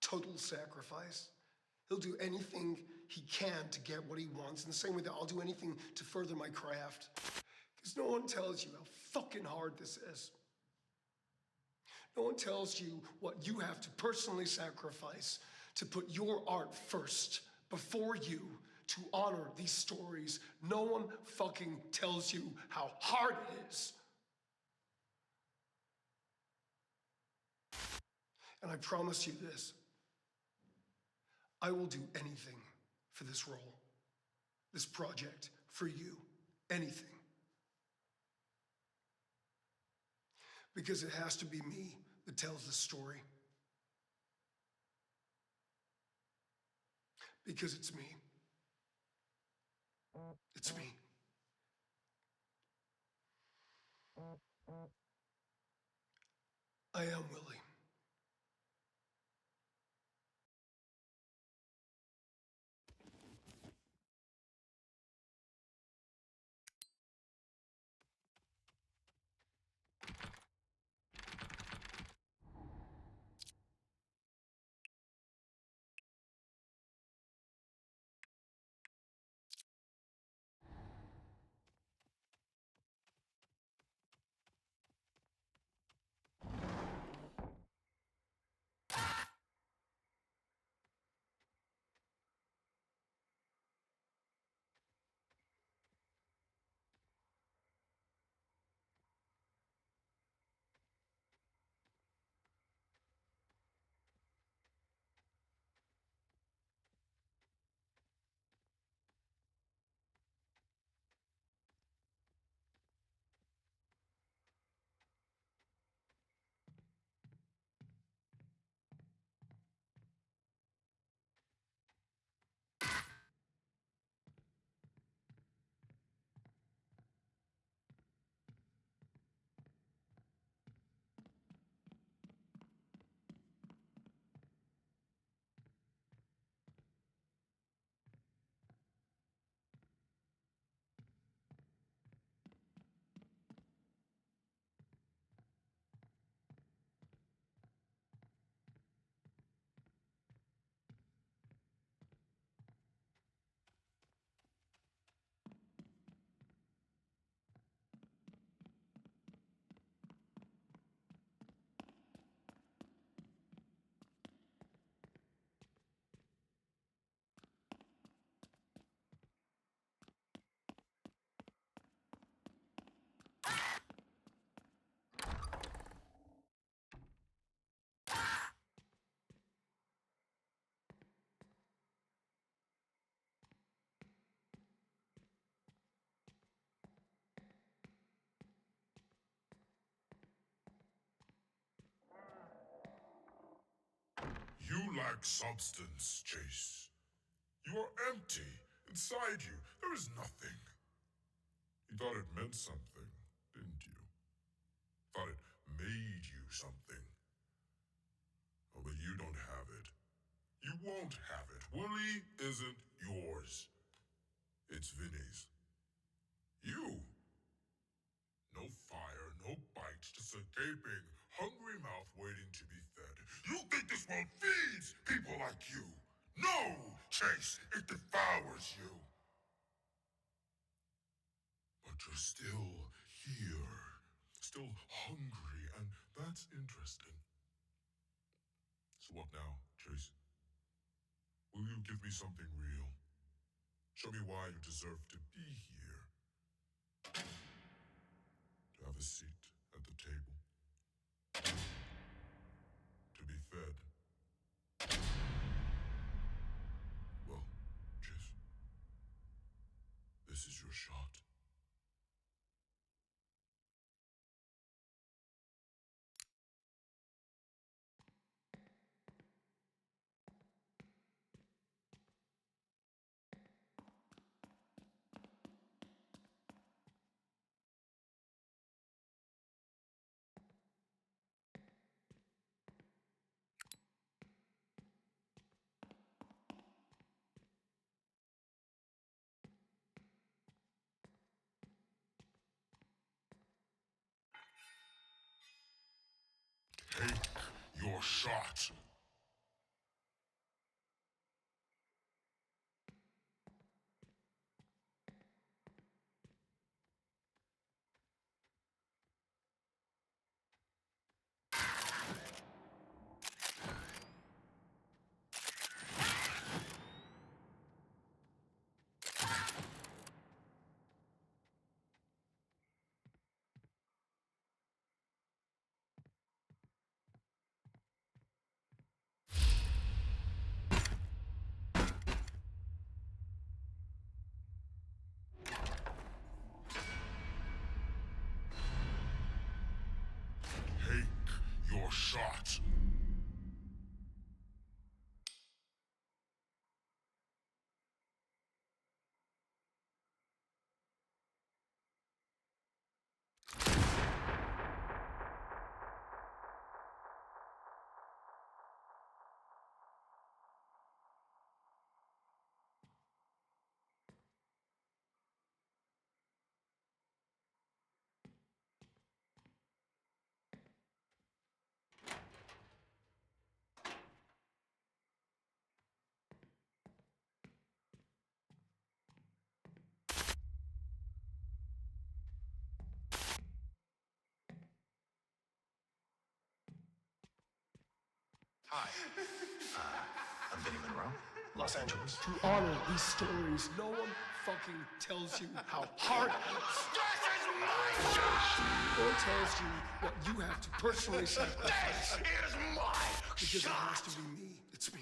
total sacrifice. He'll do anything he can to get what he wants, in the same way that I'll do anything to further my craft. Because no one tells you how fucking hard this is. No one tells you what you have to personally sacrifice to put your art first, before you, to honor these stories. No one fucking tells you how hard it is. And I promise you this, I will do anything for this role, this project, for you, anything. Because it has to be me that tells the story. Because it's me. It's me. I am Willie. lack substance, Chase. You are empty. Inside you, there is nothing. You thought it meant something, didn't you? Thought it made you something. Oh, but you don't have it. You won't have it. Willie isn't yours. It's Vinny's. You. No fire, no bite, just a gaping, hungry mouth waiting to be fed. You think this world feeds people like you? No, Chase, it devours you. But you're still here, still hungry, and that's interesting. So what now, Chase? Will you give me something real? Show me why you deserve to be here. To have a seat at the table. To be fed. Well, Chase, this is your shot. Take your shot. Take your shot. Hi, I'm Vinny Monroe, Los Angeles. To honor these stories, no one fucking tells you how hard it is. This is my shot! Or tells you what you have to personally sacrifice. This is my Because it shot! has to be me. It's me.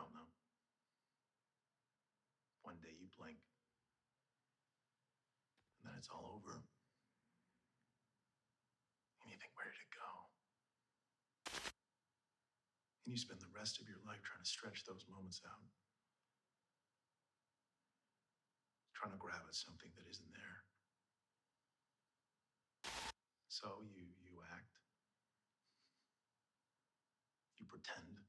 don't know. One day you blink, and then it's all over. And you think, where did it go? And you spend the rest of your life trying to stretch those moments out. Trying to grab at something that isn't there. So you act. You pretend.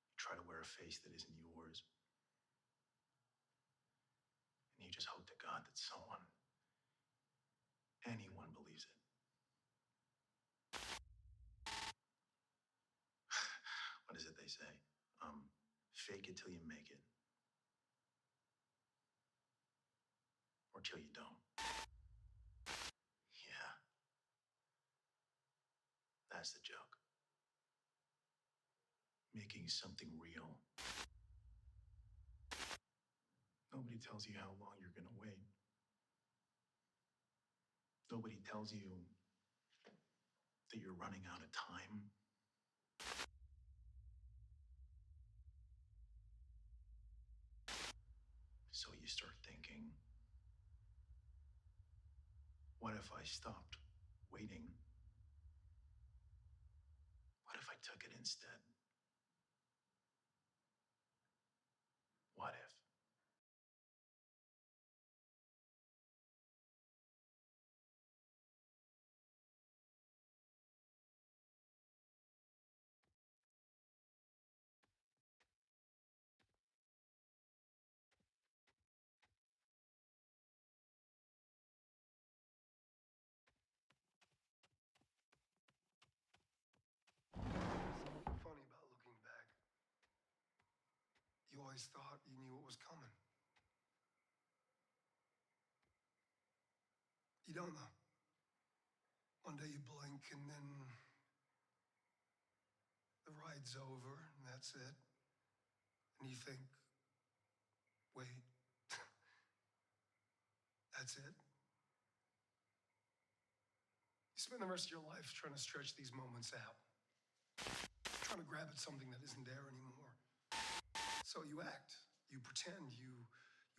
You try to wear a face that isn't yours. And you just hope to God that someone, anyone believes it. What is it they say? Fake it till you make it. Or till you don't. Yeah. That's the joke. Making something real. Nobody tells you how long you're gonna wait. Nobody tells you that you're running out of time. So you start thinking, what if I stopped waiting? What if I took it instead? What if? Something funny about looking back. You always thought you knew what was coming. You don't know. One day you blink and then the ride's over and that's it. And you think, wait, that's it? You spend the rest of your life trying to stretch these moments out. Trying to grab at something that isn't there anymore. So you act, you pretend, you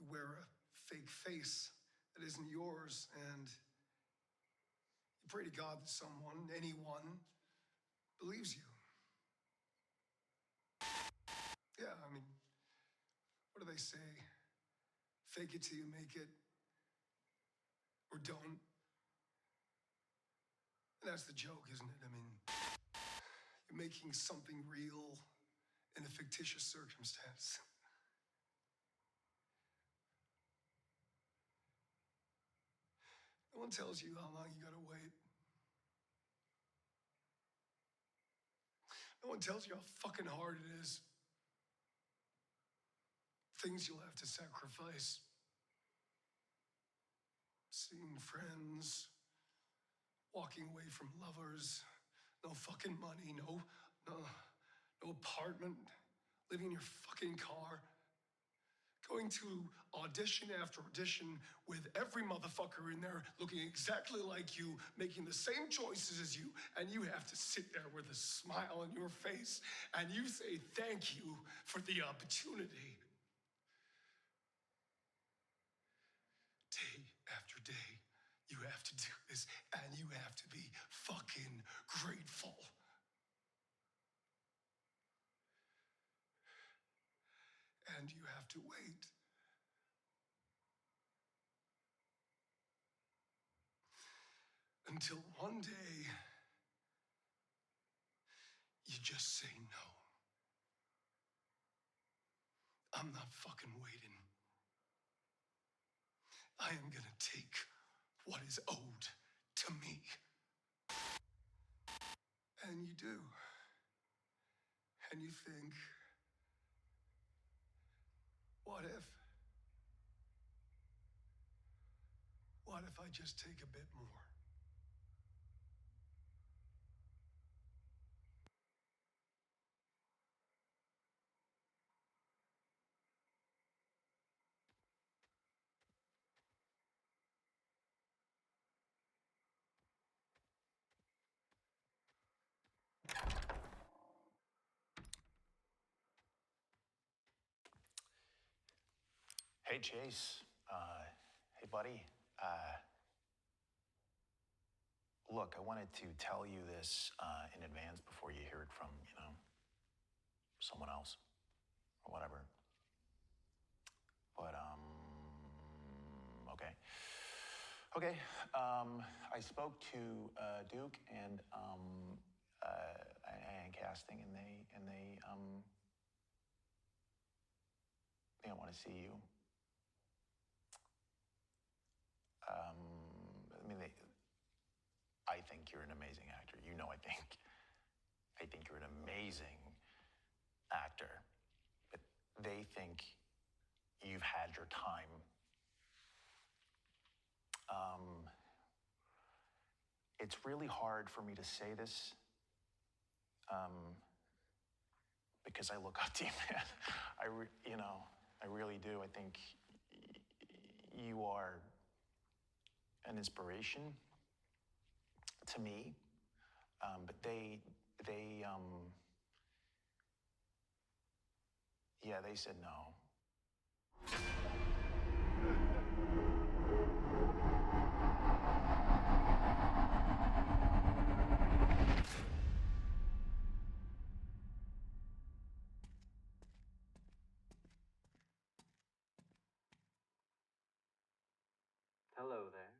wear a fake face that isn't yours, and you pray to God that someone, anyone, believes you. Yeah, I mean, what do they say? Fake it till you make it, or don't. And that's the joke, isn't it? I mean, you're making something real in a fictitious circumstance. No one tells you how long you gotta wait. No one tells you how fucking hard it is. Things you'll have to sacrifice. Seeing friends, walking away from lovers, no fucking money, no apartment, living in your fucking car, going to audition after audition with every motherfucker in there looking exactly like you, making the same choices as you, and you have to sit there with a smile on your face and you say thank you for the opportunity. Day after day, you have to do this, and you have to be fucking grateful. And you have to wait. Until one day, you just say no. I'm not fucking waiting. I am gonna take what is owed to me. And you do. And you think, what if? What if I just take a bit more? Hey, Chase. Hey, buddy. Look, I wanted to tell you this in advance before you hear it from, someone else or whatever. But, okay. Okay, I spoke to Duke and casting, and they don't want to see you. I think you're an amazing actor. I think you're an amazing actor. But they think you've had your time. It's really hard for me to say this because I look up to you, man. I really do. I think you are an inspiration to me. But they said no. Hello there.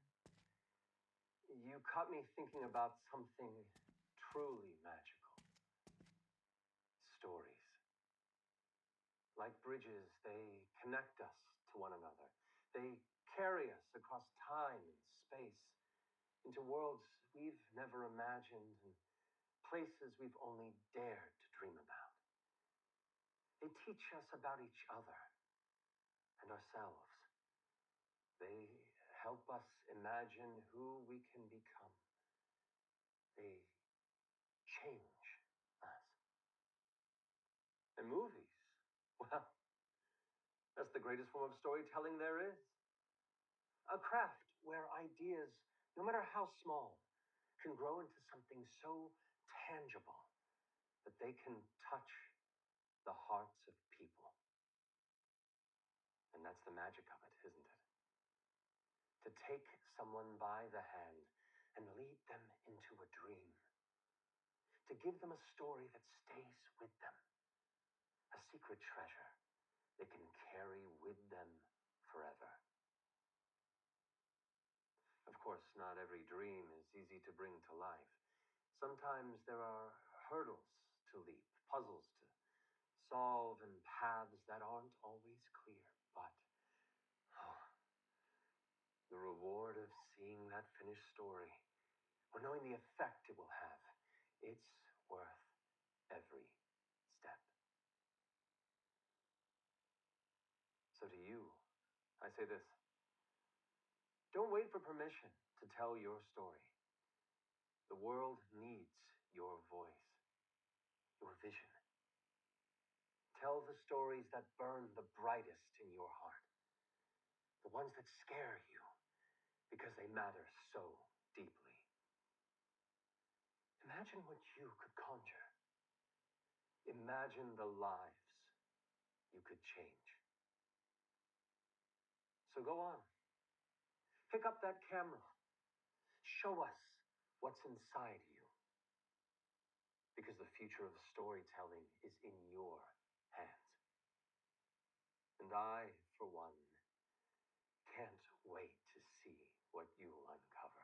You caught me thinking about something truly magical. Stories. Like bridges, they connect us to one another. They carry us across time and space into worlds we've never imagined and places we've only dared to dream about. They teach us about each other and ourselves. They help us imagine who we can become. They change us. And movies, well, that's the greatest form of storytelling there is. A craft where ideas, no matter how small, can grow into something so tangible that they can touch the hearts of people. And that's the magic of it, isn't it? To take someone by the hand and lead them into a dream. To give them a story that stays with them. A secret treasure they can carry with them forever. Of course, not every dream is easy to bring to life. Sometimes there are hurdles to leap, puzzles to solve, and paths that aren't always clear. But the reward of seeing that finished story, or knowing the effect it will have, it's worth every step. So to you, I say this. Don't wait for permission to tell your story. The world needs your voice, your vision. Tell the stories that burn the brightest in your heart. The ones that scare you because they matter so deeply. Imagine what you could conjure. Imagine the lives you could change. So go on. Pick up that camera. Show us what's inside you. Because the future of storytelling is in your hands. And I, for one, can't wait to see what you'll uncover.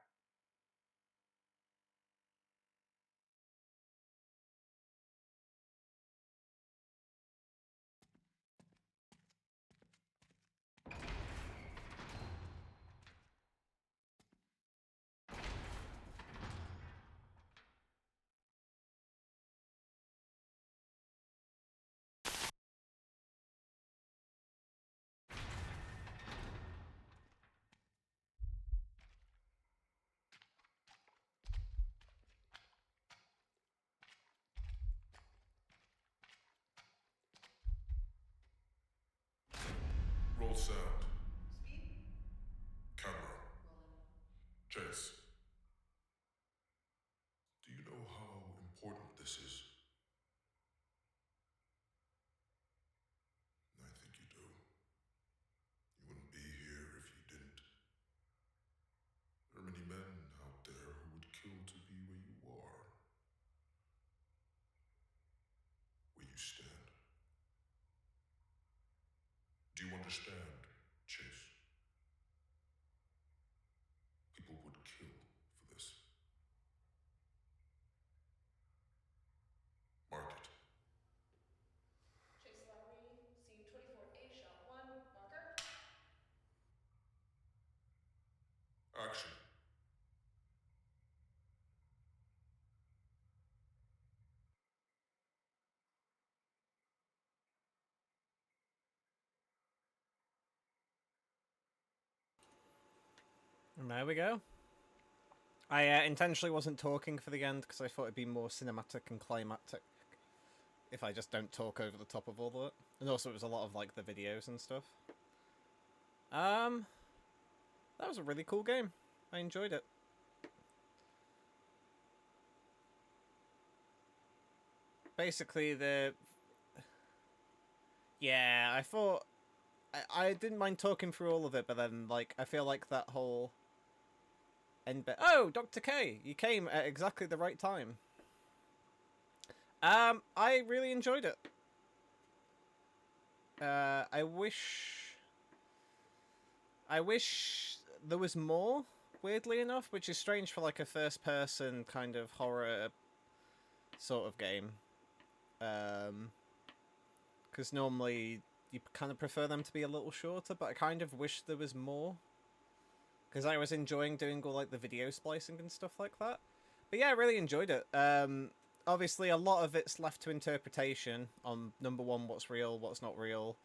you understand, Chase? People would kill for this. Mark it. Chase Lowry, scene 24A, shot 1, marker. Action. And there we go. I intentionally wasn't talking for the end because I thought it'd be more cinematic and climactic if I just don't talk over the top of all of it. And also it was a lot of like the videos and stuff. That was a really cool game. I enjoyed it. Basically yeah, I thought I didn't mind talking through all of it, but then like I feel like that whole end bit. Oh, Dr. K, you came at exactly the right time. I really enjoyed it. I wish there was more, weirdly enough, which is strange for like a first-person kind of horror sort of game. Because normally you kind of prefer them to be a little shorter, but I kind of wish there was more. Because I was enjoying doing all like the video splicing and stuff like that. But yeah, I really enjoyed it. Obviously, a lot of it's left to interpretation on, number one, what's real, what's not real,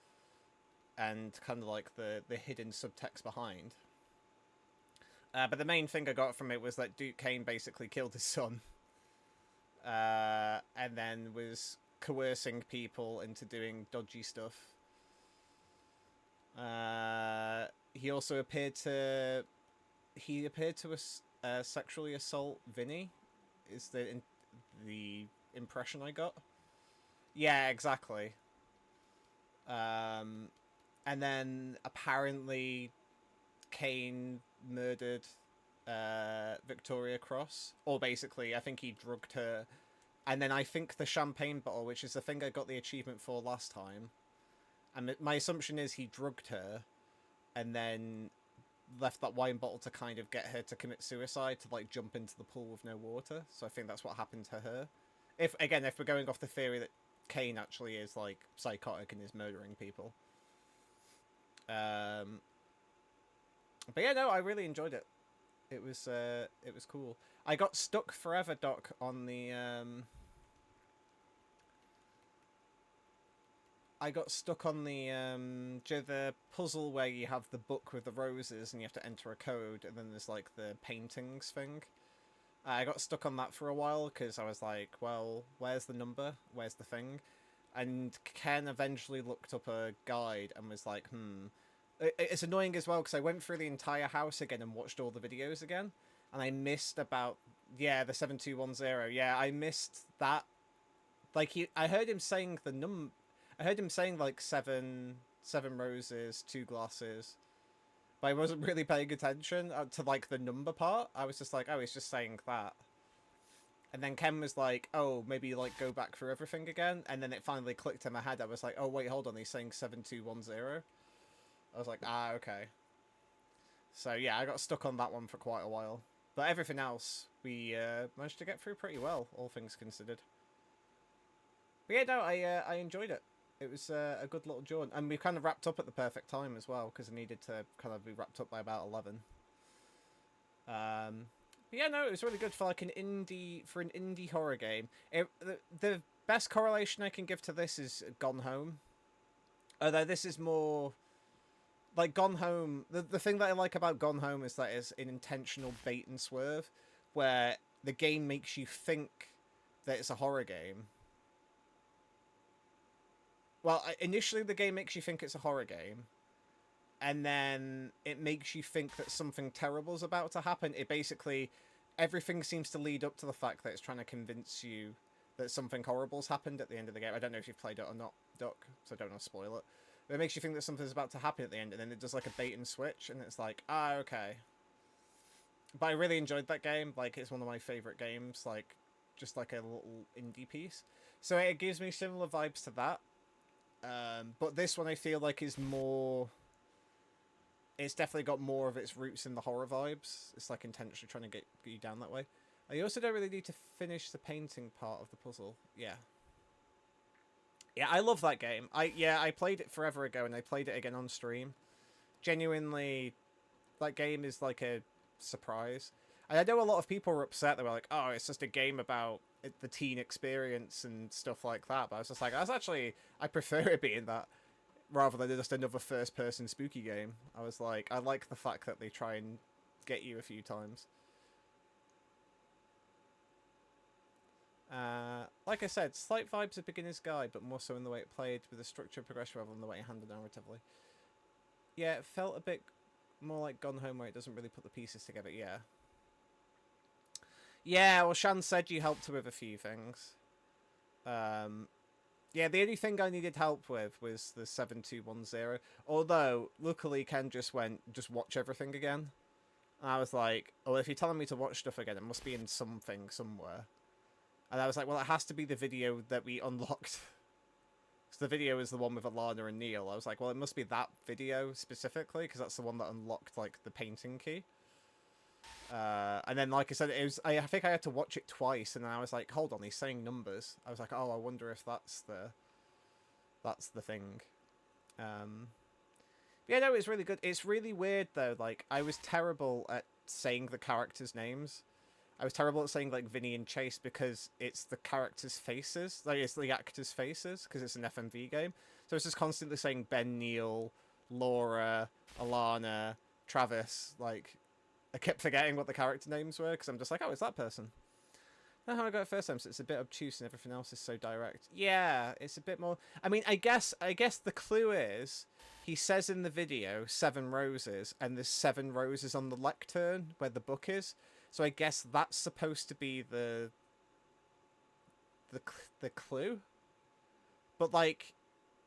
and kind of like the hidden subtext behind. But the main thing I got from it was that Duke Kane basically killed his son. And then was coercing people into doing dodgy stuff. He also appeared to sexually assault Vinny, is the impression I got. Yeah, exactly. And then apparently Kane murdered Victoria Cross, or basically I think he drugged her, and then I think the champagne bottle, which is the thing I got the achievement for last time, and my assumption is he drugged her and then left that wine bottle to kind of get her to commit suicide, to like jump into the pool with no water. So I think that's what happened to her. If we're going off the theory that Kane actually is like psychotic and is murdering people. But yeah, no, I really enjoyed it. It was cool. I got stuck forever, Doc, on the the puzzle where you have the book with the roses and you have to enter a code, and then there's like the paintings thing. I got stuck on that for a while because I was like, well, where's the number? Where's the thing? And Ken eventually looked up a guide and was like, It's annoying as well because I went through the entire house again and watched all the videos again, and I missed about, yeah, the 7210. Yeah, I missed that. Like I heard him saying I heard him saying like seven roses, 2 glasses, but I wasn't really paying attention to like the number part. I was just like, oh, he's just saying that. And then Ken was like, oh, maybe like go back through everything again. And then it finally clicked in my head. I was like, oh, wait, hold on. He's saying 7210. I was like, ah, okay. So yeah, I got stuck on that one for quite a while. But everything else, we managed to get through pretty well, all things considered. But yeah, no, I enjoyed it. It was a good little jaunt. And we kind of wrapped up at the perfect time as well, because I needed to kind of be wrapped up by about 11. But yeah, no, it was really good for like an indie horror game. The best correlation I can give to this is Gone Home. Although this is more like Gone Home. The thing that I like about Gone Home is that it's an intentional bait and swerve, where the game makes you think that it's a horror game. Well, initially the game makes you think it's a horror game, and then it makes you think that something terrible is about to happen. It basically, everything seems to lead up to the fact that it's trying to convince you that something horrible's happened at the end of the game. I don't know if you've played it or not, Doc, so I don't want to spoil it. But it makes you think that something's about to happen at the end, and then it does like a bait and switch, and it's like, ah, okay. But I really enjoyed that game. Like, it's one of my favourite games, like, just like a little indie piece. So it gives me similar vibes to that. But this one I feel like is more. It's definitely got more of its roots in the horror vibes. It's like intentionally trying to get you down that way. You also don't really need to finish the painting part of the puzzle. Yeah. Yeah, I love that game. I played it forever ago and I played it again on stream. Genuinely, that game is like a surprise. And I know a lot of people were upset. They were like, oh, it's just a game about the teen experience and stuff like that. But I was just like, I prefer it being that rather than just another first-person spooky game. I was like, I like the fact that they try and get you a few times. Like I said, slight vibes of Beginner's Guide, but more so in the way it played with the structure progression rather than the way it handled narratively. Yeah, it felt a bit more like Gone Home where it doesn't really put the pieces together, yeah. Yeah, well, Shan said you helped her with a few things. Yeah, the only thing I needed help with was the 7210. Although, luckily, Ken just went, just watch everything again. And I was like, oh, if you're telling me to watch stuff again, it must be in something somewhere. And I was like, well, it has to be the video that we unlocked. So the video is the one with Alana and Neil. I was like, well, it must be that video specifically, because that's the one that unlocked, like, the painting key. And then, like I said, I think I had to watch it twice, and then I was like, hold on, he's saying numbers. I was like, oh, I wonder if that's the thing. Yeah, no, it's really good. It's really weird, though. Like, I was terrible at saying the characters' names. I was terrible at saying, like, Vinny and Chase because it's the characters' faces. Like, it's the actors' faces because it's an FMV game. So it's just constantly saying Ben, Neil, Laura, Alana, Travis. Like, I kept forgetting what the character names were because I'm just like, oh, it's that person. That's how I got it first time, so it's a bit obtuse and everything else is so direct. Yeah, it's a bit more... I mean, I guess the clue is, he says in the video, 7 roses, and there's 7 roses on the lectern where the book is. So I guess that's supposed to be the clue. But, like,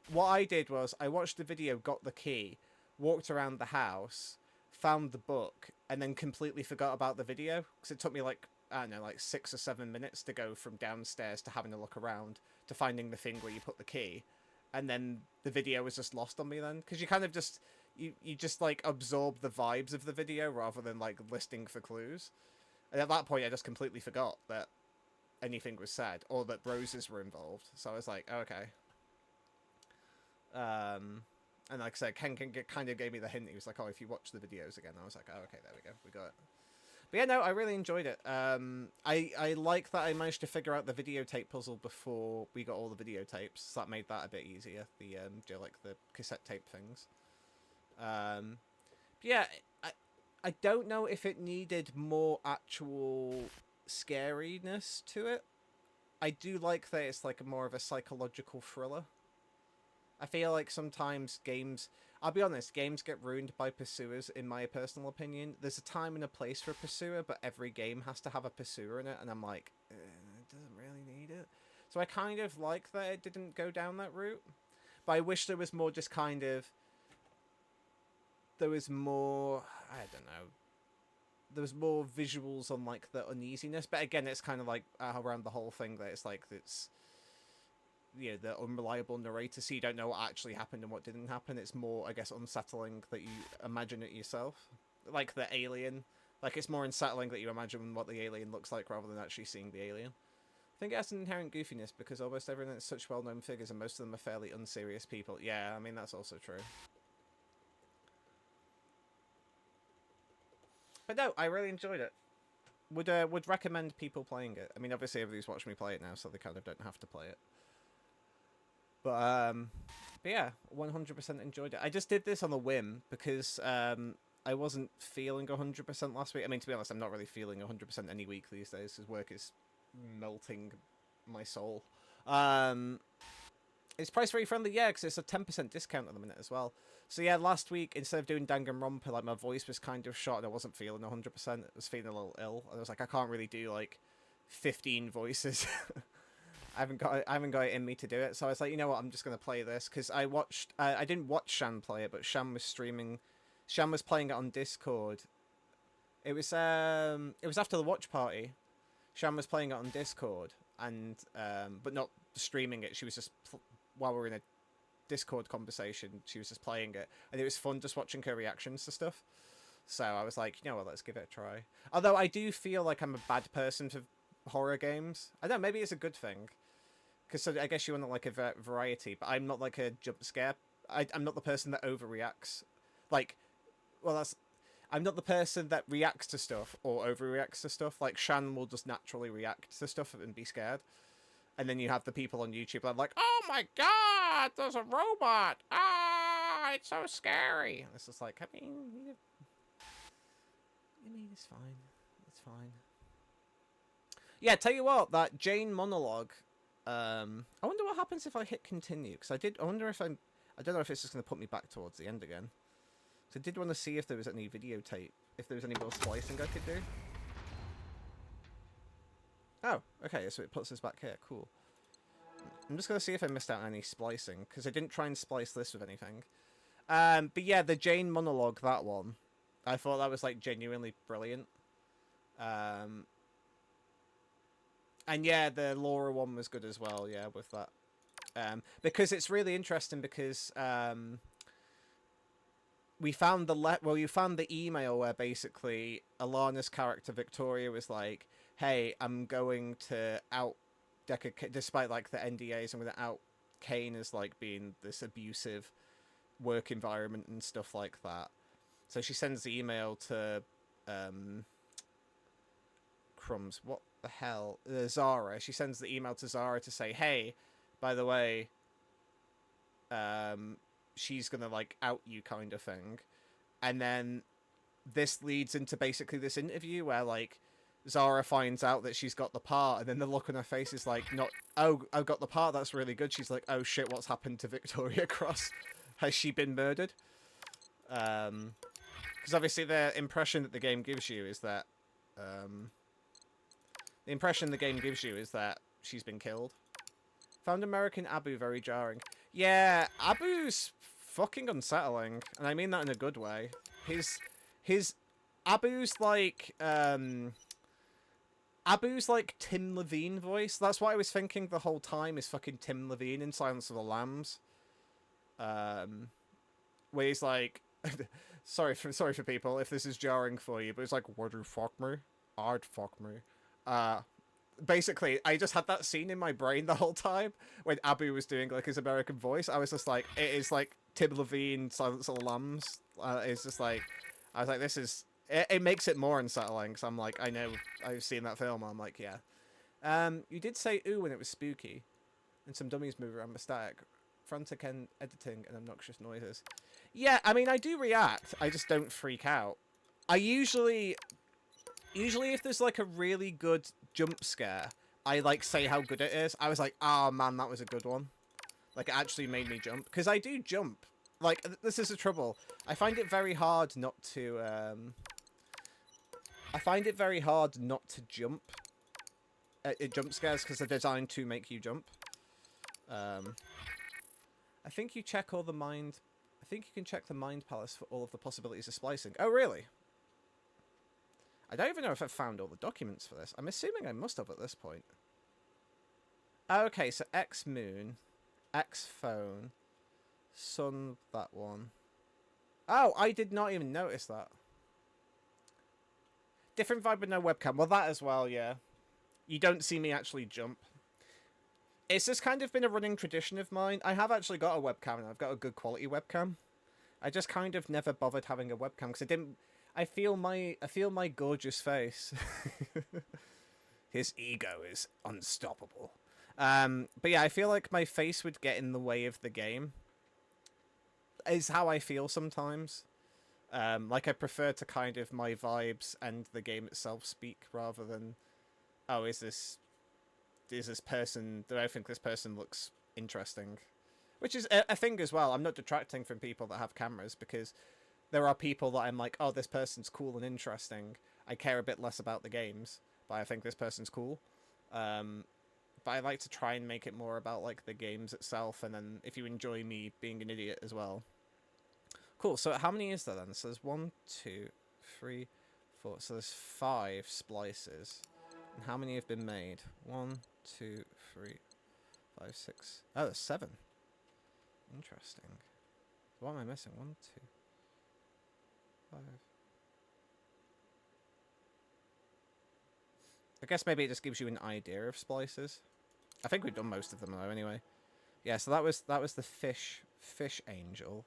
what I did was, I watched the video, got the key, walked around the house, found the book, and then completely forgot about the video. Because it took me, like, I don't know, like 6 or 7 minutes to go from downstairs to having a look around to finding the thing where you put the key. And then the video was just lost on me then. Because you kind of just, you just, like, absorb the vibes of the video rather than, like, listening for clues. And at that point, I just completely forgot that anything was said, or that roses were involved. So I was like, oh, okay. And like I said, Ken kind of gave me the hint. He was like, oh, if you watch the videos again. I was like, oh, okay, there we go. We got it. But yeah, no, I really enjoyed it. I like that I managed to figure out the videotape puzzle before we got all the videotapes. So that made that a bit easier. The, like, the cassette tape things. Yeah, I don't know if it needed more actual scariness to it. I do like that it's like more of a psychological thriller. I feel like sometimes games... I'll be honest, games get ruined by pursuers, in my personal opinion. There's a time and a place for a pursuer, but every game has to have a pursuer in it, and I'm like, it doesn't really need it. So I kind of like that it didn't go down that route. But I wish there was more just kind of... There was more... I don't know. There was more visuals on, like, the uneasiness. But again, it's kind of like around the whole thing that it's like, it's... You know, the unreliable narrator, so you don't know what actually happened and what didn't happen. It's more, I guess, unsettling that you imagine it yourself. Like the alien. Like, it's more unsettling that you imagine what the alien looks like rather than actually seeing the alien. I think it has an inherent goofiness because almost everyone is such well-known figures and most of them are fairly unserious people. Yeah, I mean, that's also true. But no, I really enjoyed it. Would recommend people playing it. I mean, obviously everybody's watching me play it now, so they kind of don't have to play it. But yeah, 100% enjoyed it. I just did this on a whim because I wasn't feeling 100% last week. I mean, to be honest, I'm not really feeling 100% any week these days because work is melting my soul. It's price very friendly, yeah, because it's a 10% discount at the minute as well. So yeah, last week, instead of doing Danganronpa, like, my voice was kind of shot and I wasn't feeling 100%. I was feeling a little ill. I was like, I can't really do, like, 15 voices. I haven't got it in me to do it, so I was like, you know what, I'm just gonna play this because I watched. I didn't watch Shan play it, but Shan was streaming. Shan was playing it on Discord. It was after the watch party. Shan was playing it on Discord, and but not streaming it. She was just while we were in a Discord conversation. She was just playing it, and it was fun just watching her reactions to stuff. So I was like, you know what, let's give it a try. Although I do feel like I'm a bad person for horror games. I don't know, maybe it's a good thing. Because I guess you want like a variety, but I'm not like a jump scare. I'm not the person that overreacts. Like, well, I'm not the person that reacts to stuff or overreacts to stuff. Like, Shan will just naturally react to stuff and be scared. And then you have the people on YouTube that are like, oh my god, there's a robot. Ah, it's so scary. And it's just like, I mean, it's fine. It's fine. Yeah, tell you what, that Jane monologue. I wonder what happens if I hit continue. Because I wonder if I don't know if it's just going to put me back towards the end again. So I did want to see if there was any videotape. If there was any more splicing I could do. Oh, okay, so it puts us back here. Cool. I'm just going to see if I missed out on any splicing. Because I didn't try and splice this with anything. But yeah, the Jane monologue, that one. I thought that was, like, genuinely brilliant. And yeah, the Laura one was good as well, yeah, with that. Because it's really interesting because we found you found the email where basically Alana's character Victoria was like, hey, I'm going to out Decker, despite like the NDAs, I'm going to out Kane as like being this abusive work environment and stuff like that. So she sends the email to crumbs, what the hell, Zara. She sends the email to Zara to say, hey, by the way, she's gonna like out you kind of thing. And then this leads into basically this interview where like Zara finds out that she's got the part, and then the look on her face is like, not, oh, I've got the part, that's really good. She's like, oh shit, what's happened to Victoria Cross? Has she been murdered? Because obviously the impression that the game gives you is that she's been killed. Found American Abu very jarring. Yeah, Abu's fucking unsettling, and I mean that in a good way. His Abu's like Tim Levine voice. That's what I was thinking the whole time, is fucking Tim Levine in Silence of the Lambs. Where he's like, sorry for people if this is jarring for you, but it's like, would you fuck me? I'd fuck me. Basically, I just had that scene in my brain the whole time when Abu was doing like his American voice. I was just like, it is like Tim Levine, Silence of the Lambs. It's just like, I was like, this is. It makes it more unsettling because I'm like, I know I've seen that film. I'm like, yeah. You did say ooh when it was spooky, and some dummies move around with static, frantic end editing, and obnoxious noises. Yeah, I mean, I do react. I just don't freak out. I usually if there's like a really good jump scare, I like say how good it is. I was like, oh man, that was a good one. Like, it actually made me jump. Because I do jump. Like, this is the trouble. I find it very hard not to, jump at jump scares because they're designed to make you jump. I think you check all the mind... I think you can check the Mind Palace for all of the possibilities of splicing. Oh, really? I don't even know if I've found all the documents for this. I'm assuming I must have at this point. Okay, so X Moon, X Phone, Sun, that one. Oh, I did not even notice that. Different vibe with no webcam. Well, that as well, yeah. You don't see me actually jump. It's just kind of been a running tradition of mine. I have actually got a webcam, and I've got a good quality webcam. I just kind of never bothered having a webcam because I didn't. I feel my gorgeous face. His ego is unstoppable. But yeah, I feel like my face would get in the way of the game. Is how I feel sometimes. Like I prefer to kind of my vibes and the game itself speak rather than, oh, is this person, do I think this person looks interesting? Which is a thing as well. I'm not detracting from people that have cameras because there are people that I'm like, oh, this person's cool and interesting. I care a bit less about the games, but I think this person's cool. But I like to try and make it more about like the games itself, and then if you enjoy me being an idiot as well. Cool, so how many is there then? So there's 1, 2, 3, 4. So there's 5 splices. And how many have been made? 1, 2, 3, 5, 6. Oh, there's 7. Interesting. What am I missing? 1, 2, 5. I guess maybe it just gives you an idea of splices. I think we've done most of them though anyway. Yeah, so that was the fish angel.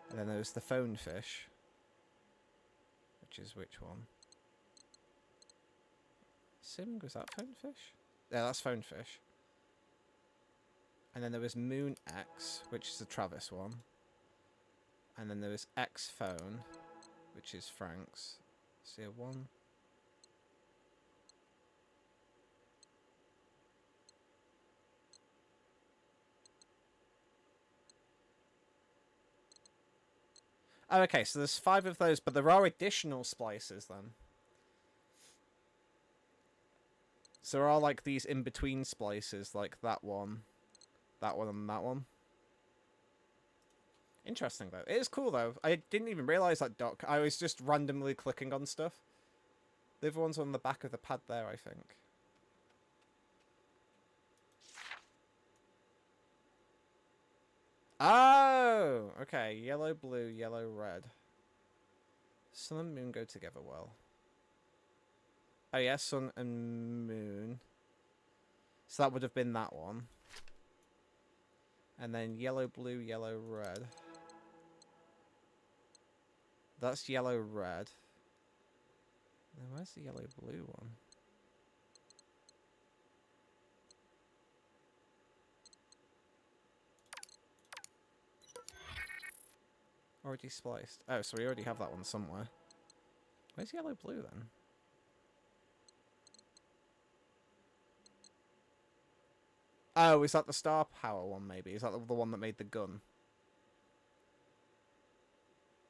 And then there was the phone fish. Which is which one? Sim, was that phone fish? Yeah, that's phone fish. And then there was Moon X, which is the Travis one. And then there was X Phone, which is Frank's. So yeah, 1. Oh, okay, so there's 5 of those, but there are additional splices then. So there are like these in-between splices, like that one, and that one. Interesting though. It is cool though. I didn't even realise that, Doc. I was just randomly clicking on stuff. The other one's on the back of the pad there, I think. Oh! Okay, yellow, blue, yellow, red. Sun and moon go together well. Oh yeah, sun and moon. So that would have been that one. And then yellow, blue, yellow, red. That's yellow, red. Then where's the yellow, blue one? Already spliced. Oh, so we already have that one somewhere. Where's yellow, blue then? Oh, is that the star power one maybe? Is that the one that made the gun?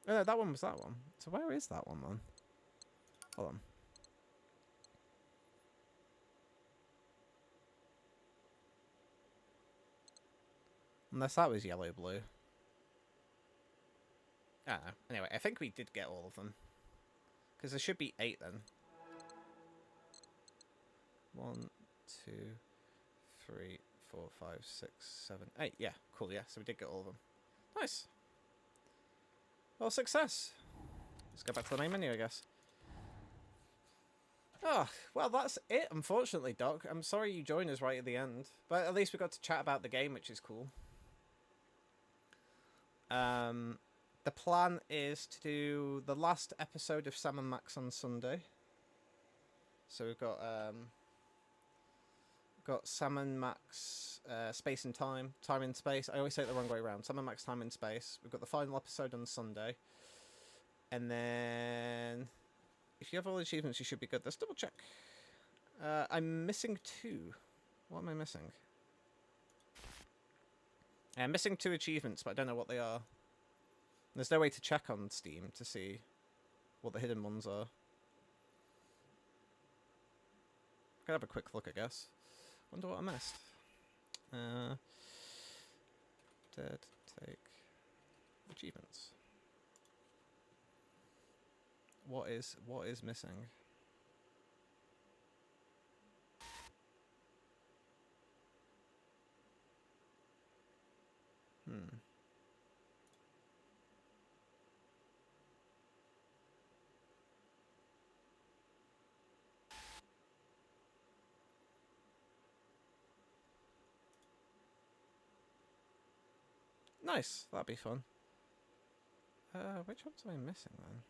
Oh, no, that one was that one. So where is that one then? Hold on. Unless that was yellow, blue. I don't know. Anyway, I think we did get all of them. Because there should be 8 then. 1, 2, 3, 4, 5, 6, 7, 8. Yeah, cool, yeah. So we did get all of them. Nice. Well, success. Let's go back to the main menu, I guess. Oh, well, that's it, unfortunately, Doc. I'm sorry you joined us right at the end. But at least we got to chat about the game, which is cool. The plan is to do the last episode of Sam and Max on Sunday. So we've got Sam and Max Space and Time, Time in Space. I always say it the wrong way around. Sam and Max Time in Space. We've got the final episode on Sunday. And then if you have all the achievements, you should be good. Let's double check. I'm missing 2. What am I missing? I'm missing 2 achievements, but I don't know what they are. There's no way to check on Steam to see what the hidden ones are. Could have a quick look, I guess. Wonder what I missed. Dead take achievements. What is missing? Nice, that'd be fun. Which ones am I missing then?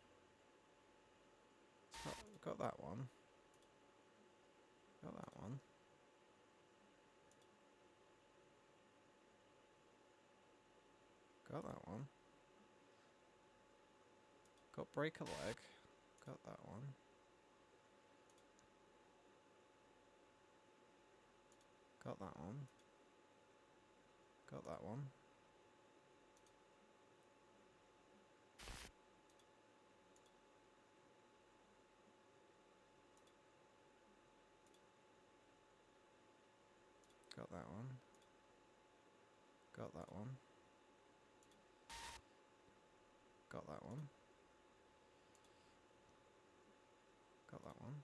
Got that one. Got that one. Got that one. Got break a leg. Got that one. Got that one. Got that one. Got that one. Got that one. Got that one. Got that one.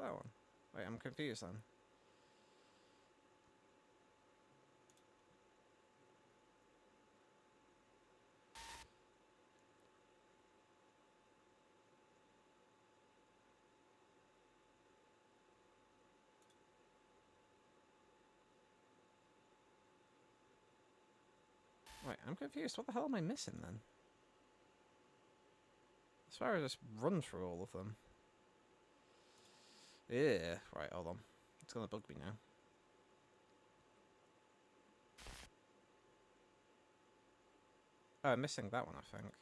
that one? Wait, I'm confused then. Wait, I'm confused. What the hell am I missing then? I swear I just run through all of them. Yeah, right, hold on. It's gonna bug me now. Oh, I'm missing that one, I think.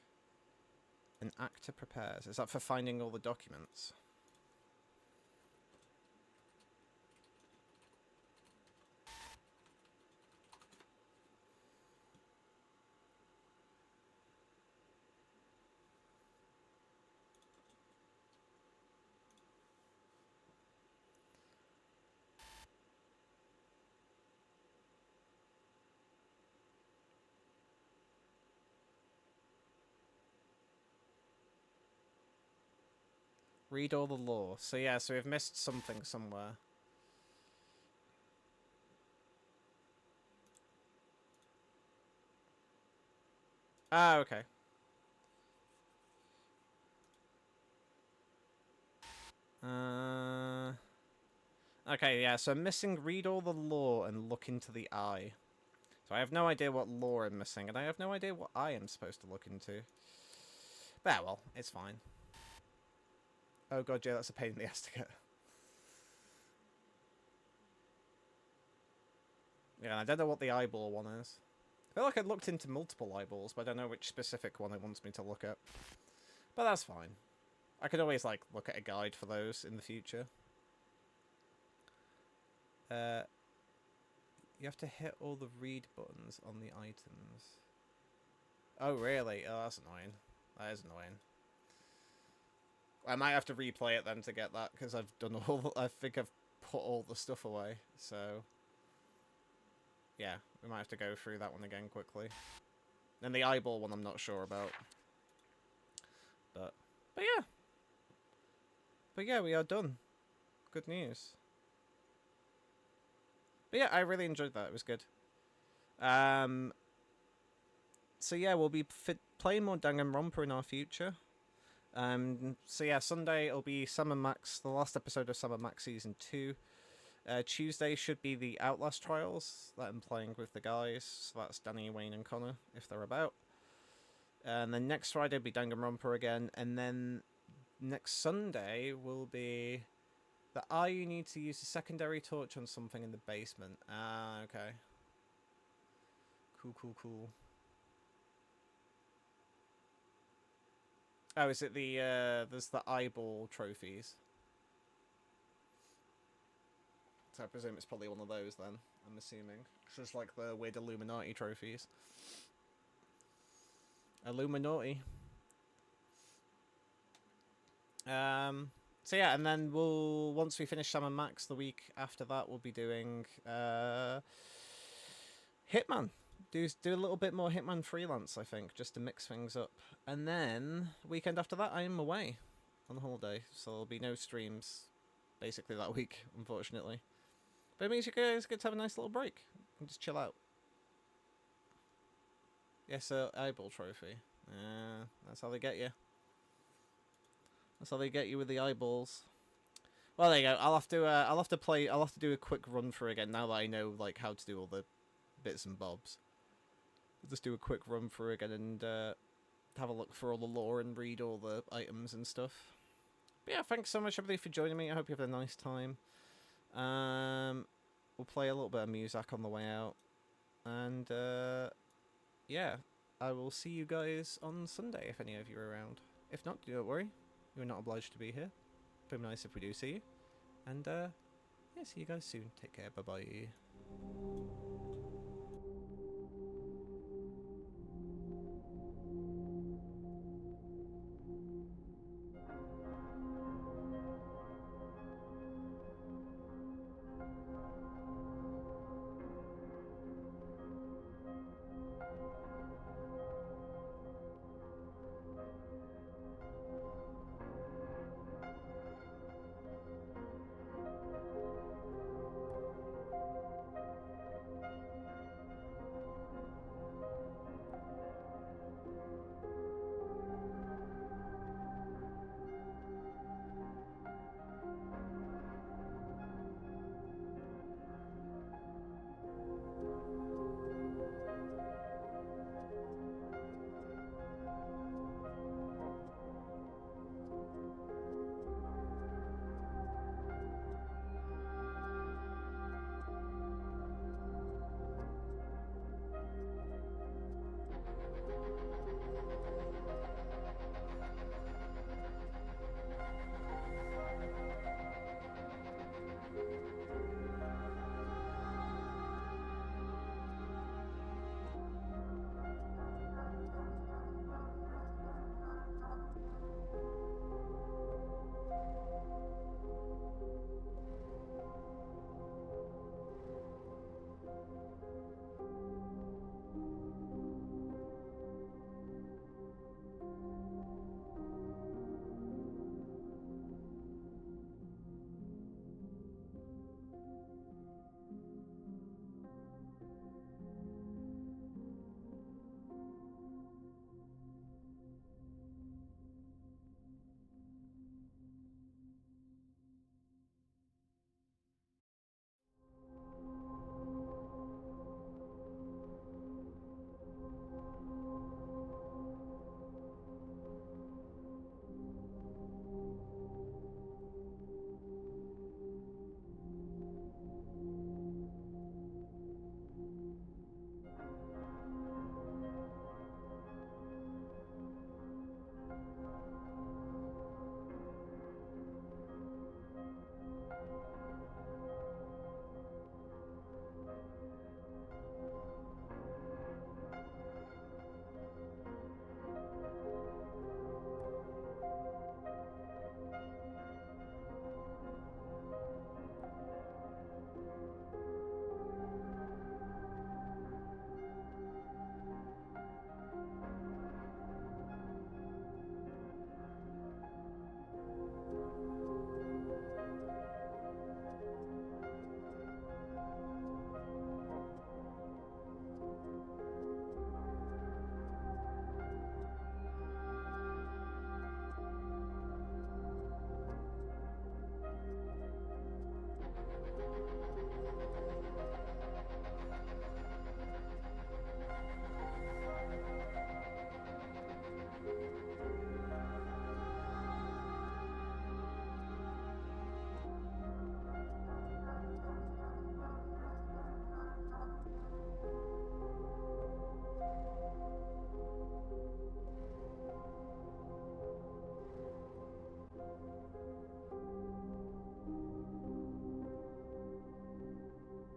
An actor prepares. Is that for finding all the documents? Read all the lore. So yeah, so we've missed something somewhere. Ah, okay. Okay, yeah, so I'm missing read all the lore and look into the eye. So I have no idea what lore I'm missing, and I have no idea what eye I'm supposed to look into. But, well, it's fine. Oh god, yeah, that's a pain in the ass to get. Yeah, I don't know what the eyeball one is. I feel like I looked into multiple eyeballs, but I don't know which specific one it wants me to look at. But that's fine. I could always, like, look at a guide for those in the future. You have to hit all the read buttons on the items. Oh, really? Oh, that's annoying. That is annoying. I might have to replay it then to get that, because I've done all... I think I've put all the stuff away, so... Yeah, we might have to go through that one again quickly. And the eyeball one I'm not sure about. But yeah. But yeah, we are done. Good news. But yeah, I really enjoyed that. It was good. So yeah, we'll be playing more Danganronpa in our future. So yeah, Sunday it'll be Summer Max, the last episode of Summer Max Season 2. Tuesday should be the Outlast Trials that I'm playing with the guys. So that's Danny, Wayne, and Connor, if they're about. And then next Friday will be Danganronpa again. And then next Sunday will be the eye you need to use a secondary torch on something in the basement. Ah, okay. Cool. Oh, is it the, there's the eyeball trophies. So I presume it's probably one of those then, I'm assuming. It's just like the weird Illuminati trophies. Illuminati. So yeah, and then we'll, once we finish Sam and Max, the week after that, we'll be doing, Hitman. Do a little bit more Hitman freelance, I think, just to mix things up. And then, weekend after that, I am away on holiday, so there'll be no streams, basically, that week, unfortunately. But it means you guys get to have a nice little break and just chill out. Yes, so eyeball trophy. Yeah, that's how they get you. That's how they get you with the eyeballs. Well, there you go. I'll have to do a quick run through again now that I know like how to do all the bits and bobs. I'll just do a quick run through again and have a look for all the lore and read all the items and stuff. But yeah, thanks so much everybody for joining me. I hope you have a nice time. We'll play a little bit of music on the way out. And, yeah, I will see you guys on Sunday if any of you are around. If not, don't worry. You're not obliged to be here. It'd be nice if we do see you. And, yeah, see you guys soon. Take care. Bye-bye.